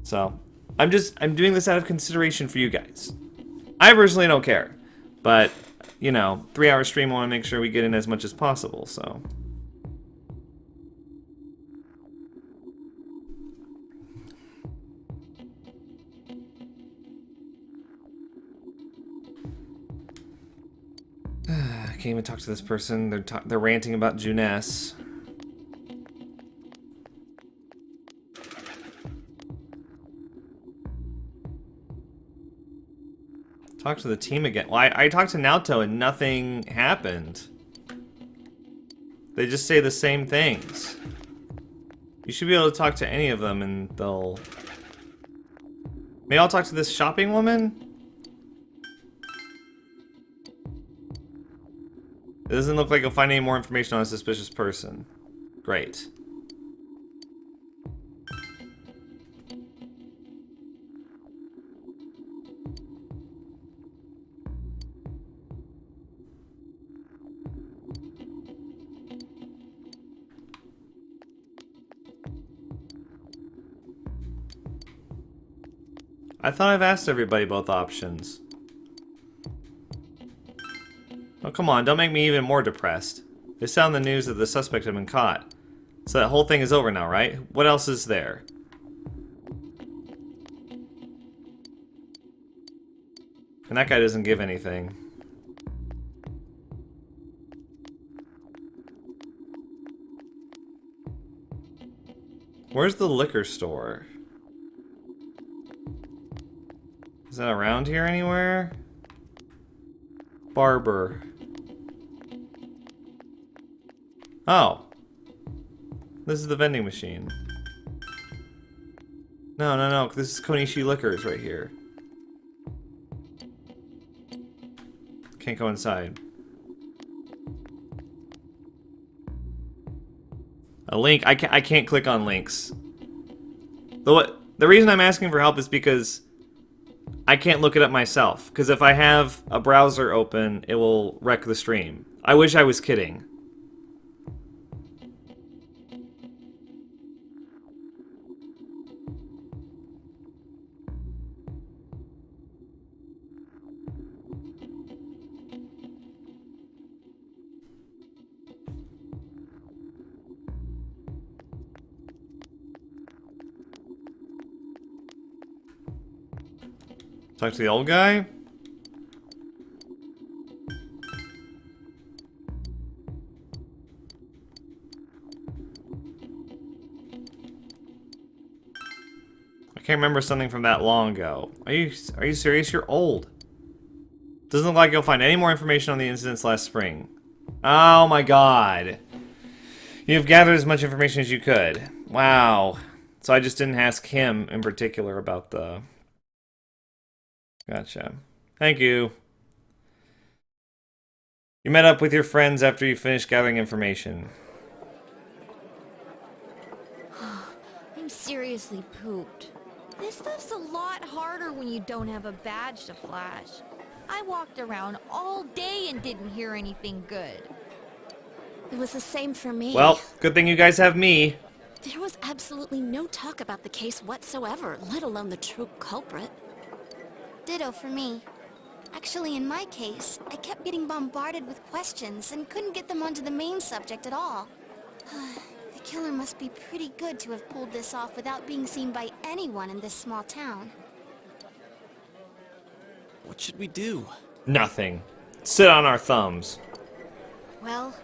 So, I'm doing this out of consideration for you guys. I personally don't care, but, you know, 3-hour stream, I want to make sure we get in as much as possible, so. I can't even talk to this person. They're ranting about Juness. Talk to the team again. Well, I talked to Naoto and nothing happened. They just say the same things. You should be able to talk to any of them and they'll... Maybe I'll talk to this shopping woman? It doesn't look like you'll find any more information on a suspicious person. Great. I thought I've asked everybody both options. Oh, come on, don't make me even more depressed. They sound the news that the suspect had been caught. So that whole thing is over now, right? What else is there? And that guy doesn't give anything. Where's the liquor store? Is that around here anywhere? Barber. Oh. This is the vending machine. No, no, no. This is Konishi Liquors right here. Can't go inside. A link? I can't click on links. The reason I'm asking for help is because I can't look it up myself. Because if I have a browser open, it will wreck the stream. I wish I was kidding. Talk to the old guy? I can't remember something from that long ago. Are you serious? You're old. Doesn't look like you'll find any more information on the incidents last spring. Oh my god. You've gathered as much information as you could. Wow. So I just didn't ask him in particular about the... Gotcha. Thank you. You met up with your friends after you finished gathering information. I'm seriously pooped. This stuff's a lot harder when you don't have a badge to flash. I walked around all day and didn't hear anything good. It was the same for me. Well, good thing you guys have me. There was absolutely no talk about the case whatsoever, let alone the true culprit. Ditto for me. Actually, in my case, I kept getting bombarded with questions and couldn't get them onto the main subject at all. The killer must be pretty good to have pulled this off without being seen by anyone in this small town. What should we do? Nothing. Sit on our thumbs. Well,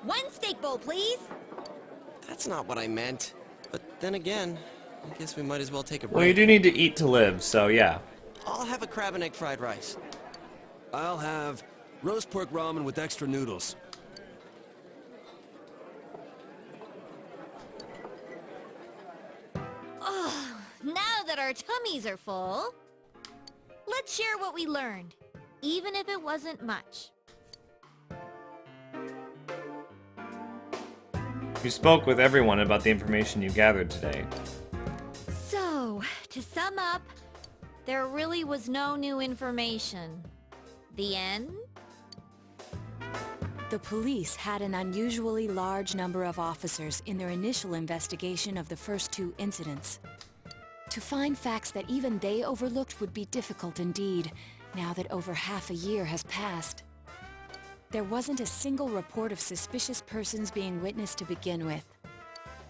one steak bowl, please. That's not what I meant. But then again, I guess we might as well take a break. Well, you do need to eat to live, so yeah. I'll have a crab and egg fried rice. I'll have roast pork ramen with extra noodles. Oh, now that our tummies are full, let's share what we learned, even if it wasn't much. You spoke with everyone about the information you gathered today. So, to sum up, there really was no new information. The end? The police had an unusually large number of officers in their initial investigation of the first two incidents. To find facts that even they overlooked would be difficult indeed, now that over half a year has passed. There wasn't a single report of suspicious persons being witnessed to begin with.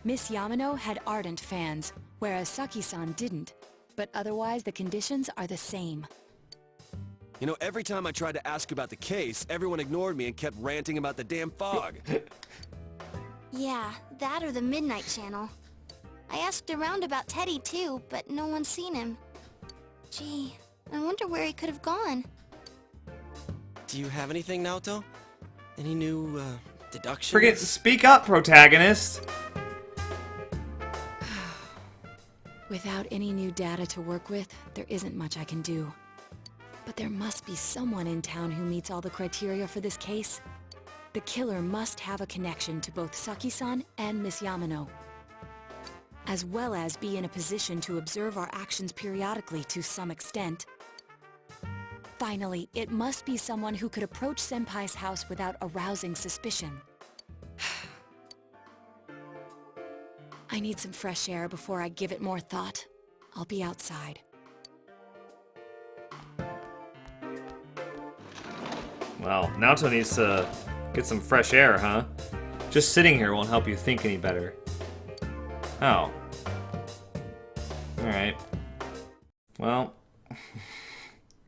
Miss Yamano had ardent fans, whereas Saki-san didn't, but otherwise the conditions are the same. You know, every time I tried to ask about the case, everyone ignored me and kept ranting about the damn fog. Yeah, that or the Midnight Channel. I asked around about Teddy too, but no one's seen him. Gee, I wonder where he could have gone. Do you have anything, Naoto? Any new, deductions? Forget, speak up, protagonist! Without any new data to work with, there isn't much I can do. But there must be someone in town who meets all the criteria for this case. The killer must have a connection to both Saki-san and Miss Yamano, as well as be in a position to observe our actions periodically to some extent. Finally, it must be someone who could approach Senpai's house without arousing suspicion. I need some fresh air before I give it more thought. I'll be outside. Well, Naoto needs to get some fresh air, huh? Just sitting here won't help you think any better. Oh. Alright. Well.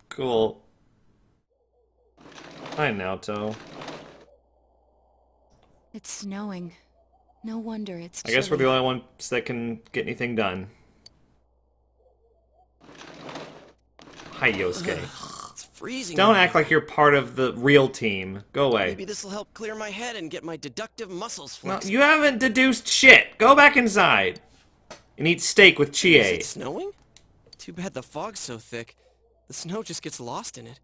Cool. Hi, Naoto. It's snowing. No wonder it's I guess we're the chilly. only ones that can get anything done. Hi, Yosuke. It's freezing. Don't out act here. like you're part of the real team. Go away. Maybe this will help clear my head and get my deductive muscles No, flexed. you haven't deduced shit. Go back inside and eat steak with Is Chie. it snowing? Too bad the fog's so thick. The snow just gets lost in it.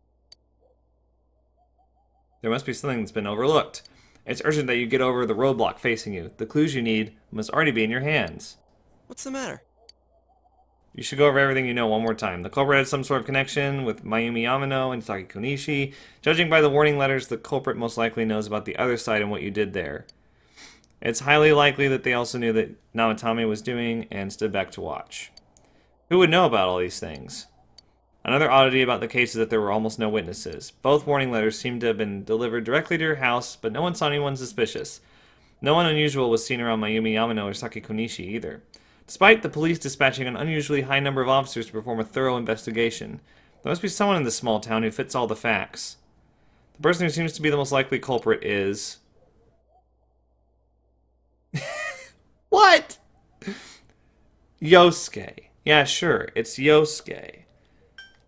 There must be something that's been overlooked. It's urgent that you get over the roadblock facing you. The clues you need must already be in your hands. What's the matter? You should go over everything you know one more time. The culprit had some sort of connection with Mayumi Yamano and Taki Konishi. Judging by the warning letters, the culprit most likely knows about the other side and what you did there. It's highly likely that they also knew that Namatame was doing and stood back to watch. Who would know about all these things? Another oddity about the case is that there were almost no witnesses. Both warning letters seemed to have been delivered directly to your house, but no one saw anyone suspicious. No one unusual was seen around Mayumi Yamano or Saki Konishi either. Despite the police dispatching an unusually high number of officers to perform a thorough investigation, there must be someone in this small town who fits all the facts. The person who seems to be the most likely culprit is... What? Yosuke. Yeah, sure, it's Yosuke.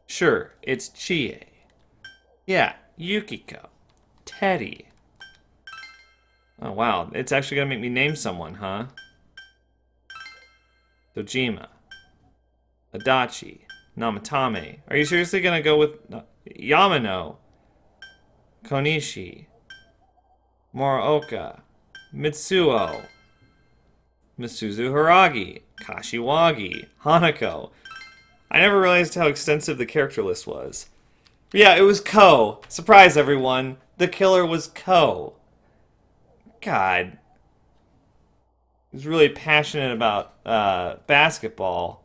Sure, it's Chie. Yeah, Yukiko. Teddy. Oh, wow, it's actually gonna make me name someone, huh? Dojima. Adachi. Namatame. Are you seriously gonna go with Yamano? Konishi. Muraoka. Mitsuo. Misuzu Haragi. Kashiwagi. Hanako. I never realized how extensive the character list was. But yeah, it was Ko. Surprise, everyone. The killer was Ko. God. He was really passionate about basketball.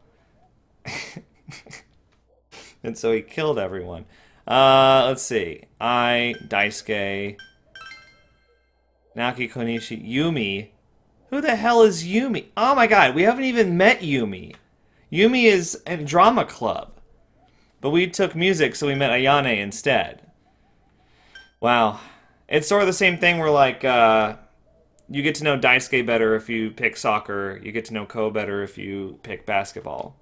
And so he killed everyone. Let's see. Daisuke. Naki Konishi. Yumi. Who the hell is Yumi? Oh my god, we haven't even met Yumi. Yumi is in drama club. But we took music, so we met Ayane instead. Wow. It's sort of the same thing where, like, you get to know Daisuke better if you pick soccer. You get to know Ko better if you pick basketball.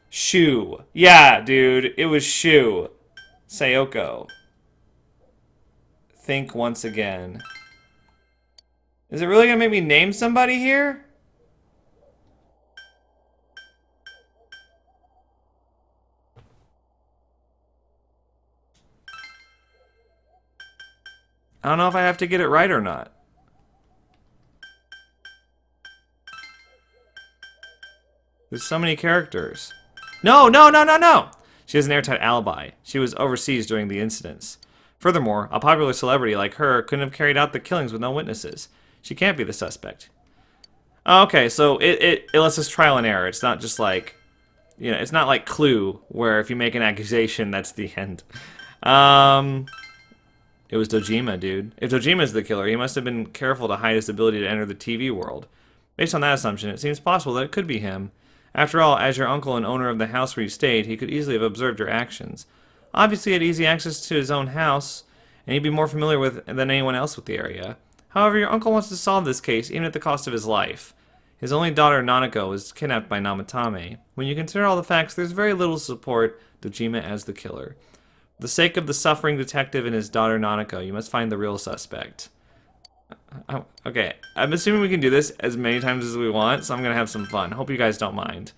Shu. Yeah, dude. It was Shu. Sayoko. Think once again. Is it really gonna make me name somebody here? I don't know if I have to get it right or not. There's so many characters. No, no, no, no, no! She has an airtight alibi. She was overseas during the incidents. Furthermore, a popular celebrity like her couldn't have carried out the killings with no witnesses. She can't be the suspect. Okay, so it lets us trial and error. It's not just like, you know, it's not like Clue, where if you make an accusation, that's the end. It was Dojima, dude. If Dojima is the killer, he must have been careful to hide his ability to enter the TV world. Based on that assumption, it seems possible that it could be him. After all, as your uncle and owner of the house where you stayed, he could easily have observed your actions. Obviously, he had easy access to his own house, and he'd be more familiar with than anyone else with the area. However, your uncle wants to solve this case, even at the cost of his life. His only daughter, Nanako, was kidnapped by Namatame. When you consider all the facts, there's very little to support Dojima as the killer. For the sake of the suffering detective and his daughter, Nanako, you must find the real suspect. Okay, I'm assuming we can do this as many times as we want, so I'm gonna have some fun. Hope you guys don't mind.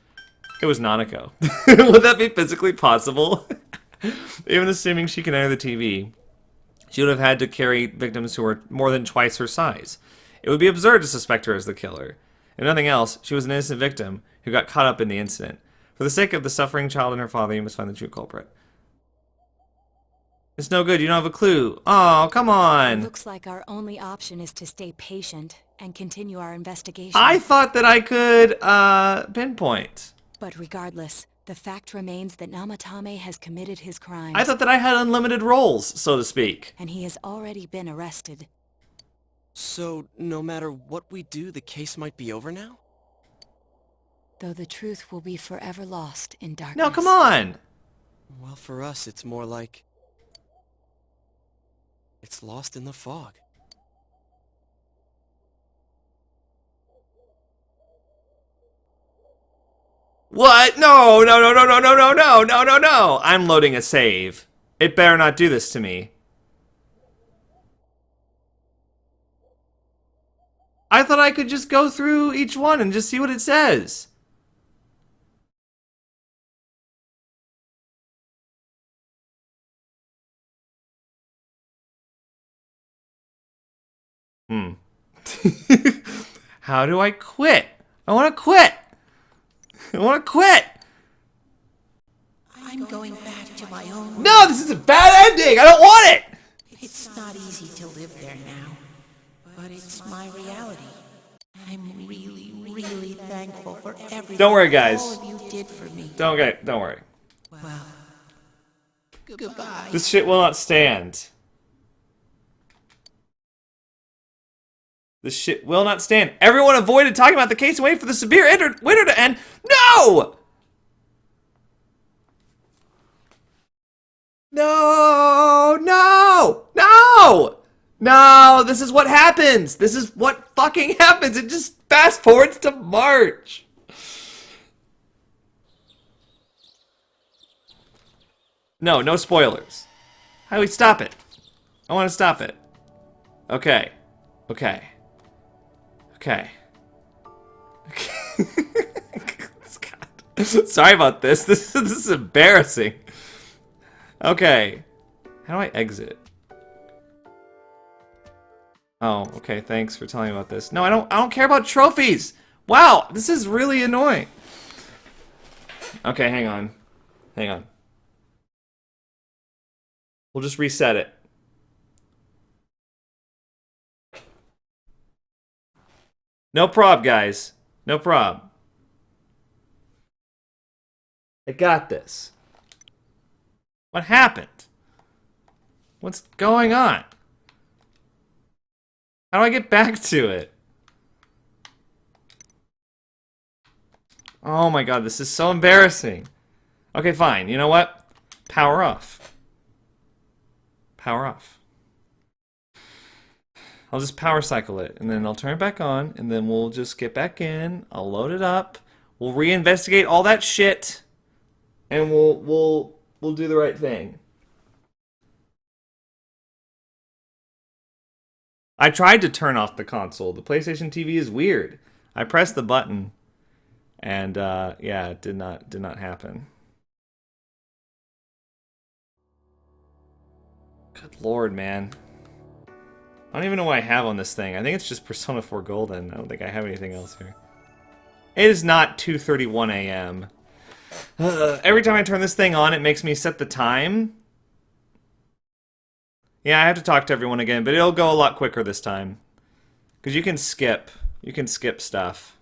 It was Nanako. Would that be physically possible? Even assuming she can enter the TV, she would have had to carry victims who were more than twice her size. It would be absurd to suspect her as the killer. If nothing else, she was an innocent victim who got caught up in the incident. For the sake of the suffering child and her father, you must find the true culprit. It's no good, you don't have a clue. Oh, come on! Looks like our only option is to stay patient and continue our investigation. I thought that I could, pinpoint. But regardless, the fact remains that Namatame has committed his crimes. I thought that I had unlimited roles, so to speak. And he has already been arrested. So, no matter what we do, the case might be over now? Though the truth will be forever lost in darkness. No, come on! Well, for us, it's more like... it's lost in the fog. What? No, no, no, no, no, no, no, no, no, no, no! I'm loading a save. It better not do this to me. I thought I could just go through each one and just see what it says. How do I quit? I want to quit. I want to quit. I'm going back to my own. No, this is a bad ending. I don't want it. It's not easy to live there now, but it's my reality. I'm really, really thankful for everything Don't worry, guys. all of you did for me. Don't worry. Well, goodbye. This shit will not stand. This shit will not stand. Everyone avoided talking about the case and waited for the severe winter to end. No! No! No! No! No! This is what happens. This is what fucking happens. It just fast forwards to March. No, no spoilers. How do we stop it? I want to stop it. Okay. Okay. Okay. God. Sorry about this. This is embarrassing. Okay. How do I exit? Oh, okay. Thanks for telling me about this. No, I don't care about trophies. Wow, this is really annoying. Okay, hang on. Hang on. We'll just reset it. No prob, guys. No prob. I got this. What happened? What's going on? How do I get back to it? Oh my god, this is so embarrassing. Okay, fine. You know what? Power off. Power off. I'll just power cycle it, and then I'll turn it back on, and then we'll just get back in. I'll load it up. We'll reinvestigate all that shit, and we'll do the right thing. I tried to turn off the console. The PlayStation TV is weird. I pressed the button, and yeah, it did not happen. Good lord, man. I don't even know what I have on this thing. I think it's just Persona 4 Golden. I don't think I have anything else here. It is not 2:31 a.m. Every time I turn this thing on, it makes me set the time. Yeah, I have to talk to everyone again, but it'll go a lot quicker this time. Because you can skip. You can skip stuff.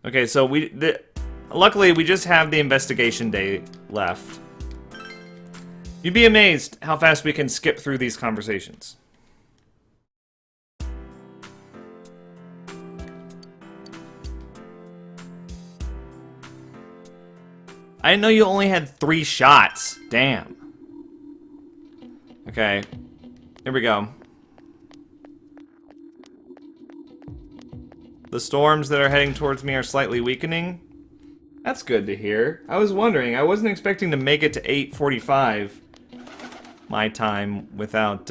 Okay, so luckily we just have the investigation day left. You'd be amazed how fast we can skip through these conversations. I didn't know you only had 3 shots. Damn. Okay. Here we go. The storms that are heading towards me are slightly weakening. That's good to hear. I was wondering. I wasn't expecting to make it to 8:45 my time without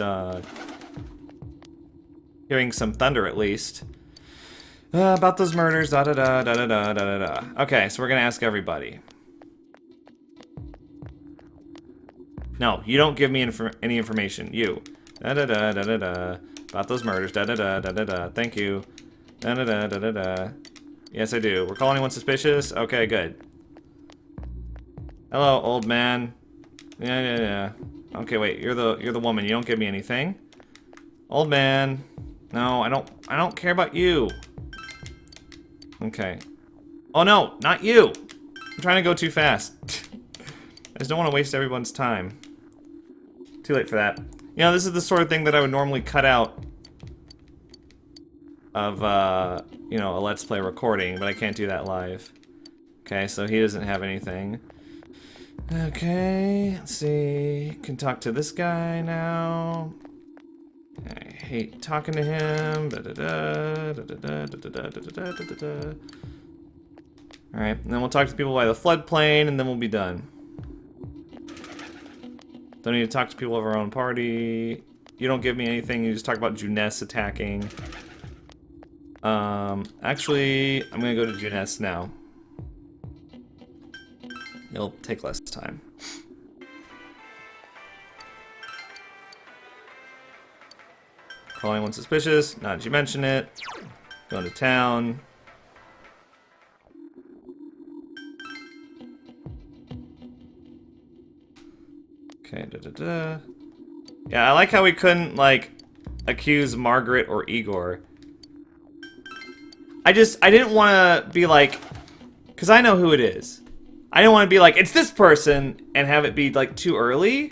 hearing some thunder at least. About those murders. Da da da da da da da da. Okay, so we're gonna ask everybody. No, you don't give me any information. You. Da da da da da da. About those murders. Da da da da da da. Thank you. Da da da da da da. Yes, I do. Recall anyone suspicious? Okay, good. Hello, old man. Yeah. Okay, wait. You're the woman. You don't give me anything. Old man. No, I don't care about you. Okay. Oh no, not you. I'm trying to go too fast. I just don't want to waste everyone's time. Too late for that. You know, this is the sort of thing that I would normally cut out of, you know, a Let's Play recording, but I can't do that live. Okay, so he doesn't have anything. Okay, let's see. Can talk to this guy now. I hate talking to him. Alright, and then we'll talk to people by the floodplain, and then we'll be done. Don't need to talk to people of our own party. You don't give me anything. You just talk about Juness attacking. Actually, I'm gonna go to Juness now. It'll take less time. Call anyone suspicious. Not that you mention it. Going to town. Okay, Yeah, I like how we couldn't, like, accuse Margaret or Igor. I didn't want to be like, because I know who it is. I didn't want to be like, it's this person, and have it be, like, too early.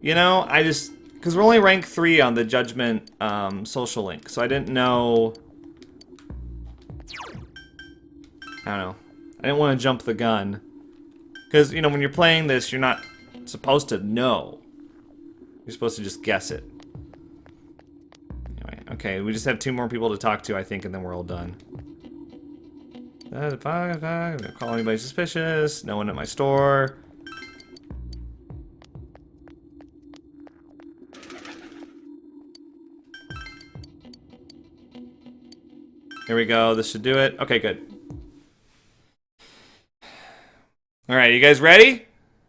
You know, because we're only rank 3 on the Judgment social link, so I didn't know. I don't know. I didn't want to jump the gun. Because, you know, when you're playing this, you're not supposed to know. You're supposed to just guess it. Anyway, okay, we just have 2 more people to talk to, I think, and then we're all done. Call anybody suspicious. No one at my store. Here we go. This should do it. Okay, good. Alright, you guys ready?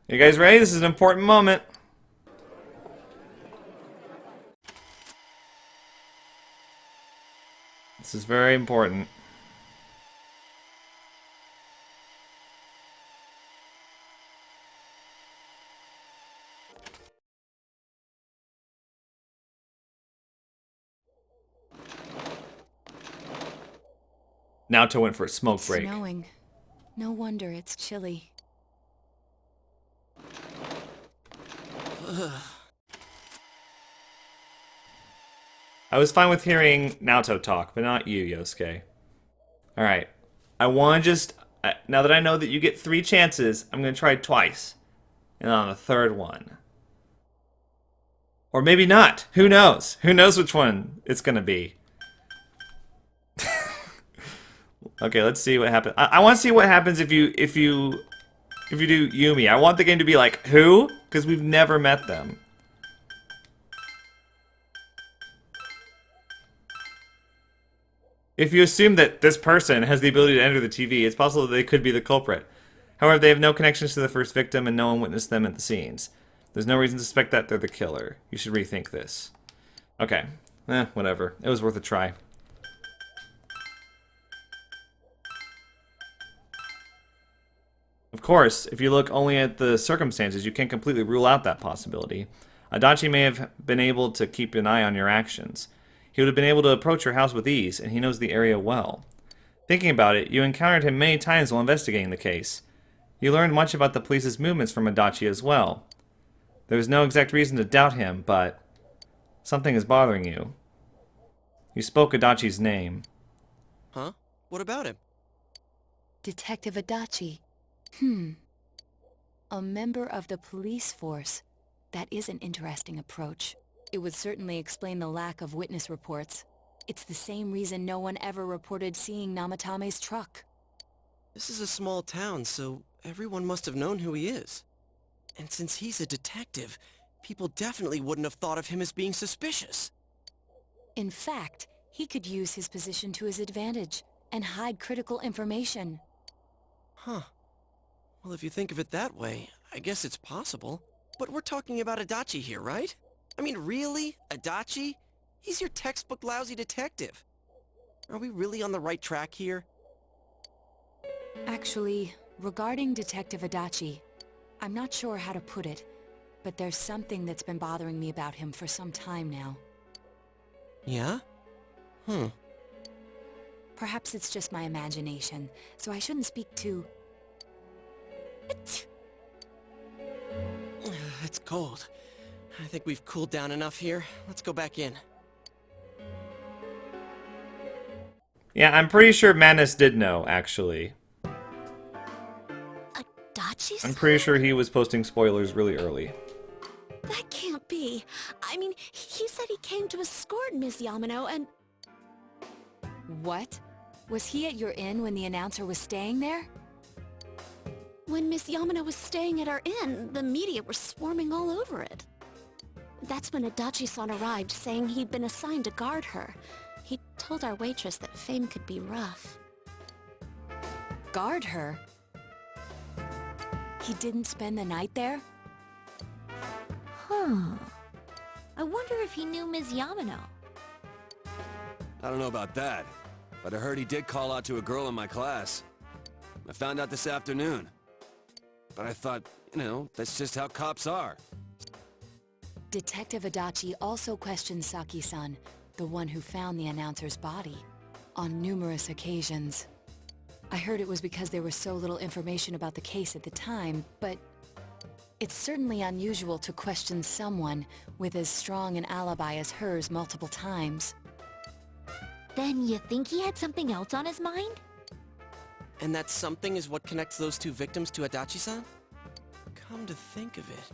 You guys ready? This is an important moment. This is very important. Naoto went for a smoke break. It's snowing. No wonder it's chilly. I was fine with hearing Naoto talk, but not you, Yosuke. Alright. I want to just... now that I know that you get 3 chances, I'm going to try twice. And on the 3rd one. Or maybe not. Who knows? Who knows which one it's going to be. Okay, let's see what happens. I want to see what happens if you do Yumi. I want the game to be like, who? Because we've never met them. If you assume that this person has the ability to enter the TV, it's possible that they could be the culprit. However, they have no connections to the first victim and no one witnessed them at the scenes. There's no reason to suspect that they're the killer. You should rethink this. Okay. Whatever. It was worth a try. Of course, if you look only at the circumstances, you can't completely rule out that possibility. Adachi may have been able to keep an eye on your actions. He would have been able to approach your house with ease, and he knows the area well. Thinking about it, you encountered him many times while investigating the case. You learned much about the police's movements from Adachi as well. There was no exact reason to doubt him, but something is bothering you. You spoke Adachi's name. Huh? What about him? Detective Adachi. A member of the police force. That is an interesting approach. It would certainly explain the lack of witness reports. It's the same reason no one ever reported seeing Namatame's truck. This is a small town, so everyone must have known who he is. And since he's a detective, people definitely wouldn't have thought of him as being suspicious. In fact, he could use his position to his advantage and hide critical information. Huh. Well, if you think of it that way, I guess it's possible. But we're talking about Adachi here, right? I mean, really? Adachi? He's your textbook lousy detective. Are we really on the right track here? Actually, regarding Detective Adachi, I'm not sure how to put it, but there's something that's been bothering me about him for some time now. Yeah? Perhaps it's just my imagination, so I shouldn't speak too... It's cold. I think we've cooled down enough here. Let's go back in. Yeah, I'm pretty sure Manus did know, actually. Adachi's? I'm pretty sure he was posting spoilers really early. That can't be. I mean, he said he came to escort Miss Yamano and... What? Was he at your inn when the announcer was staying there? When Miss Yamano was staying at our inn, the media were swarming all over it. That's when Adachi-san arrived, saying he'd been assigned to guard her. He told our waitress that fame could be rough. Guard her? He didn't spend the night there? Huh. I wonder if he knew Ms. Yamano. I don't know about that, but I heard he did call out to a girl in my class. I found out this afternoon. But I thought, you know, that's just how cops are. Detective Adachi also questioned Saki-san, the one who found the announcer's body, on numerous occasions. I heard it was because there was so little information about the case at the time, but it's certainly unusual to question someone with as strong an alibi as hers multiple times. Then you think he had something else on his mind? And that something is what connects those two victims to Adachi-san? Come to think of it,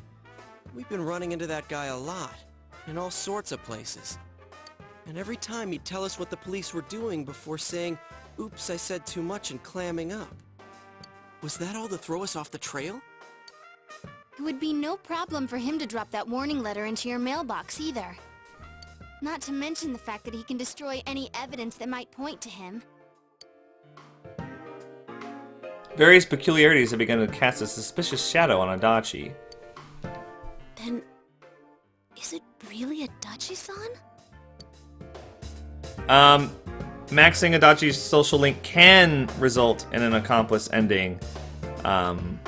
we've been running into that guy a lot, in all sorts of places. And every time he'd tell us what the police were doing before saying, "Oops, I said too much," and clamming up. Was that all to throw us off the trail? It would be no problem for him to drop that warning letter into your mailbox either. Not to mention the fact that he can destroy any evidence that might point to him. Various peculiarities have begun to cast a suspicious shadow on Adachi. Then, is it really Adachi-san? Maxing Adachi's social link can result in an accomplice ending. From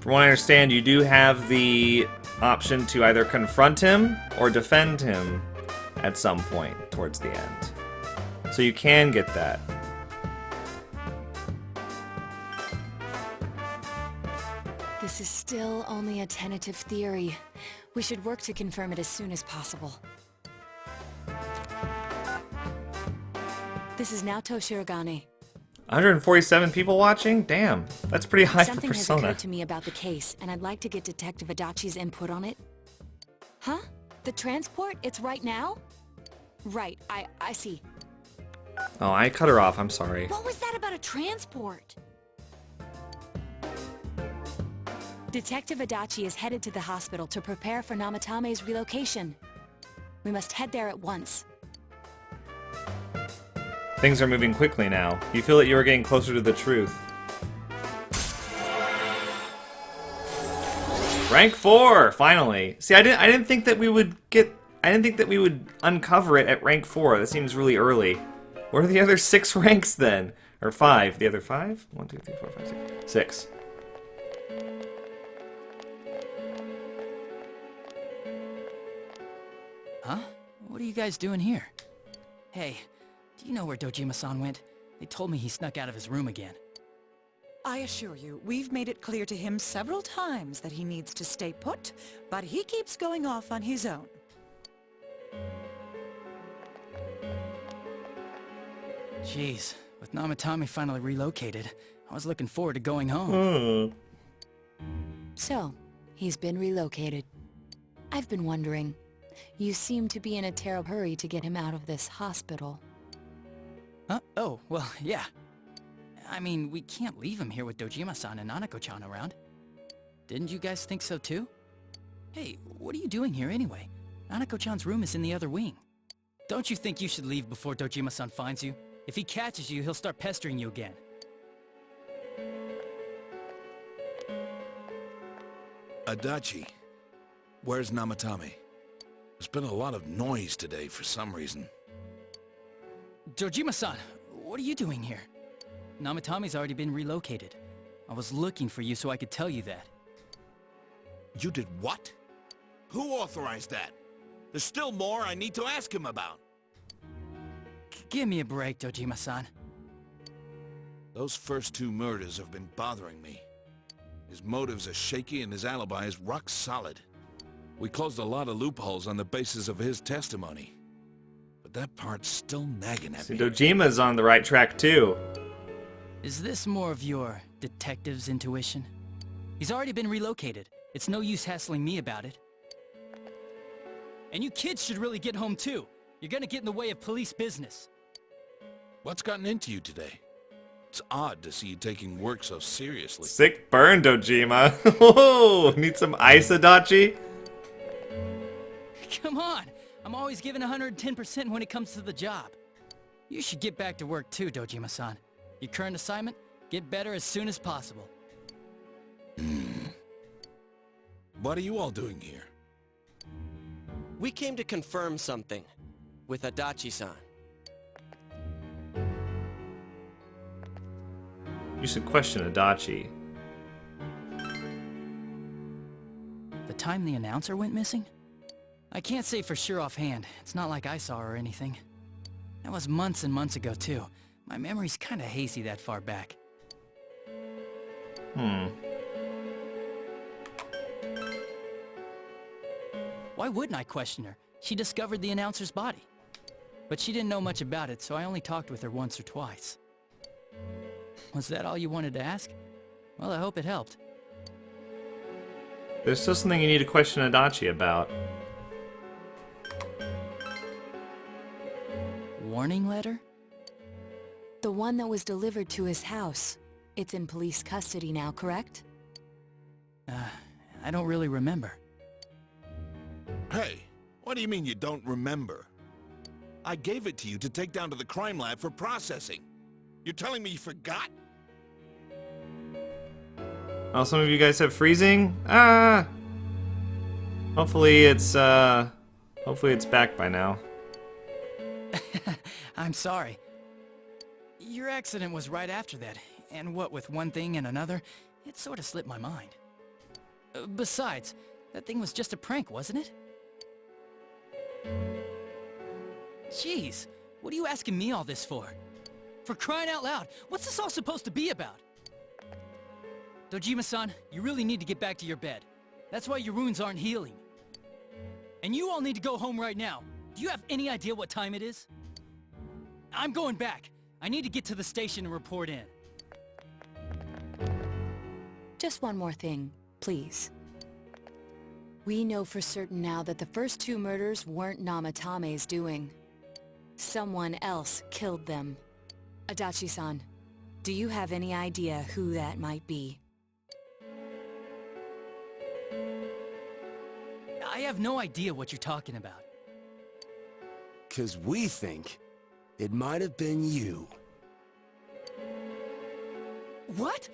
what I understand, you do have the option to either confront him or defend him at some point towards the end. So you can get that. This is still only a tentative theory. We should work to confirm it as soon as possible. This is Naoto Shirogane. 147 people watching? Damn, that's pretty high Something for has Persona. occurred to me about the case, and I'd like to get Detective Adachi's input on it. Huh? The transport? It's right now? Right, I see. Oh, I cut her off, I'm sorry. What was that about a transport? Detective Adachi is headed to the hospital to prepare for Namatame's relocation. We must head there at once. Things are moving quickly now. You feel that you are getting closer to the truth. Rank 4, finally. See, I didn't think that we would uncover it at rank 4. That seems really early. What are the other 6 ranks then? Or 5? The other 5? 1, 2, 3, 4, 5, 6. 6. Huh? What are you guys doing here? Hey, do you know where Dojima-san went? They told me he snuck out of his room again. I assure you, we've made it clear to him several times that he needs to stay put, but he keeps going off on his own. Jeez, with Namatame finally relocated, I was looking forward to going home. So, he's been relocated. I've been wondering. You seem to be in a terrible hurry to get him out of this hospital. Huh? Oh, well, yeah. I mean, we can't leave him here with Dojima-san and Nanako-chan around. Didn't you guys think so too? Hey, what are you doing here anyway? Nanako-chan's room is in the other wing. Don't you think you should leave before Dojima-san finds you? If he catches you, he'll start pestering you again. Adachi, where's Namatame? There's been a lot of noise today for some reason. Dojima-san, what are you doing here? Namatame's already been relocated. I was looking for you so I could tell you that. You did what? Who authorized that? There's still more I need to ask him about. Give me a break, Dojima-san. Those first 2 murders have been bothering me. His motives are shaky and his alibi is rock solid. We closed a lot of loopholes on the basis of his testimony. But that part's still nagging at See, me. Dojima's on the right track too. Is this more of your detective's intuition? He's already been relocated. It's no use hassling me about it. And you kids should really get home too. You're gonna get in the way of police business. What's gotten into you today? It's odd to see you taking work so seriously. Sick burn, Dojima. Oh, need some ice, Adachi? Come on! I'm always giving 110% when it comes to the job. You should get back to work too, Dojima-san. Your current assignment? Get better as soon as possible. What are you all doing here? We came to confirm something with Adachi-san. You should question Adachi. The time the announcer went missing? I can't say for sure offhand. It's not like I saw her or anything. That was months and months ago too. My memory's kinda hazy that far back. Why wouldn't I question her? She discovered the announcer's body. But she didn't know much about it, so I only talked with her once or twice. Was that all you wanted to ask? Well, I hope it helped. There's still something you need to question Adachi about. Warning letter? The one that was delivered to his house. It's in police custody now, correct? I don't really remember. Hey, what do you mean you don't remember? I gave it to you to take down to the crime lab for processing. You're telling me you forgot? Oh, some of you guys have freezing? Hopefully it's back by now. I'm sorry. Your accident was right after that, and what with one thing and another, it sort of slipped my mind. Besides, that thing was just a prank, wasn't it? Jeez, what are you asking me all this for? For crying out loud, what's this all supposed to be about? Dojima-san, you really need to get back to your bed. That's why your wounds aren't healing. And you all need to go home right now. Do you have any idea what time it is? I'm going back. I need to get to the station and report in. Just one more thing, please. We know for certain now that the first two murders weren't Namatame's doing. Someone else killed them. Adachi-san, do you have any idea who that might be? I have no idea what you're talking about. 'Cause we think it might have been you. What?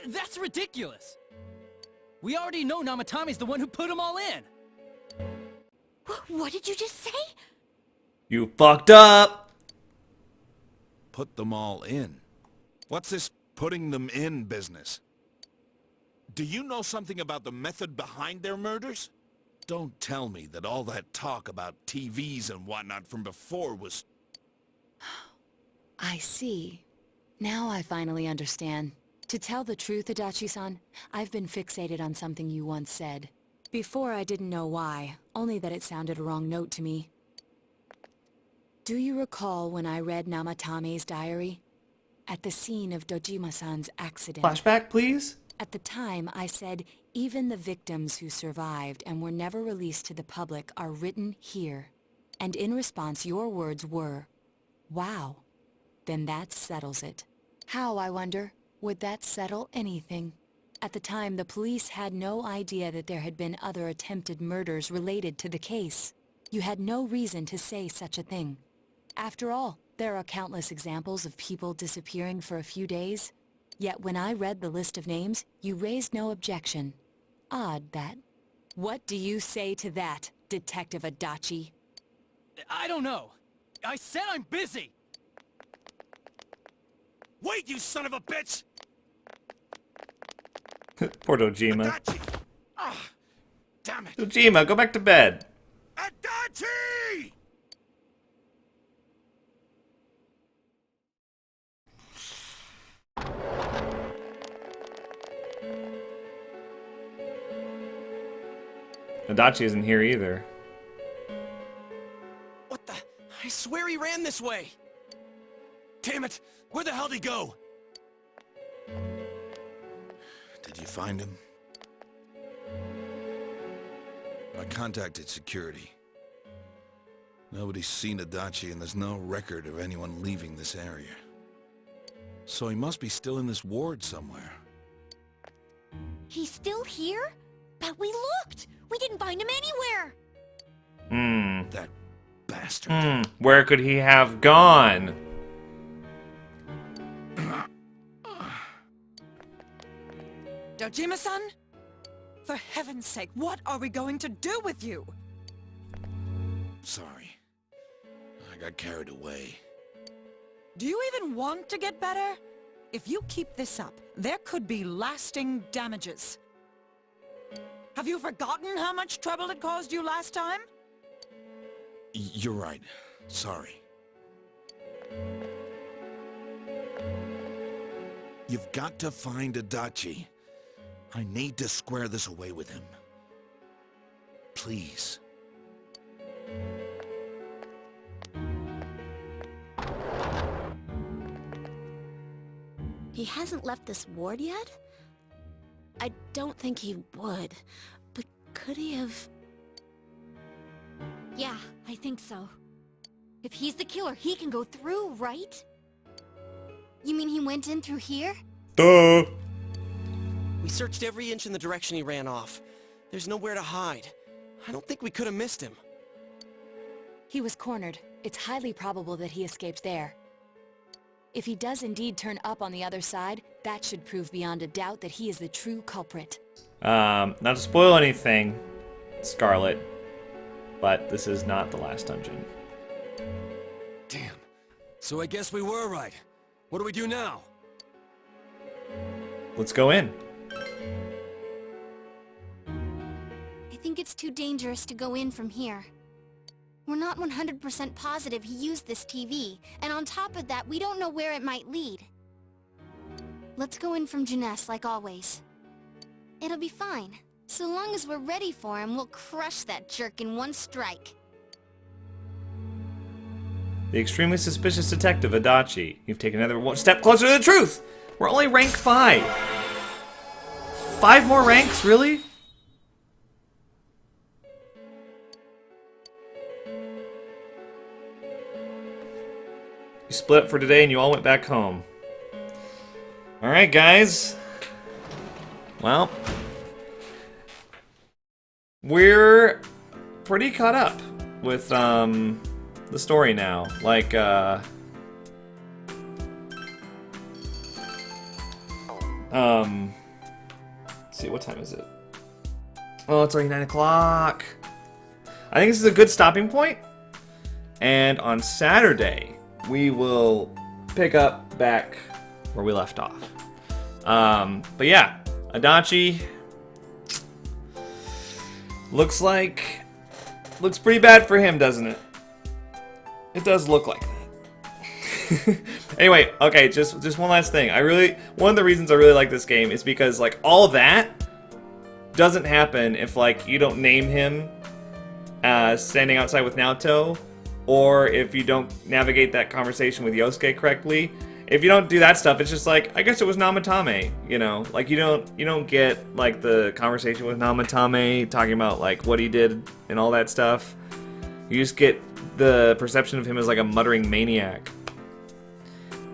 That's ridiculous! We already know Namatame's the one who put them all in! What did you just say? You fucked up! Put them all in. What's this putting them in business? Do you know something about the method behind their murders? Don't tell me that all that talk about TVs and whatnot from before was... I see. Now I finally understand. To tell the truth, Adachi-san, I've been fixated on something you once said. Before I didn't know why, only that it sounded a wrong note to me. Do you recall when I read Namatame's diary? At the scene of Dojima-san's accident. Flashback, please? At the time, I said, even the victims who survived and were never released to the public are written here. And in response, your words were, wow. Then that settles it. How, I wonder, would that settle anything? At the time, the police had no idea that there had been other attempted murders related to the case. You had no reason to say such a thing. After all, there are countless examples of people disappearing for a few days. Yet when I read the list of names, you raised no objection. Odd, that. What do you say to that, Detective Adachi? I don't know. I said I'm busy! Wait, you son of a bitch! Poor Dojima. Adachi! Ah, damn it! Dojima, go back to bed. Adachi! Adachi isn't here either. What the? I swear he ran this way! Damn it! Where the hell'd he go? Did you find him? I contacted security. Nobody's seen Adachi and there's no record of anyone leaving this area. So he must be still in this ward somewhere. He's still here? But we looked! We didn't find him anywhere! That bastard. Where could he have gone? Dojima-san? For heaven's sake, what are we going to do with you? Sorry. I got carried away. Do you even want to get better? If you keep this up, there could be lasting damages. Have you forgotten how much trouble it caused you last time? You're right. Sorry. You've got to find Adachi. I need to square this away with him. Please. He hasn't left this ward yet? I don't think he would, but could he have... Yeah, I think so. If he's the killer, he can go through, right? You mean he went in through here? Duh. We searched every inch in the direction he ran off. There's nowhere to hide. I don't think we could have missed him. He was cornered. It's highly probable that he escaped there. If he does indeed turn up on the other side, that should prove beyond a doubt that he is the true culprit. Not to spoil anything, Scarlet, but this is not the last dungeon. Damn. So I guess we were right. What do we do now? Let's go in. I think it's too dangerous to go in from here. We're not 100% positive he used this TV, and on top of that, we don't know where it might lead. Let's go in from Jeunesse like always. It'll be fine. So long as we're ready for him, we'll crush that jerk in one strike. The extremely suspicious detective, Adachi. You've taken another one step closer to the truth! We're only rank 5. 5 more ranks, really? You split up for today and you all went back home. Alright, guys. Well, we're pretty caught up with the story now. Like, let's see, what time is it? Oh, it's already 9 o'clock. I think this is a good stopping point. And on Saturday, we will pick up back where we left off. But yeah, Adachi looks pretty bad for him, doesn't it? It does look like that. Anyway, okay, just one last thing. One of the reasons I really like this game is because like all that doesn't happen if like you don't name him standing outside with Naoto, or if you don't navigate that conversation with Yosuke correctly. If you don't do that stuff, it's just like, I guess it was Namatame, you know? Like you don't get like the conversation with Namatame talking about like what he did and all that stuff. You just get the perception of him as like a muttering maniac.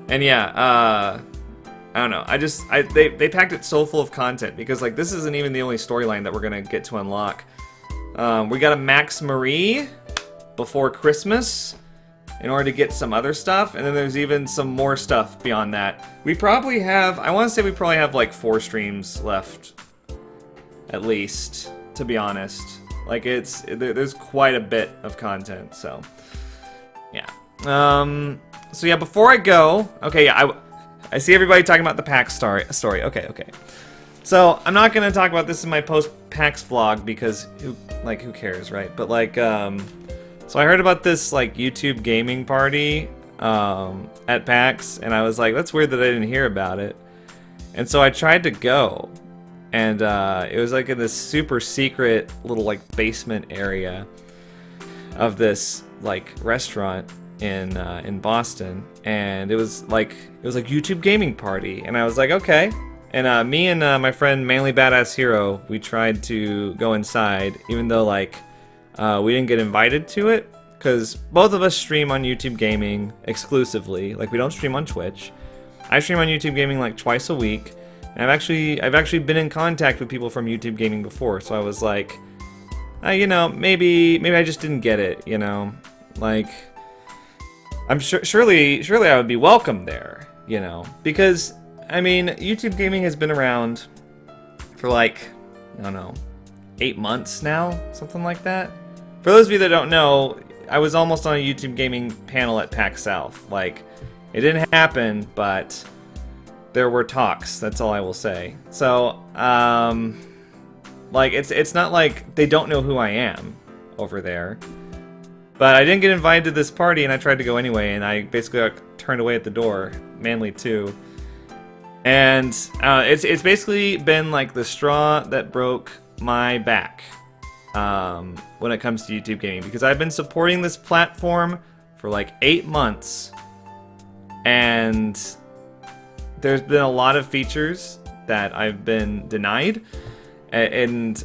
And yeah, I don't know. They packed it so full of content because like this isn't even the only storyline that we're gonna get to unlock. We got a Max Marie before Christmas in order to get some other stuff, and then there's even some more stuff beyond that. We probably have, I want to say we probably have like 4 streams left, at least, to be honest. Like there's quite a bit of content, so yeah. So yeah, before I go, okay, I see everybody talking about the PAX story. Okay. So I'm not gonna talk about this in my post-PAX vlog because who cares, right? But like, so I heard about this like YouTube gaming party at PAX, and I was like, that's weird that I didn't hear about it. And so I tried to go, and it was like in this super secret little like basement area of this like restaurant in Boston, and it was like YouTube gaming party, and I was like, okay. And me and my friend Manly Badass Hero, we tried to go inside, even though like we didn't get invited to it, because both of us stream on YouTube gaming exclusively. Like we don't stream on Twitch. I stream on YouTube Gaming like twice a week. And I've actually been in contact with people from YouTube Gaming before, so I was like, you know, maybe I just didn't get it, you know, like, I'm surely I would be welcome there, you know, because I mean, YouTube Gaming has been around for like, I don't know, 8 months now, something like that. For those of you that don't know, I was almost on a YouTube Gaming panel at PAX South. Like, it didn't happen, but there were talks, that's all I will say. So, like, it's not like they don't know who I am over there. But I didn't get invited to this party, and I tried to go anyway, and I basically got turned away at the door, manly too. And it's basically been like the straw that broke my back when it comes to YouTube Gaming, because I've been supporting this platform for like 8 months, and there's been a lot of features that I've been denied, and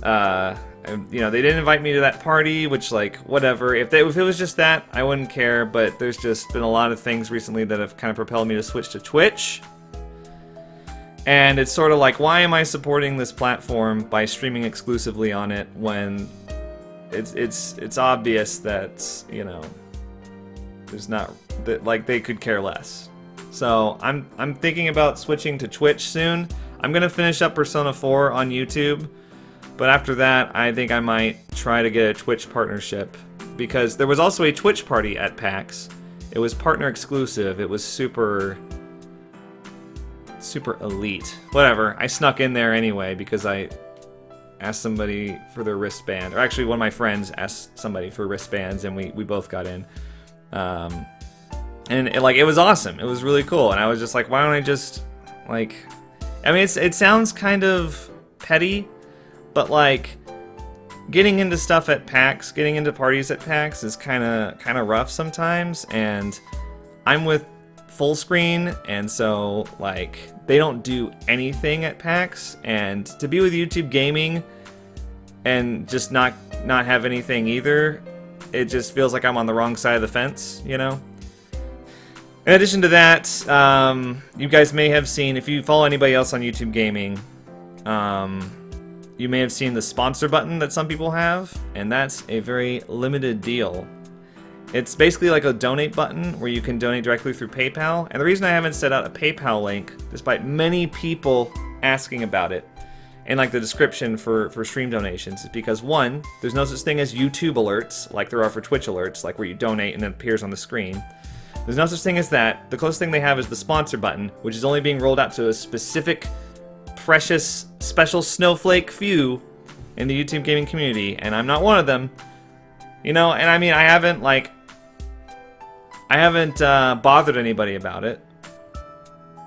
you know, they didn't invite me to that party, which, like, whatever. If it was just that, I wouldn't care, but there's just been a lot of things recently that have kind of propelled me to switch to Twitch. And it's sort of like, why am I supporting this platform by streaming exclusively on it when it's obvious that, you know, there's not, that, like, they could care less. So I'm thinking about switching to Twitch soon. I'm gonna finish up Persona 4 on YouTube, but after that, I think I might try to get a Twitch partnership, because there was also a Twitch party at PAX. It was partner exclusive. It was super elite. Whatever. I snuck in there anyway because I asked somebody for their wristband. Or actually, one of my friends asked somebody for wristbands, and we both got in. And it was awesome. It was really cool. And I was just like, why don't I just, like... I mean, it sounds kind of petty, but, like, getting into stuff at PAX, getting into parties at PAX is kind of rough sometimes, and I'm with full screen, and so, like, they don't do anything at PAX, and to be with YouTube Gaming and just not have anything either, it just feels like I'm on the wrong side of the fence, you know? In addition to that, you guys may have seen, if you follow anybody else on YouTube Gaming, you may have seen the sponsor button that some people have, and that's a very limited deal. It's basically like a donate button where you can donate directly through PayPal, and the reason I haven't set out a PayPal link, despite many people asking about it, in like the description for stream donations, is because, one, there's no such thing as YouTube alerts, like there are for Twitch alerts, like where you donate and it appears on the screen. There's no such thing as that. The closest thing they have is the sponsor button, which is only being rolled out to a specific, precious, special snowflake few in the YouTube gaming community, and I'm not one of them. You know, and I mean, I haven't bothered anybody about it,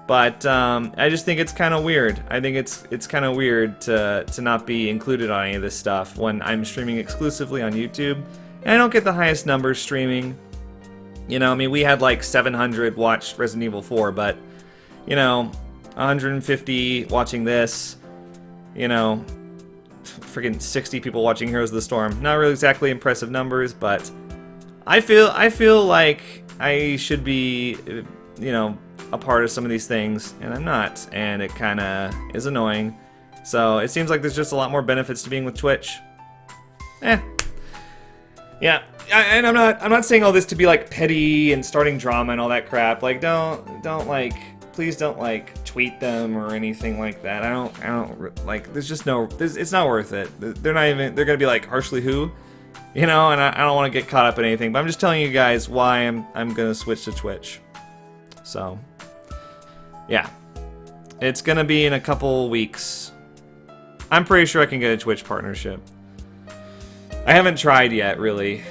but I just think it's kind of weird. I think it's kind of weird to not be included on any of this stuff when I'm streaming exclusively on YouTube, and I don't get the highest numbers streaming. You know, I mean, we had like 700 watch Resident Evil 4, but, you know, 150 watching this, you know, freaking 60 people watching Heroes of the Storm. Not really exactly impressive numbers, but I feel like I should be, you know, a part of some of these things, and I'm not, and it kind of is annoying. So it seems like there's just a lot more benefits to being with Twitch. Yeah, and I'm not saying all this to be like petty and starting drama and all that crap. Like, don't like, please don't like tweet them or anything like that. I don't like. There's just no. It's not worth it. They're gonna be like harshly who, you know. And I don't want to get caught up in anything. But I'm just telling you guys why I'm gonna switch to Twitch. So, yeah, it's gonna be in a couple weeks. I'm pretty sure I can get a Twitch partnership. I haven't tried yet, really,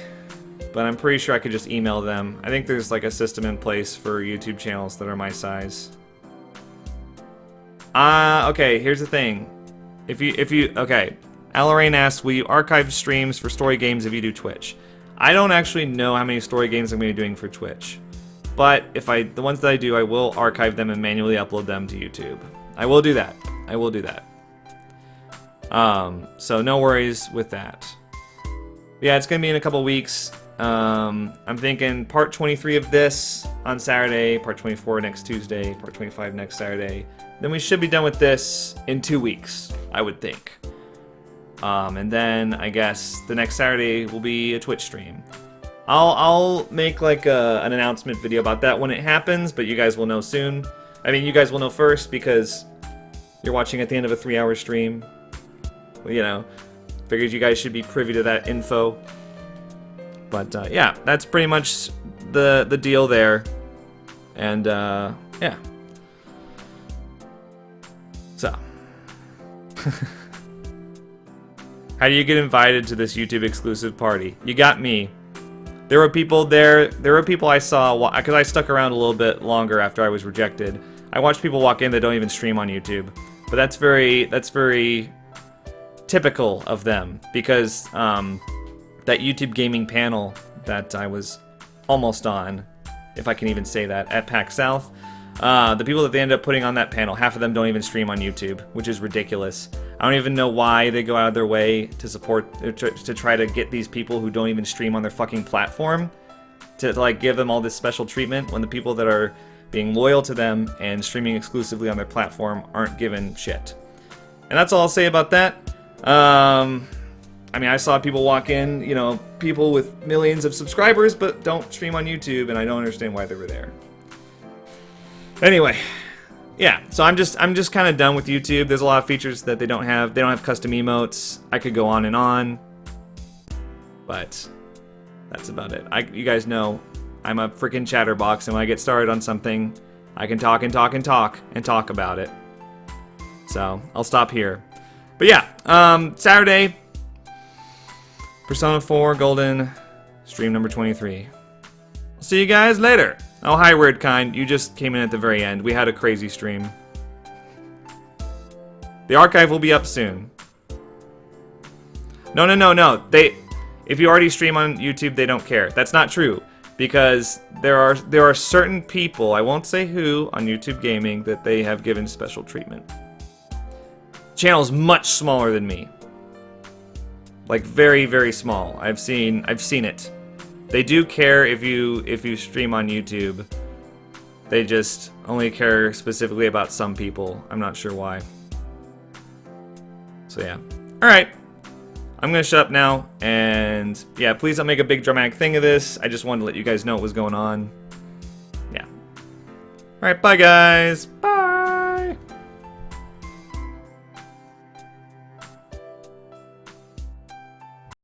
but I'm pretty sure I could just email them. I think there's like a system in place for YouTube channels that are my size. Okay, here's the thing. Okay, Alarain asks, will you archive streams for story games if you do Twitch? I don't actually know how many story games I'm going to be doing for Twitch, but the ones that I do, I will archive them and manually upload them to YouTube. I will do that. I will do that. So no worries with that. Yeah, it's gonna be in a couple weeks. I'm thinking part 23 of this on Saturday, part 24 next Tuesday, part 25 next Saturday. Then we should be done with this in 2 weeks, I would think. And then I guess the next Saturday will be a Twitch stream. I'll make like an announcement video about that when it happens, but you guys will know soon. I mean, you guys will know first because you're watching at the end of a 3-hour stream. Well, you know, figured you guys should be privy to that info. But yeah, that's pretty much the deal there. And yeah. So. How do you get invited to this YouTube exclusive party? You got me. There were people there. There were people I saw, because I stuck around a little bit longer after I was rejected. I watched people walk in that don't even stream on YouTube. But that's very typical of them, because that YouTube gaming panel that I was almost on, if I can even say that, at PAX South, the people that they end up putting on that panel, half of them don't even stream on YouTube, which is ridiculous. I don't even know why they go out of their way to support, to try to get these people who don't even stream on their fucking platform to like give them all this special treatment when the people that are being loyal to them and streaming exclusively on their platform aren't given shit. And that's all I'll say about that. I mean, I saw people walk in, you know, people with millions of subscribers but don't stream on YouTube, and I don't understand why they were there. Anyway, yeah, so I'm just kind of done with YouTube. There's a lot of features that they don't have. They don't have custom emotes. I could go on and on, but that's about it. You guys know I'm a freaking chatterbox, and when I get started on something, I can talk and talk and talk and talk about it. So I'll stop here. But yeah, Saturday, Persona 4 Golden, stream number 23. I'll see you guys later. Oh, hi, Weird Kind. You just came in at the very end. We had a crazy stream. The archive will be up soon. No. If you already stream on YouTube, they don't care. That's not true. Because there are certain people, I won't say who, on YouTube Gaming that they have given special treatment. Channel's much smaller than me. Like very, very small. I've seen it. They do care if you stream on YouTube. They just only care specifically about some people. I'm not sure why. So yeah. Alright. I'm gonna shut up now, and yeah, please don't make a big dramatic thing of this. I just wanted to let you guys know what was going on. Yeah. Alright, bye guys. Bye.